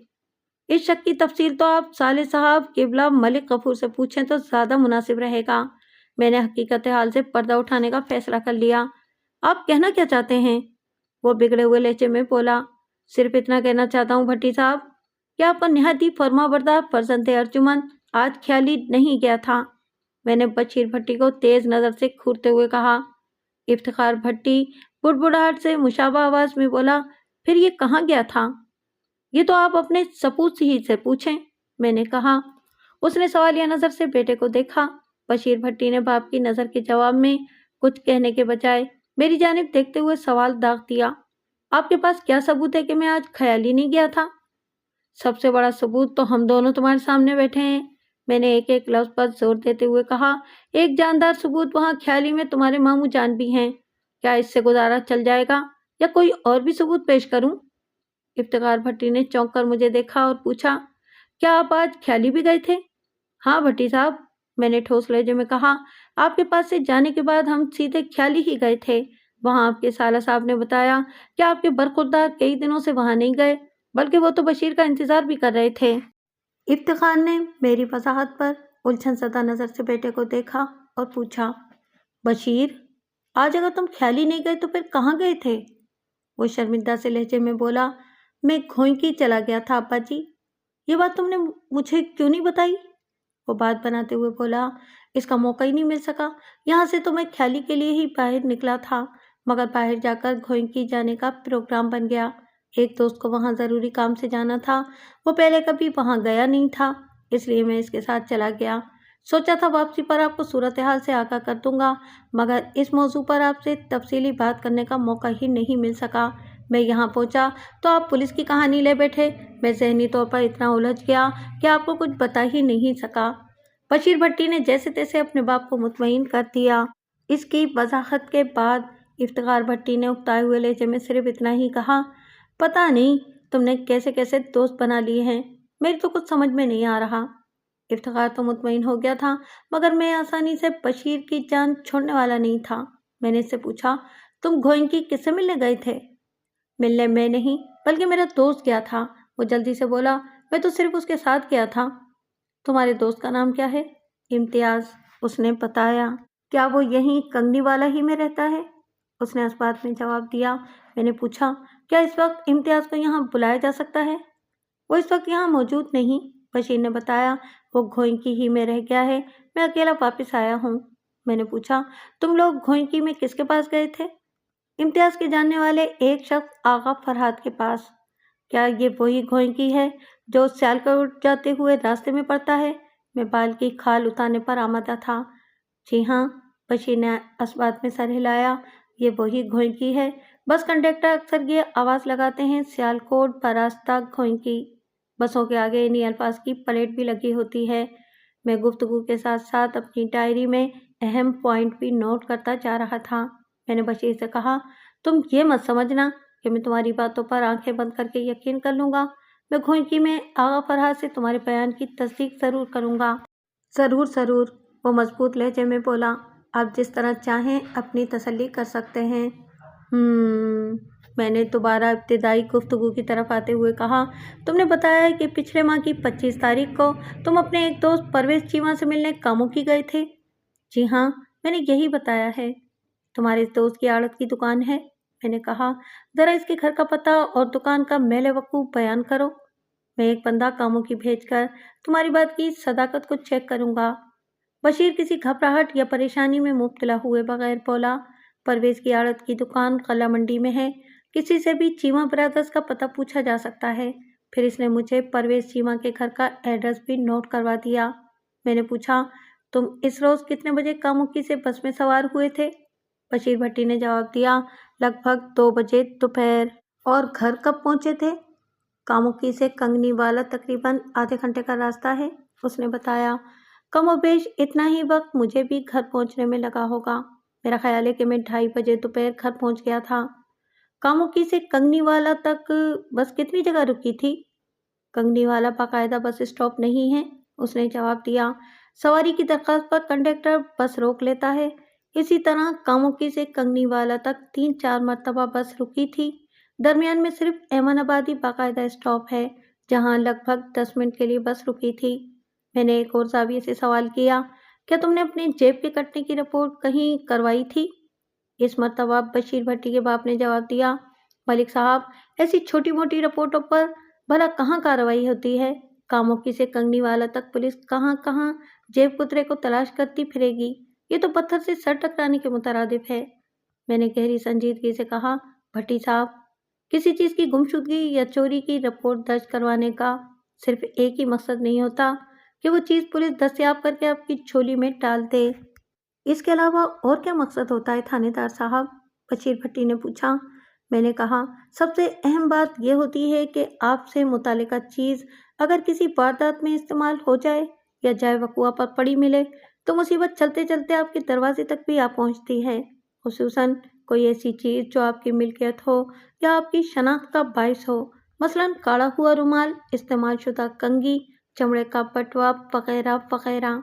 इस शक की तफसील तो आप साले साहब किबला मलिक गफूर से पूछें तो ज़्यादा मुनासिब रहेगा। मैंने हकीकत हाल से पर्दा उठाने का फैसला कर लिया। आप कहना क्या चाहते हैं? वो बिगड़े हुए लहजे में बोला, सिर्फ इतना कहना चाहता हूँ भट्टी साहब कि आपका निहायत ही फर्माबरदार फर्जंद अर्जुमन आज ख्याली नहीं गया था। मैंने बशीर भट्टी को तेज़ नज़र से घूरते हुए कहा। इफ्तिखार भट्टी बुड़बुड़ाहट से मुशाबा आवाज़ में बोला, फिर ये कहाँ गया था? ये तो आप अपने सपूत ही से पूछें, मैंने कहा। उसने सवालिया नज़र से बेटे को देखा। बशीर भट्टी ने बाप की नज़र के जवाब में कुछ कहने के बजाय मेरी जानिब देखते हुए सवाल दाग दिया, आपके पास क्या सबूत है कि मैं आज ख्याली नहीं गया था? सबसे बड़ा सबूत तो हम दोनों तुम्हारे सामने बैठे हैं, मैंने एक एक लफ्ज पर जोर देते हुए कहा। एक जानदार सबूत वहां ख्याली में तुम्हारे मामू जान भी हैं। क्या इससे गुजारा चल जाएगा या कोई और भी सबूत पेश करूं? इफ्तिखार भट्टी ने चौंक कर मुझे देखा और पूछा, क्या आप आज ख्याली भी गए थे? हाँ भट्टी साहब, मैंने ठोस लहजे में कहा। आपके पास से जाने के बाद हम सीधे ख्याली ही गए थे। वहां आपके साला साहब ने बताया कि आपके बरखुरदार कई दिनों से वहां नहीं गए, बल्कि वो तो बशीर का इंतजार भी कर रहे थे। इफ्तिखार ने मेरी वजाहत पर उलझन ज़दा नज़र से बेटे को देखा और पूछा, बशीर, आज अगर तुम ख्याली नहीं गए तो फिर कहाँ गए थे? वो शर्मिंदा से लहजे में बोला, मैं घोंकी चला गया था अब्बा जी। ये बात तुमने मुझे क्यों नहीं बताई? वो बात बनाते हुए बोला, इसका मौका ही नहीं मिल सका। यहाँ से तो मैं ख्याली के लिए ही बाहर निकला था, मगर बाहर जाकर घोंकी जाने का प्रोग्राम बन गया। एक दोस्त को वहाँ ज़रूरी काम से जाना था, वो पहले कभी वहाँ गया नहीं था, इसलिए मैं इसके साथ चला गया। सोचा था वापसी पर आपको सूरत हाल से आगाह कर दूंगा, मगर इस मौजू पर आपसे तफसीली बात करने का मौका ही नहीं मिल सका। मैं यहाँ पहुँचा तो आप पुलिस की कहानी ले बैठे। मैं ज़हनी तौर पर इतना उलझ गया कि आपको कुछ बता ही नहीं सका। बशीर भट्टी ने जैसे तैसे अपने बाप को मुतमईन कर दिया। इसकी वजाहत के बाद इफ्तिखार भट्टी ने उकताए हुए लहजे में सिर्फ इतना ही कहा, पता नहीं तुमने कैसे कैसे दोस्त बना लिए हैं, मेरी तो कुछ समझ में नहीं आ रहा। इफ्तिखार तो मुतमईन हो गया था, मगर मैं आसानी से बशीर की जान छोड़ने वाला नहीं था। मैंने इससे पूछा, तुम घोंकी किससे मिलने गए थे? मिलने में नहीं, बल्कि मेरा दोस्त गया था। वो जल्दी से बोला, मैं तो सिर्फ उसके साथ गया था। तुम्हारे दोस्त का नाम क्या है? इम्तियाज़, उसने बताया। क्या वो यहीं कंगनी वाला ही में रहता है? उसने इस बात में जवाब दिया। मैंने पूछा, क्या इस वक्त इम्तियाज़ को यहाँ बुलाया जा सकता है? वो इस वक्त यहाँ मौजूद नहीं, बशीर ने बताया। वो घोंकी ही में रह गया है, मैं अकेला वापस आया हूँ। मैंने पूछा, तुम लोग घोंकी में किसके पास गए थे? इम्तियाज़ के जानने वाले एक शख्स आगा फरहाद के पास। क्या ये वही घोंकी है जो सियालकोट जाते हुए रास्ते में पड़ता है? मैं बाल की खाल उतारने पर आमादा था। जी हाँ, बशीर ने इस बात में सर हिलाया, ये वही घोंकी है। बस कंडक्टर अक्सर ये आवाज़ लगाते हैं, सियालकोट बरास्ता घोंकी। बसों के आगे इन्हीं अल्फाज की प्लेट भी लगी होती है। मैं गुफ्तगू के साथ साथ अपनी डायरी में अहम पॉइंट भी नोट करता जा रहा था। मैंने बशीर से कहा, तुम ये मत समझना कि मैं तुम्हारी बातों पर आंखें बंद करके यकीन कर लूँगा। मैं घोंकी में आगा फरहाद से तुम्हारे बयान की तस्दीक ज़रूर करूँगा। ज़रूर ज़रूर, वो मजबूत लहजे में बोला। आप जिस तरह चाहें अपनी तसल्ली कर सकते हैं। मैंने दोबारा इब्तिदाई गुफ्तगू की तरफ आते हुए कहा, तुमने बताया है कि पिछले माह की 25 तारीख को तुम अपने एक दोस्त परवेज़ चीमा से मिलने कामुकी गए थे। जी हाँ, मैंने यही बताया है। तुम्हारे इस दोस्त की आड़त की दुकान है? मैंने कहा, ज़रा इसके घर का पता और दुकान का मेले वकूफ़ बयान करो। मैं एक बंदा कामुकी भेजकर तुम्हारी बात की सदाकत को चेक करूँगा। बशीर किसी घबराहट या परेशानी में मुब्तला हुए बगैर बोला, परवेज़ की आड़त की दुकान कला मंडी में है। किसी से भी चीमा ब्रदर्स का पता पूछा जा सकता है। फिर इसने मुझे परवेज़ चीमा के घर का एड्रेस भी नोट करवा दिया। मैंने पूछा, तुम इस रोज़ कितने बजे कामुकी से बस में सवार हुए थे? बशीर भट्टी ने जवाब दिया, लगभग 2 बजे दोपहर। और घर कब पहुँचे थे? कामुकी से कंगनी वाला तकरीबन आधे घंटे का रास्ता है, उसने बताया। कमोबेश इतना ही वक्त मुझे भी घर पहुंचने में लगा होगा। मेरा ख्याल है कि मैं 2:30 बजे दोपहर घर पहुंच गया था। कामुकी से कंगनी वाला तक बस कितनी जगह रुकी थी? कंगनी वाला बाकायदा बस स्टॉप नहीं है, उसने जवाब दिया। सवारी की दरख्वास्त पर कंडक्टर बस रोक लेता है। इसी तरह कामुकी से कंगनी वाला तक 3-4 मरतबा बस रुकी थी। दरमियान में सिर्फ एमनाबादी बाकायदा स्टॉप है, जहां लगभग 10 मिनट के लिए बस रुकी थी। मैंने एक और जाविये से सवाल किया, क्या तुमने अपने जेब के कटने की रिपोर्ट कहीं करवाई थी? इस मर्तबा बशीर भट्टी के बाप ने जवाब दिया, मलिक साहब, ऐसी छोटी मोटी रिपोर्टों पर भला कहाँ कार्रवाई होती है? कामुकी से कंगनी वाला तक पुलिस कहाँ कहाँ जेब कुतरे को तलाश करती फिरेगी। ये तो पत्थर से सर टकराने के मुतरादिफ है। मैंने गहरी संजीदगी से कहा, भट्टी साहब, किसी चीज़ की गुमशुदगी या चोरी की रिपोर्ट दर्ज करवाने का सिर्फ एक ही मकसद नहीं होता कि वो चीज़ पुलिस दस्तयाब करके आपकी झोली में डाल दे। इसके अलावा और क्या मकसद होता है थानेदार साहब? बशीर भट्टी ने पूछा। मैंने कहा, सबसे अहम बात यह होती है कि आपसे मुतालिका चीज़ अगर किसी वारदात में इस्तेमाल हो जाए या जाए वकुआ पर पड़ी मिले तो मुसीबत चलते चलते आपके दरवाजे तक भी आ पहुंचती है, खुसूसन कोई ऐसी चीज़ जो आपकी मिल्कियत हो या आपकी शनाख्त का बायस हो, मसलन काढ़ा हुआ रुमाल, इस्तेमाल शुदा कंघी, चमड़े का पटवा वगैरह वगैरह।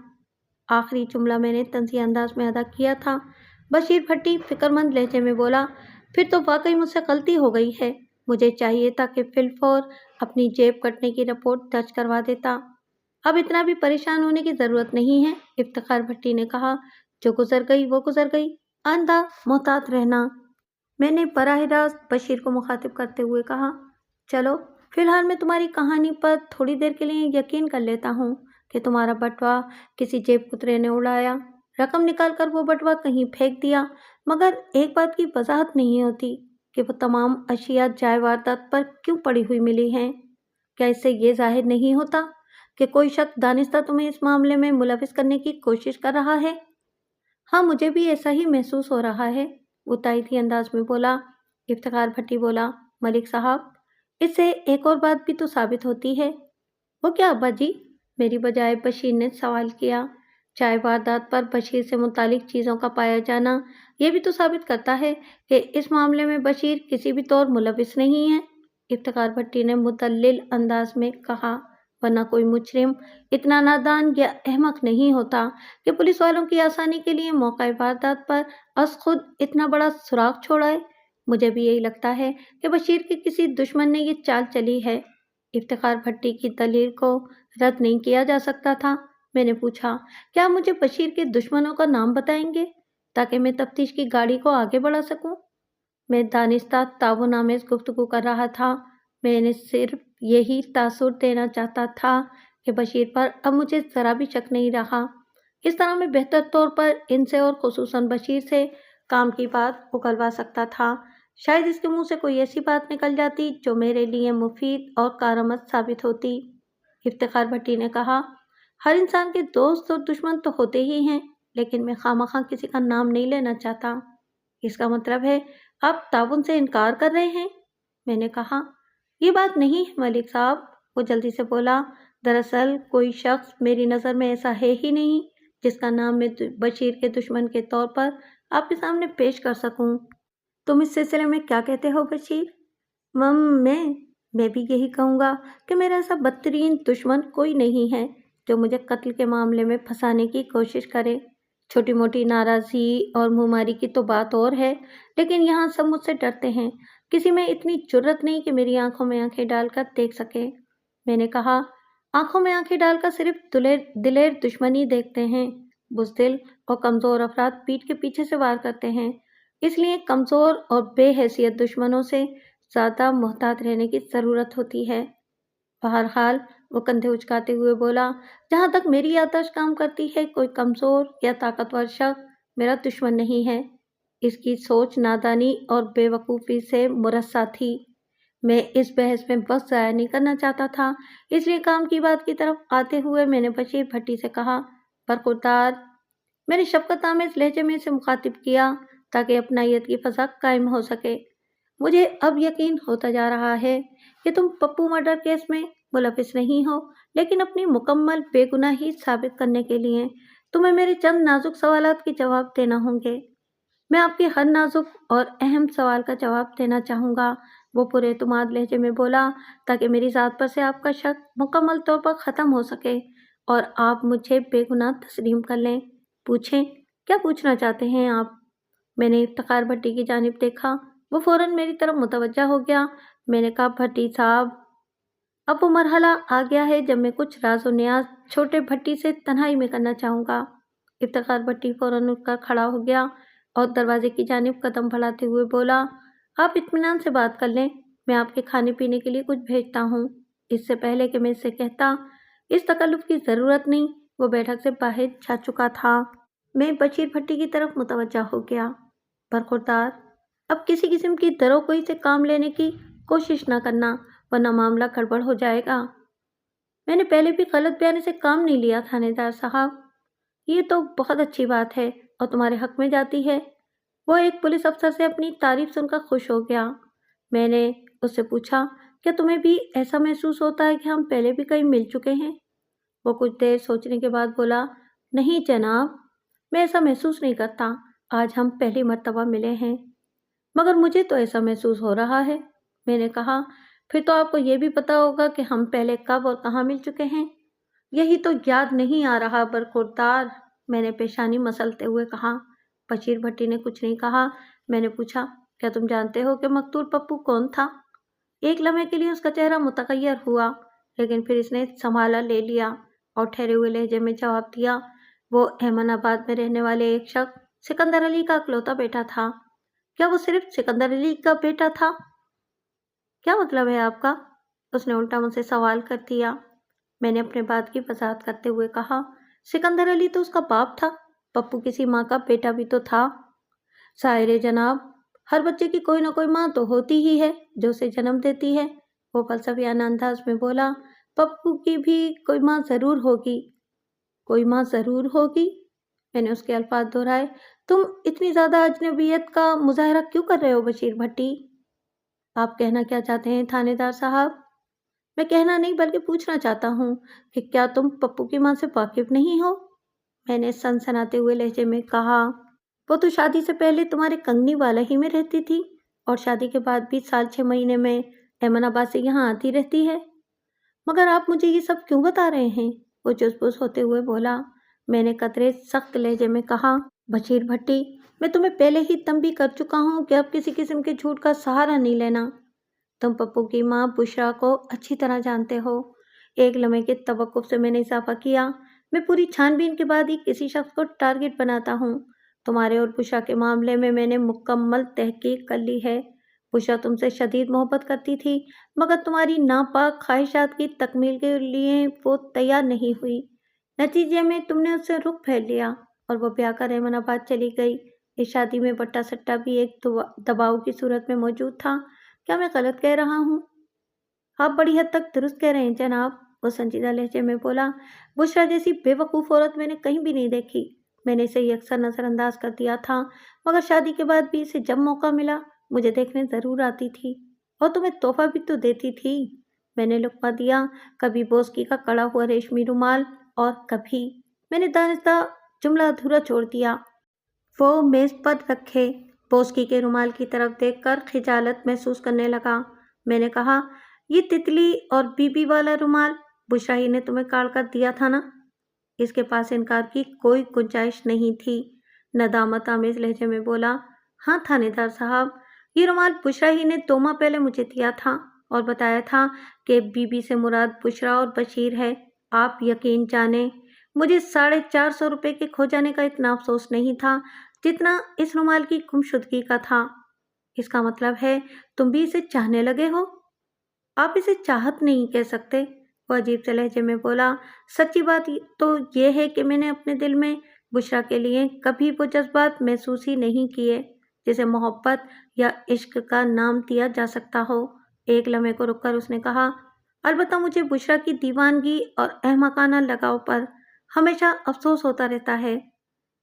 आखिरी जुमला मैंने तंज़ी अंदाज में अदा किया था। बशीर भट्टी फिक्रमंद लहजे में बोला, फिर तो वाकई मुझसे गलती हो गई है। मुझे चाहिए था कि फिलफौर अपनी जेब कटने की रिपोर्ट दर्ज करवा देता। अब इतना भी परेशान होने की ज़रूरत नहीं है, इफ्तिखार भट्टी ने कहा। जो गुजर गई वो गुजर गई, आइंदा मोहतात रहना। मैंने बराह रास्त बशीर को मुखातिब करते हुए कहा, चलो फिलहाल मैं तुम्हारी कहानी पर थोड़ी देर के लिए यकीन कर लेता हूँ कि तुम्हारा बटवा किसी जेब कुतरे ने उड़ाया, रकम निकालकर वो बटवा कहीं फेंक दिया, मगर एक बात की वजाहत नहीं होती कि वो तमाम अशिया जाए वारदात पर क्यों पड़ी हुई मिली हैं। क्या इससे ये जाहिर नहीं होता कि कोई शख्स दानिस्ता तुम्हें इस मामले में मुलविस करने की कोशिश कर रहा है? हाँ, मुझे भी ऐसा ही महसूस हो रहा है, वो तायदी अंदाज में बोला। इफ्तिखार भट्टी बोला, मलिक साहब, इससे एक और बात भी तो साबित होती है। वो क्या अब्बा जी? मेरी बजाय बशीर ने सवाल किया। चाय वारदात पर बशीर से मुतालिक चीज़ों का पाया जाना यह भी तो साबित करता है कि इस मामले में बशीर किसी भी तौर मुलविस नहीं है, इफ्तिखार भट्टी ने मुतल्लिल अंदाज में कहा। वरना कोई मुजरिम इतना नादान या अहमक नहीं होता कि पुलिस वालों की आसानी के लिए मौका वारदात पर अस खुद इतना बड़ा सुराग छोड़ाए। मुझे भी यही लगता है कि बशीर के किसी दुश्मन ने ये चाल चली है। इफ्तिखार भट्टी की दलील को रद्द नहीं किया जा सकता था। मैंने पूछा, क्या मुझे बशीर के दुश्मनों का नाम बताएंगे ताकि मैं तफ्तीश की गाड़ी को आगे बढ़ा सकूं? मैं दानिस्ता ताउनामेज़ गुफ्तगू कर रहा था। मैंने सिर्फ यही तासुर देना चाहता था कि बशीर पर अब मुझे ज़रा भी शक नहीं रहा। इस तरह मैं बेहतर तौर पर इनसे और खुसूसन बशीर से काम की बात उगलवा सकता था। शायद इसके मुंह से कोई ऐसी बात निकल जाती जो मेरे लिए मुफीद और कारआमद साबित होती। इफ्तिखार भट्टी ने कहा, हर इंसान के दोस्त और दुश्मन तो होते ही हैं, लेकिन मैं खामखा किसी का नाम नहीं लेना चाहता। इसका मतलब है आप ताउन से इनकार कर रहे हैं? मैंने कहा, ये बात नहीं है मलिक साहब, वो जल्दी से बोला। दरअसल कोई शख्स मेरी नज़र में ऐसा है ही नहीं जिसका नाम मैं बशीर के दुश्मन के तौर पर आपके सामने पेश कर सकूं। तुम इस सिलसिले में क्या कहते हो बशीर? मम मैं भी यही कहूँगा कि मेरा ऐसा बदतरीन दुश्मन कोई नहीं है जो मुझे कत्ल के मामले में फंसाने की कोशिश करे। छोटी मोटी नाराज़गी और मुँहमारी की तो बात और है, लेकिन यहाँ सब मुझसे डरते हैं। किसी में इतनी जुर्रत नहीं कि मेरी आंखों में आंखें डालकर देख सके। मैंने कहा, आंखों में आंखें डालकर सिर्फ दिलेर दुश्मन ही देखते हैं। बुज़दिल और कमज़ोर अफराद पीठ के पीछे से वार करते हैं। इसलिए कमज़ोर और बेहैसियत दुश्मनों से ज़्यादा मोहतात रहने की ज़रूरत होती है। बहरहाल वो कंधे उचकाते हुए बोला, जहाँ तक मेरी याददाश्त काम करती है, कोई कमज़ोर या ताकतवर शख्स मेरा दुश्मन नहीं है। इसकी सोच नादानी और बेवकूफ़ी से मुरस्सा थी। मैं इस बहस में वक्त ज़ाया नहीं करना चाहता था, इसलिए काम की बात की तरफ आते हुए मैंने बशीर भट्टी से कहा, बरखुरदार, मैंने शफ़क़त आमेज़ लहजे में इसे मुखातिब किया ताकि अपनायत की फ़ज़ा कायम हो सके। मुझे अब यकीन होता जा रहा है कि तुम पप्पू मर्डर केस में मुलविस नहीं हो, लेकिन अपनी मुकम्मल बेगुनाही साबित करने के लिए तुम्हें मेरे चंद नाजुक सवालात के जवाब देना होंगे। मैं आपके हर नाजुक और अहम सवाल का जवाब देना चाहूँगा, वो पूरे एतमाद लहजे में बोला, ताकि मेरी ज़ात पर से आपका शक मुकम्मल तौर पर ख़त्म हो सके और आप मुझे बेगुनाह तस्लीम कर लें। पूछें, क्या पूछना चाहते हैं आप? मैंने इफ्तिखार भट्टी की जानिब देखा। वो फ़ौरन मेरी तरफ मुतवज्जा हो गया। मैंने कहा, भट्टी साहब, अब वो मरहला आ गया है जब मैं कुछ राज और न्याज छोटे भट्टी से तन्हाई में करना चाहूँगा। इफ्तिखार भट्टी फ़ौरन उठकर खड़ा हो गया और दरवाजे की जानिब कदम बढ़ाते हुए बोला, आप इत्मीनान से बात कर लें, मैं आपके खाने पीने के लिए कुछ भेजता हूँ। इससे पहले कि मैं इससे कहता, इस तकल्लुफ़ की ज़रूरत नहीं, वो बैठक से बाहर जा चुका था। मैं बशीर भट्टी की तरफ मुतवज्जा हो गया। बरखुरदार, अब किसी किस्म की दरोगोई से काम लेने की कोशिश न करना, वरना मामला गड़बड़ हो जाएगा। मैंने पहले भी गलत बयानी से काम नहीं लिया थानेदार साहब। ये तो बहुत अच्छी बात है, और तुम्हारे हक में जाती है। وہ ایک پولیس افسر سے اپنی تعریف سن کر خوش ہو گیا۔ میں نے اس سے پوچھا، کیا تمہیں بھی ایسا محسوس ہوتا ہے کہ ہم پہلے بھی کہیں مل چکے ہیں؟ وہ کچھ دیر سوچنے کے بعد بولا، نہیں جناب، میں ایسا محسوس نہیں کرتا، آج ہم پہلی مرتبہ ملے ہیں۔ مگر مجھے تو ایسا محسوس ہو رہا ہے۔ میں نے کہا، پھر تو آپ کو یہ بھی پتا ہوگا کہ ہم پہلے کب اور کہاں مل چکے ہیں؟ یہی تو یاد نہیں آ رہا برخوردار، میں نے پیشانی مسلتے ہوئے کہا۔ بشیر بھٹی نے کچھ نہیں کہا۔ میں نے پوچھا، کیا تم جانتے ہو کہ مقتول پپو کون تھا؟ ایک لمحے کے لیے اس کا چہرہ متغیر ہوا، لیکن پھر اس نے سنبھالا لے لیا اور ٹھہرے ہوئے لہجے میں جواب دیا، وہ احمد آباد میں رہنے والے ایک شخص سکندر علی کا اکلوتا بیٹا تھا۔ کیا وہ صرف سکندر علی کا بیٹا تھا؟ کیا مطلب ہے آپ کا؟ اس نے الٹا مجھ سے سوال کر دیا۔ میں نے اپنے بات کی وضاحت کرتے ہوئے کہا، سکندر علی تو اس کا باپ تھا، پپو کسی ماں کا بیٹا بھی تو تھا۔ ظاہر جناب، ہر بچے کی کوئی نہ کوئی ماں تو ہوتی ہی ہے جو اسے جنم دیتی ہے، وہ فلسفیانہ انداز میں بولا۔ پپو کی بھی کوئی ماں ضرور ہوگی۔ کوئی ماں ضرور ہوگی؟ میں نے اس کے الفاظ دہرائے۔ تم اتنی زیادہ اجنبیت کا مظاہرہ کیوں کر رہے ہو بشیر بھٹی؟ آپ کہنا کیا چاہتے ہیں تھانے دار صاحب؟ میں کہنا نہیں بلکہ پوچھنا چاہتا ہوں کہ کیا تم پپو کی ماں سے واقف نہیں ہو؟ میں نے سنسناتے ہوئے لہجے میں کہا، وہ تو شادی سے پہلے تمہارے کنگنی والا ہی میں رہتی تھی اور شادی کے بعد بھی سال 6 مہینے میں احمد آباد سے یہاں آتی رہتی ہے۔ مگر آپ مجھے یہ سب کیوں بتا رہے ہیں؟ وہ چس پس ہوتے ہوئے بولا۔ میں نے قدرے سخت لہجے میں کہا، بشیر بھٹی، میں تمہیں پہلے ہی تنبیہ کر چکا ہوں کہ اب کسی قسم کے جھوٹ کا سہارا نہیں لینا۔ تم پپو کی ماں بشرا کو اچھی طرح جانتے ہو۔ ایک لمحے کے توقف سے میں نے اضافہ کیا، میں پوری چھان بین کے بعد ہی کسی شخص کو ٹارگٹ بناتا ہوں۔ تمہارے اور بشرا کے معاملے میں نے مکمل تحقیق کر لی ہے۔ بشرا تم سے شدید محبت کرتی تھی، مگر تمہاری ناپاک خواہشات کی تکمیل کے لیے وہ تیار نہیں ہوئی۔ نتیجے میں تم نے اس سے رخ پھیر لیا اور وہ بیاہ کر احمد آباد چلی گئی۔ اس شادی میں بٹا سٹا بھی ایک دباؤ کی صورت میں موجود تھا۔ کیا میں غلط کہہ رہا ہوں؟ آپ بڑی حد تک درست کہہ رہے ہیں جناب، وہ سنجیدہ لہجے میں بولا۔ بشرا جیسی بے وقوف عورت میں نے کہیں بھی نہیں دیکھی۔ میں نے اسے یکسر نظر انداز کر دیا تھا، مگر شادی کے بعد بھی اسے جب موقع ملا مجھے دیکھنے ضرور آتی تھی اور تمہیں تحفہ بھی تو دیتی تھی۔ میں نے لقمہ دیا، کبھی بوسکی کا کڑا ہوا ریشمی رومال اور کبھی… میں نے دانستہ جملہ ادھورا چھوڑ دیا۔ وہ میز پر رکھے بوسکی کے رومال کی طرف دیکھ کر خجالت محسوس کرنے لگا۔ میں نے کہا، یہ تتلی اور بی بی والا رومال بشرا ہی نے تمہیں کاڑ کر دیا تھا نا؟ اس کے پاس انکار کی کوئی گنجائش نہیں تھی۔ ندامت آمیز لہجے میں بولا، ہاں تھانے دار صاحب، یہ رومال بشرا ہی نے 2 ماہ پہلے مجھے دیا تھا اور بتایا تھا کہ بی بی سے مراد بشرا اور بشیر ہے۔ آپ یقین جانیں، مجھے 450 روپے کے کھو جانے کا اتنا افسوس نہیں تھا جتنا اس رومال کی گمشدگی کا تھا۔ اس کا مطلب ہے تم بھی اسے چاہنے لگے ہو؟ آپ اسے چاہت نہیں کہہ سکتے، وہ عجیب سے لہجے میں بولا۔ سچی بات تو یہ ہے کہ میں نے اپنے دل میں بشرا کے لیے کبھی وہ جذبات محسوس ہی نہیں کیے جسے محبت یا عشق کا نام دیا جا سکتا ہو۔ ایک لمحے کو رک کر اس نے کہا، البتہ مجھے بشرا کی دیوانگی اور احمقانہ لگاؤ پر ہمیشہ افسوس ہوتا رہتا ہے۔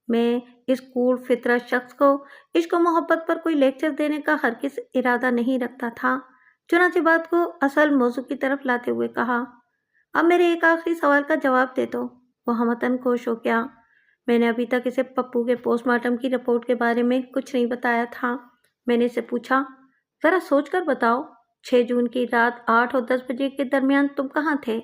میں اس کوڑ فطرت شخص کو عشق و محبت پر کوئی لیکچر دینے کا ہرگز ارادہ نہیں رکھتا تھا۔ چنانچہ بات کو اصل موضوع کی طرف لاتے ہوئے کہا، اب میرے ایک آخری سوال کا جواب دے دو۔ وہ ہمتاً خوش ہو گیا۔ میں نے ابھی تک اسے پپو کے پوسٹ مارٹم کی رپورٹ کے بارے میں کچھ نہیں بتایا تھا۔ میں نے اسے پوچھا، ذرا سوچ کر بتاؤ، 6 جون کی رات 8 اور 10 بجے کے درمیان تم کہاں تھے؟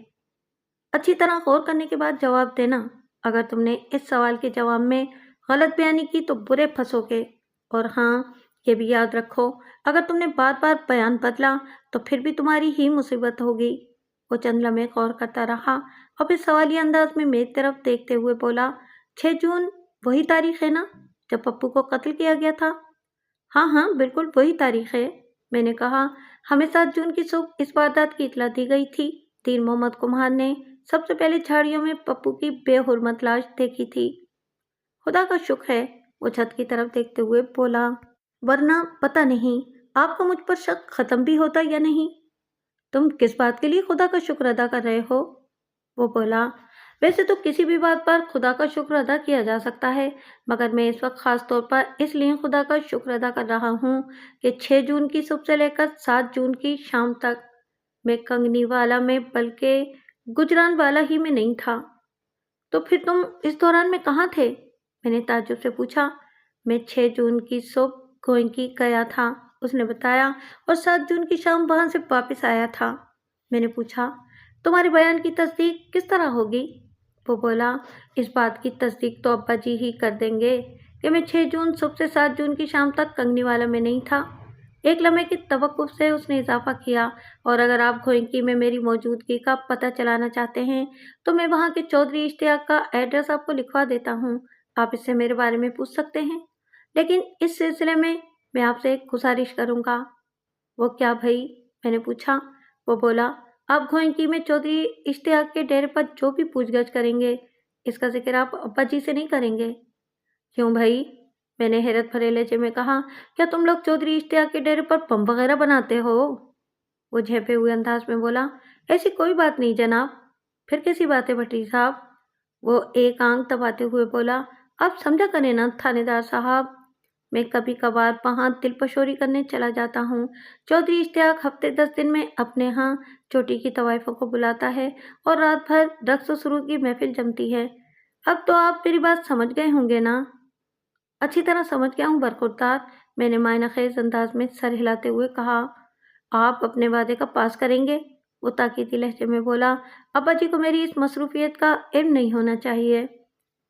اچھی طرح غور کرنے کے بعد جواب دینا۔ اگر تم نے اس سوال کے جواب میں غلط بیانی کی تو برے پھنسو گے، اور ہاں یہ بھی یاد رکھو، اگر تم نے بار بار بیان بدلا تو پھر بھی تمہاری ہی مصیبت ہوگی۔ وہ چند لمحے غور کرتا رہا اور پھر سوالیہ انداز میں میری طرف دیکھتے ہوئے بولا، 6 جون وہی تاریخ ہے نا جب پپو کو قتل کیا گیا تھا؟ ہاں ہاں بالکل وہی تاریخ ہے، میں نے کہا۔ ہمیں 7 جون کی صبح اس واردات کی اطلاع دی گئی تھی۔ دیر محمد کمہار نے سب سے پہلے جھاڑیوں میں پپو کی بے حرمت لاش دیکھی تھی۔ خدا کا شکر ہے، وہ چھت کی طرف دیکھتے ہوئے بولا، ورنہ پتہ نہیں آپ کو مجھ پر شک ختم بھی ہوتا یا نہیں۔ تم کس بات کے لیے خدا کا شکر ادا کر رہے ہو؟ وہ بولا، वैसे तो किसी भी बात पर खुदा का शुक्र अदा किया जा सकता है, मगर मैं इस वक्त खास तौर पर इसलिए खुदा का शुक्र अदा कर रहा हूँ कि 6 जून की सुबह से लेकर 7 जून की शाम तक मैं कंगनी वाला में बल्कि गुजरान वाला ही में नहीं था। तो फिर तुम इस दौरान में कहाँ थे? मैंने ताज्जुब से पूछा। मैं 6 जून की सुबह गोयनकी गया था, उसने बताया, और 7 जून की शाम वहां से वापस आया था। मैंने पूछा, तुम्हारे बयान की तस्दीक किस तरह होगी? वो बोला, इस बात की तस्दीक तो अब्बा जी ही कर देंगे कि मैं 6 जून सुबह से 7 जून की शाम तक कंगनी वाला में नहीं था। एक लम्हे की तवक्कुफ से उसने इजाफा किया, और अगर आप गोयनकी में मेरी मौजूदगी का पता चलाना चाहते हैं तो मैं वहाँ के चौधरी इश्तियाक का एड्रेस आपको लिखवा देता हूँ। आप इससे मेरे बारे में पूछ सकते हैं, लेकिन इस सिलसिले में मैं आपसे एक गुजारिश करूँगा। वो क्या भाई? मैंने पूछा। वो बोला, आप गोयनकी में चौधरी इश्तियाक के डेरे पर जो भी पूछगछ करेंगे, इसका जिक्र आप अब्बा जी से नहीं करेंगे। क्यों भाई? मैंने हैरत भरे लहजे में कहा। क्या तुम लोग चौधरी इश्तियाक के डेरे पर बम वगैरह बनाते हो? वो झेपे हुए अंदाज में बोला, ऐसी कोई बात नहीं जनाब। फिर कैसी बात है भट्टी साहब? वो एक आंख दबाते हुए बोला, आप समझा करें ना थानेदार साहब, मैं कभी कभार वहाँ दिलपशोरी करने चला जाता हूँ। चौधरी इश्तियाक हफ्ते 10 दिन में अपने यहाँ चोटी की तवाइफों को बुलाता है और रात भर रक्स व सुरूर की महफिल जमती है। अब तो आप मेरी बात समझ गए होंगे ना? अच्छी तरह समझ गया हूँ बरखुरदार, मैंने मायना खेज अंदाज में सर हिलाते हुए कहा। आप अपने वादे का पास करेंगे? वो ताकीदी लहजे में बोला। अब्बा जी को मेरी इस मसरूफियत का इल्म नहीं होना चाहिए।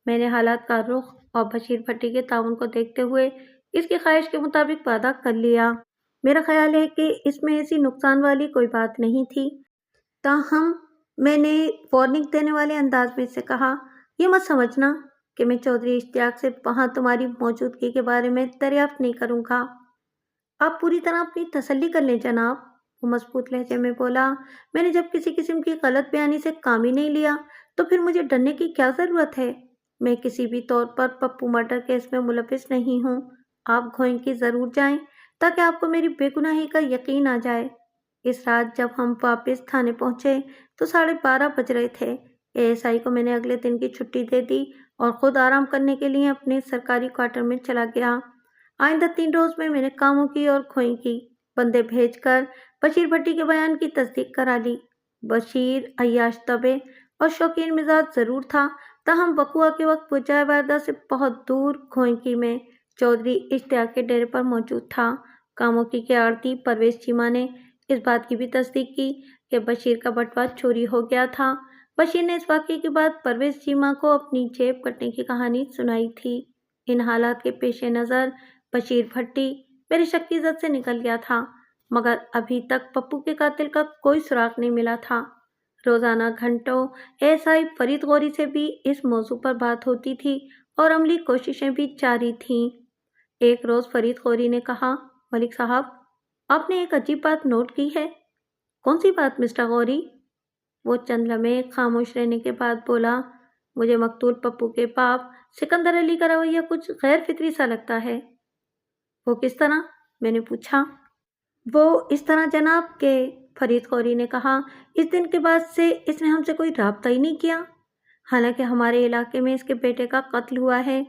मैंने हालात का रुख और बशीर भट्टी के ताउन को देखते हुए इसकी ख्वाहिश के मुताबिक वादा कर लिया। मेरा ख्याल है कि इसमें ऐसी नुकसान वाली कोई बात नहीं थी। ताहम मैंने वार्निंग देने वाले अंदाज में से कहा, ये मत समझना कि मैं चौधरी इश्तियाक से वहाँ तुम्हारी मौजूदगी के बारे में दरियाफ्त नहीं करूँगा। आप पूरी तरह अपनी तसल्ली कर लें जनाब, वो मजबूत लहजे में बोला। मैंने जब किसी किस्म की गलत बयानी से काम ही नहीं लिया तो फिर मुझे डरने की क्या ज़रूरत है? मैं किसी भी तौर पर पप्पू मर्डर केस में मुलविस नहीं हूँ। आप गोयनकी ज़रूर जाएं ताकि आपको मेरी बेगुनाही का यकीन आ जाए। इस रात जब हम वापस थाने पहुंचे तो 12:30 बज रहे थे। एएसआई को मैंने अगले दिन की छुट्टी दे दी और खुद आराम करने के लिए अपने सरकारी क्वार्टर में चला गया। आइंदा 3 रोज में मैंने कामों की और गोयनकी बंदे भेजकर बशीर भट्टी के बयान की तस्दीक करा ली। बशीर अय्याश तबे और शौकीन मिजाज जरूर था, ताहम वकुआ के वक्त वो जाए वारदा से बहुत दूर गोयनकी में चौधरी इश्तियाक के डेरे पर मौजूद था। कामों की आड़ती परवेज चीमा ने इस बात की भी तस्दीक की कि बशीर का बटवा चोरी हो गया था। बशीर ने इस वाक़ये के बाद परवेज चीमा को अपनी जेब कटने की कहानी सुनाई थी। इन हालात के पेश नज़र बशीर भट्टी मेरे शक की जद से निकल गया था, मगर अभी तक पप्पू के कातिल का कोई सुराग नहीं मिला था। रोज़ाना घंटों एएसआई फरीद गौरी से भी इस मौजू पर बात होती थी और अमली कोशिशें भी जारी थीं। एक रोज़ फरीद गौरी ने कहा, मलिक साहब, आपने एक अजीब बात नोट की है। कौन सी बात मिस्टर गौरी? वो चंद लम्हे खामोश रहने के बाद बोला, मुझे मकतूल पप्पू के बाप सिकंदर अली का रवैया कुछ गैर फिक्री सा लगता है। वो किस तरह? मैंने पूछा। वो इस तरह जनाब के, फरीद गौरी ने कहा, इस दिन के बाद से इसने हमसे कोई राब्ता ही नहीं किया। हालांकि हमारे इलाके में इसके बेटे का कत्ल हुआ है।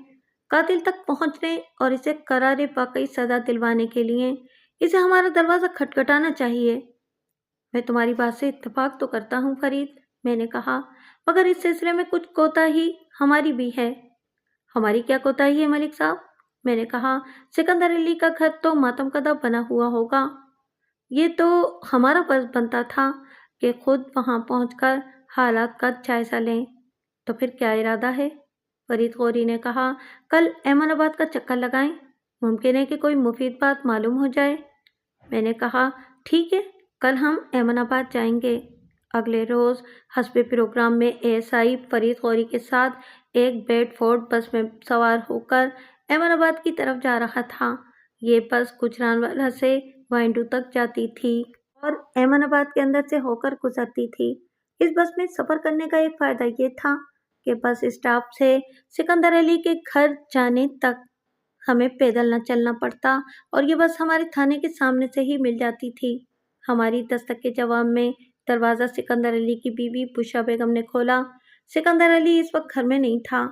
कातिल तक पहुंचने और इसे करारे वाकई सजा दिलवाने के लिए इसे हमारा दरवाज़ा खटखटाना चाहिए। मैं तुम्हारी बात से इत्तेफाक तो करता हूँ फरीद, मैंने कहा, मगर इस सिलसिले में कुछ कोताही हमारी भी है। हमारी क्या कोताही है मलिक साहब? मैंने कहा, सिकंदर अली का घर तो मातमकदा बना हुआ होगा। ये तो हमारा फर्ज बनता था कि खुद वहाँ पहुँचकर हालात का जायज़ा लें। तो फिर क्या इरादा है? फरीद गौरी ने कहा, कल अहमदाबाद का चक्कर लगाएं। मुमकिन है कि कोई मुफीद बात मालूम हो जाए। मैंने कहा, ठीक है, कल हम अहमदाबाद जाएंगे। अगले रोज़ हस्बे प्रोग्राम में एएसआई फरीद गौरी के साथ एक बेडफोर्ड बस में सवार होकर अहमदाबाद की तरफ जा रहा था। ये बस गुजरानवाला से वाइंडू तक जाती थी और अहमदाबाद के अंदर से होकर गुजरती थी। इस बस में सफ़र करने का एक फ़ायदा ये था कि बस स्टॉप से सिकंदर अली के घर जाने तक हमें पैदल न चलना पड़ता और ये बस हमारे थाने के सामने से ही मिल जाती थी। हमारी दस्तक के जवाब में दरवाज़ा सिकंदर अली की बीवी बुशरा बेगम ने खोला। सिकंदर अली इस वक्त घर में नहीं था।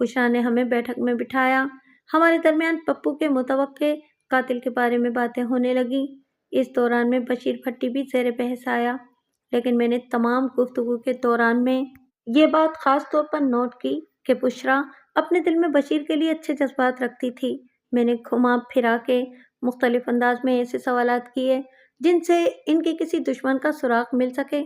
बुशरा ने हमें बैठक में बिठाया। हमारे दरमियान पप्पू के मुतवक्के कातिल के बारे में बातें होने लगी। इस दौरान में बशीर भट्टी भी ज़ेरे बहस आया, लेकिन मैंने तमाम गुफ्तगू के दौरान में ये बात ख़ास तौर पर नोट की कि बुशरा अपने दिल में बशीर के लिए अच्छे जज्बात रखती थी। मैंने घुमा फिरा के मुख्तलिफ अंदाज में ऐसे सवालात किए जिनसे इनके किसी दुश्मन का सुराग मिल सके,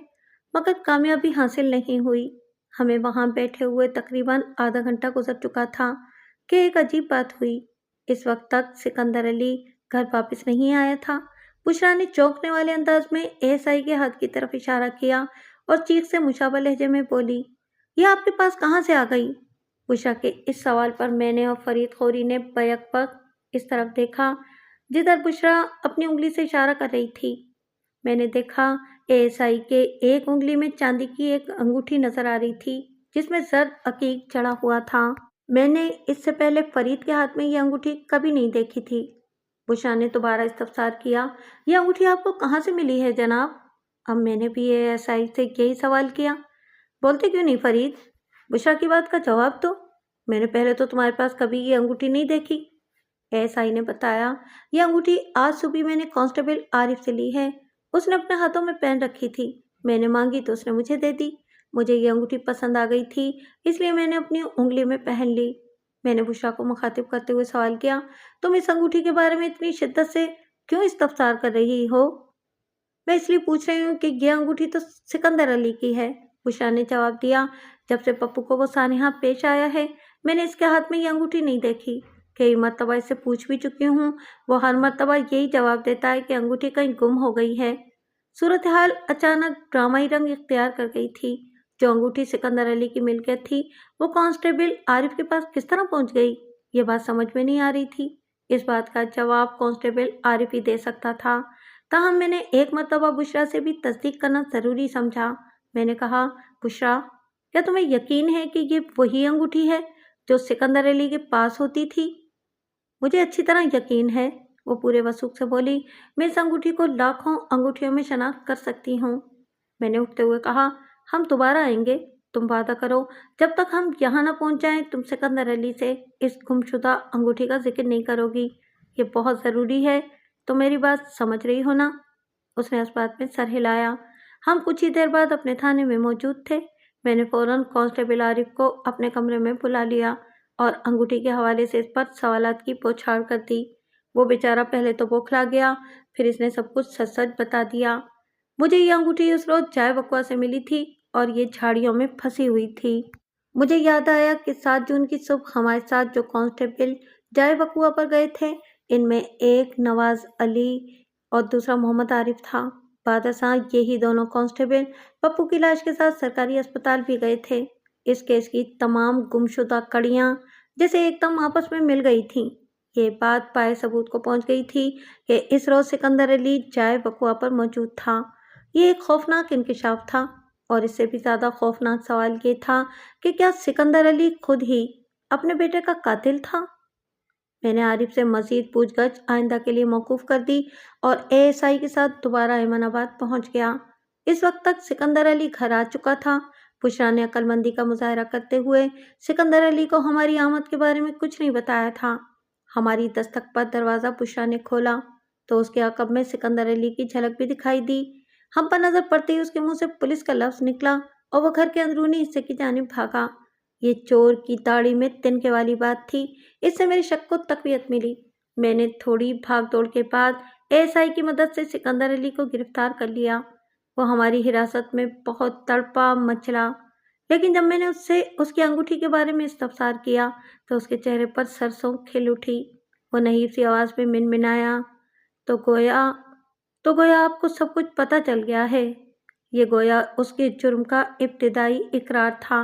मगर कामयाबी हासिल नहीं हुई। हमें वहाँ बैठे हुए तकरीबन आधा घंटा गुजर चुका था कि एक अजीब बात हुई। इस वक्त तक सिकंदर अली घर वापस नहीं आया था। बुशरा ने चौंकने वाले अंदाज में एएसआई के हाथ की तरफ इशारा किया और चीख से मुशाबह लहजे में बोली, यह आपके पास कहाँ से आ गई? बुशरा के इस सवाल पर मैंने और फरीद खोरी ने बैक-वक्त इस तरफ देखा जिधर बुशरा अपनी उंगली से इशारा कर रही थी। मैंने देखा एएसआई के एक उंगली में चांदी की एक अंगूठी नजर आ रही थी जिसमें जर्द अकीक चढ़ा हुआ था। मैंने इससे पहले फरीद के हाथ में यह अंगूठी कभी नहीं देखी थी। बुशरा ने दोबारा इस्तफसार किया, यह अंगूठी आपको कहाँ से मिली है जनाब? अब मैंने भी एएसआई से यही सवाल किया। बोलते क्यों नहीं फरीद? बुशरा की बात का जवाब दो। मैंने पहले तो तुम्हारे पास कभी ये अंगूठी नहीं देखी। एएसआई ने बताया, यह अंगूठी आज सुबह मैंने कांस्टेबल आरिफ से ली है। उसने अपने हाथों में पहन रखी थी। मैंने मांगी तो उसने मुझे दे दी। मुझे ये अंगूठी पसंद आ गई थी, इसलिए मैंने अपनी उंगली में पहन ली। मैंने बुशरा को मुखातिब करते हुए सवाल किया, तुम इस अंगूठी के बारे में इतनी शिद्दत से क्यों इस्तफसार कर रही हो? मैं इसलिए पूछ रही हूँ कि यह अंगूठी तो सिकंदर अली की है। बुशरा ने जवाब दिया, जब से पप्पू को वो सानिहा पेश आया है मैंने इसके हाथ में ये अंगूठी नहीं देखी। कई मरतबा इससे पूछ भी चुकी हूँ, वो हर मरतबा यही जवाब देता है कि अंगूठी कहीं गुम हो गई है। सूरत हाल अचानक ड्रामाई रंग इख्तियार कर गई थी। जो अंगूठी सिकंदर अली की मिल्कियत थी वो कांस्टेबल आरिफ के पास किस तरह पहुंच गई, ये बात समझ में नहीं आ रही थी। इस बात का जवाब कांस्टेबल आरिफ ही दे सकता था। ताहम मैंने एक मरतबा बुशरा से भी तस्दीक करना ज़रूरी समझा। मैंने कहा, बुशरा, क्या तुम्हें यकीन है कि ये वही अंगूठी है जो सिकंदर अली के पास होती थी? मुझे अच्छी तरह यकीन है, वो पूरे वसूख से बोली। मैं इस अंगूठी को लाखों अंगूठियों में शनाख्त कर सकती हूँ। मैंने उठते हुए कहा, हम दोबारा आएंगे। तुम वादा करो जब तक हम यहाँ न पहुँच जाएं तुम सिकंदर अली से इस गुमशुदा अंगूठी का जिक्र नहीं करोगी। ये बहुत ज़रूरी है। तो मेरी बात समझ रही हो ना? उसने इस बात में सर हिलाया। हम कुछ ही देर बाद अपने थाने में मौजूद थे। मैंने फौरन कांस्टेबल आरिफ को अपने कमरे में बुला लिया और अंगूठी के हवाले से इस पर सवालात की बौछार कर दी। वो बेचारा पहले तो बौखला गया, फिर इसने सब कुछ सच सच बता दिया। मुझे ये अंगूठी उस रोज़ जाए बकुआ से मिली थी और ये झाड़ियों में फंसी हुई थी। मुझे याद आया कि 7 जून की सुबह हमारे साथ जो कांस्टेबल जाए बकुआ पर गए थे, इनमें एक नवाज अली और दूसरा मोहम्मद आरिफ था। बादशाह यही दोनों कांस्टेबल पप्पू की लाश के साथ सरकारी अस्पताल भी गए थे। इस केस की तमाम गुमशुदा कड़ियाँ जैसे एकदम आपस में मिल गई थीं। ये बात पाए सबूत को पहुंच गई थी कि इस रोज़ सिकंदर अली जाए बकुआ पर मौजूद था। ये एक खौफनाक इंकिशाफ था और इससे भी ज़्यादा खौफनाक सवाल ये था कि क्या सिकंदर अली खुद ही अपने बेटे का कातिल था? मैंने आरिफ से मज़ीद पूछगछ आइंदा के लिए मौकूफ़ कर दी और एएसआई के साथ दोबारा ऐमनाबाद पहुंच गया। इस वक्त तक सिकंदर अली घर आ चुका था। बुशरा ने अक्लमंदी का मुजाहरा करते हुए सिकंदर अली को हमारी आमद के बारे में कुछ नहीं बताया था। हमारी दस्तक पर दरवाज़ा बुशरा ने खोला तो उसके अक़ब में सिकंदर अली की झलक भी दिखाई दी। हम पर नज़र पड़ते ही उसके मुंह से पुलिस का लफ्ज़ निकला और वह घर के अंदरूनी हिस्से की जानिब भागा। ये चोर की दाढ़ी में तिनके वाली बात थी। इससे मेरे शक को तक़वियत मिली। मैंने थोड़ी भाग दौड़ के बाद एएसआई की मदद से सिकंदर अली को गिरफ्तार कर लिया। वो हमारी हिरासत में बहुत तड़पा मचला, लेकिन जब मैंने उससे उसकी अंगूठी के बारे में इस्तफसार किया तो उसके चेहरे पर सरसों खिल उठी। वो नहीब सी आवाज़ में मिनमिनाया, तो गोया आपको सब कुछ पता चल गया है। ये गोया उसके जुर्म का इब्तिदाई इकरार था।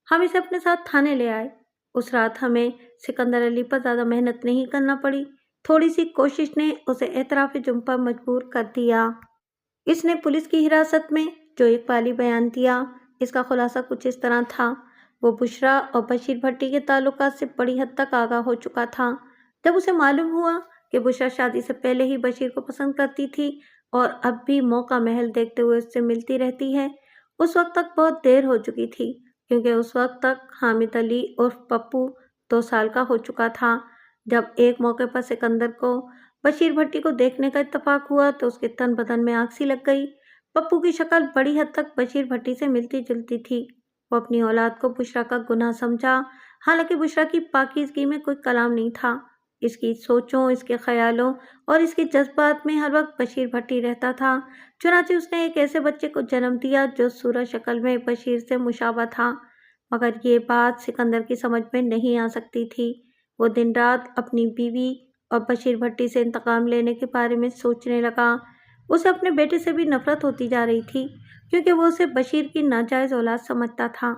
हम इसे अपने साथ थाने ले आए। उस रात हमें सिकंदर अली पर ज़्यादा मेहनत नहीं करना पड़ी। थोड़ी सी कोशिश ने उसे एतराफ़ जुर्म पर मजबूर कर दिया। इसने पुलिस की हिरासत में जो इकबाली बयान दिया, इसका खुलासा कुछ इस तरह था। वो बुशरा और बशीर भट्टी के ताल्लुकात से बड़ी हद तक आगाह हो चुका था। जब उसे मालूम हुआ कि बुशरा शादी से पहले ही बशीर को पसंद करती थी और अब भी मौका महल देखते हुए उससे मिलती रहती है, उस वक्त तक बहुत देर हो चुकी थी। क्योंकि उस वक्त तक हामिद अली उर्फ पप्पू 2 साल का हो चुका था। जब एक मौके पर सिकंदर को बशीर भट्टी को देखने का इत्तेफाक हुआ तो उसके तन बदन में आग सी लग गई। पप्पू की शक्ल बड़ी हद तक बशीर भट्टी से मिलती जुलती थी। वो अपनी औलाद को बुशरा का गुनाह समझा, हालांकि बुशरा की पाकीज़गी में कोई कलाम नहीं था। इसकी सोचों, इसके ख्यालों और इसके जज्बात में हर वक्त बशीर भट्टी रहता था। चुनांचे उसने एक ऐसे बच्चे को जन्म दिया जो सूरत शक्ल में बशीर से मुशाबह था। मगर ये बात सिकंदर की समझ में नहीं आ सकती थी। वो दिन रात अपनी बीवी और बशीर भट्टी से इंतकाम लेने के बारे में सोचने लगा। उसे अपने बेटे से भी नफरत होती जा रही थी, क्योंकि वो उसे बशीर की नाजायज़ औलाद समझता था।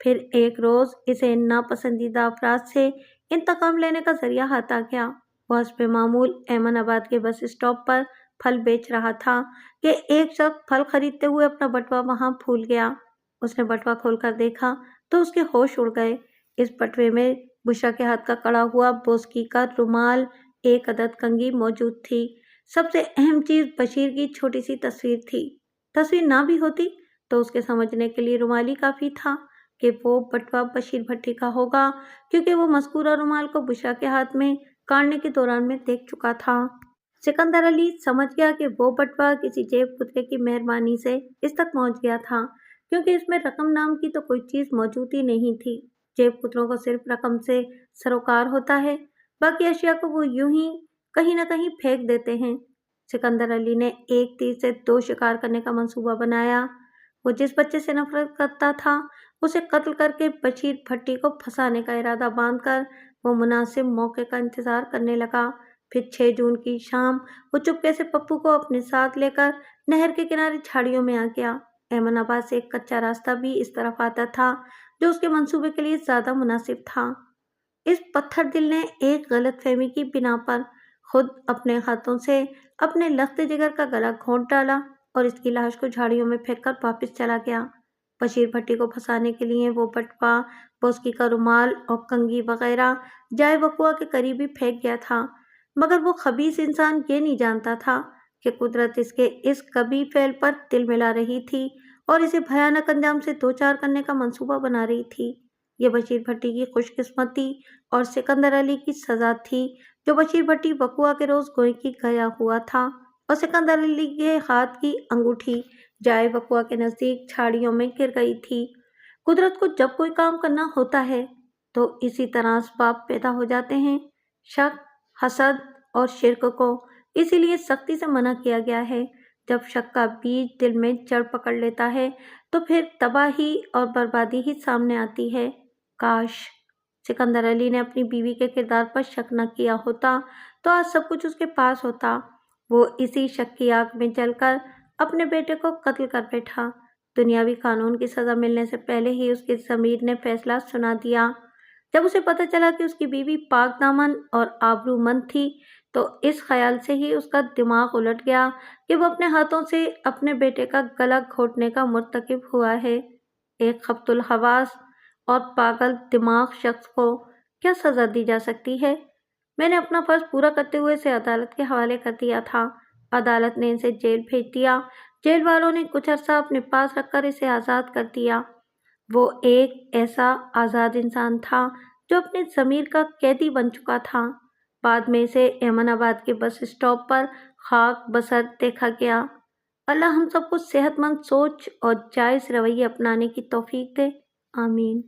फिर एक रोज़ इसे नापसंदीदा अफराद से इंतकाम लेने का जरिया हाथ आ गया। वो हस्बे मामूल एमनाबाद के बस स्टॉप पर फल बेच रहा था कि एक शख्स फल खरीदते हुए अपना बटुआ वहां भूल गया। उसने बटुआ खोलकर देखा तो उसके होश उड़ गए। इस बटुए में बुशरा के हाथ का कड़ा हुआ बोस्की का रुमाल, एक अदद कंघी मौजूद थी। सबसे अहम चीज बशीर की छोटी सी तस्वीर थी। तस्वीर ना भी होती तो उसके समझने के लिए रुमाल ही काफी था कि वो बटुआ बशीर भट्टी का होगा, क्योंकि वो मज़कूरा रुमाल को बुशरा के हाथ में काटने के दौरान में देख चुका था। सिकंदर अली समझ गया कि वो बटुआ किसी जेब कुतरे की मेहरबानी से इस तक पहुंच गया था, क्योंकि इसमें रकम नाम की तो कोई चीज़ मौजूद ही नहीं थी। जेब कुतरों को सिर्फ रकम से सरोकार होता है, बाकी अशिया को वो यूं ही कहीं ना कहीं फेंक देते हैं। सिकंदर अली ने एक तीर से 2 शिकार करने का मंसूबा बनाया। वो जिस बच्चे से नफरत करता था उसे कत्ल करके बशीर भट्टी को फंसाने का इरादा बांधकर वो मुनासिब मौके का इंतजार करने लगा। फिर 6 जून की शाम वो चुपके से पप्पू को अपने साथ लेकर नहर के किनारे झाड़ियों में आ गया। एमनाबाद से एक कच्चा रास्ता भी इस तरफ आता था जो उसके मंसूबे के लिए ज्यादा मुनासिब था। इस पत्थर दिल ने एक गलतफहमी की बिना पर खुद अपने हाथों से अपने लख्त जिगर का गला घोंट डाला और इसकी लाश को झाड़ियों में फेंककर वापस चला गया। बशीर भट्टी को फंसाने के लिए वो बटुआ, बोस्की का रुमाल और कंघी वगैरह जाए वकुआ के करीब ही फेंक गया था। मगर वो खबीस इंसान ये नहीं जानता था कि कुदरत इसके इस कभी फेल पर तिल मिला रही थी और इसे भयानक अंजाम से दो चार करने का मंसूबा बना रही थी। ये बशीर भट्टी की खुशकिस्मती और सिकंदर अली की सजा थी, जो बशीर भट्टी वकुआ के रोज गोई की गया हुआ था और सिकंदर अली के हाथ की अंगूठी जाए वकुआ के नजदीक झाड़ियों में गिर गई थी। कुदरत को जब कोई काम करना होता है तो इसी तरह असबाब पैदा हो जाते हैं। शक, हसद और शिर्क को इसीलिए सख्ती से मना किया गया है। जब शक का बीज दिल में जड़ पकड़ लेता है तो फिर तबाही और बर्बादी ही सामने आती है। काश सिकंदर अली ने अपनी बीवी के किरदार पर शक न किया होता तो आज सब कुछ उसके पास होता। वो इसी शक की आग में जलकर अपने बेटे को कत्ल कर बैठा। दुनियावी कानून की सजा मिलने से पहले ही उसकी ज़मीर ने फैसला सुना दिया। जब उसे पता चला कि उसकी बीवी पाक दामन और आबरूमंद थी तो इस ख्याल से ही उसका दिमाग उलट गया कि वो अपने हाथों से अपने बेटे का गला घोंटने का मुर्तकिब हुआ है। एक खफ्तुल हवास और पागल दिमाग शख्स को क्या सज़ा दी जा सकती है? मैंने अपना फर्ज पूरा करते हुए इसे अदालत के हवाले कर दिया था। अदालत ने इसे जेल भेज दिया। जेल वालों ने कुछ अरसा अपने पास रखकर इसे आज़ाद कर दिया। वो एक ऐसा आज़ाद इंसान था जो अपने ज़मीर का कैदी बन चुका था। बाद में इसे एमनाबाद के बस स्टॉप पर खाक बसर देखा गया। अल्लाह हम सबको सेहतमंद सोच और जायज़ रवैये अपनाने की तौफीक दे। आमीन।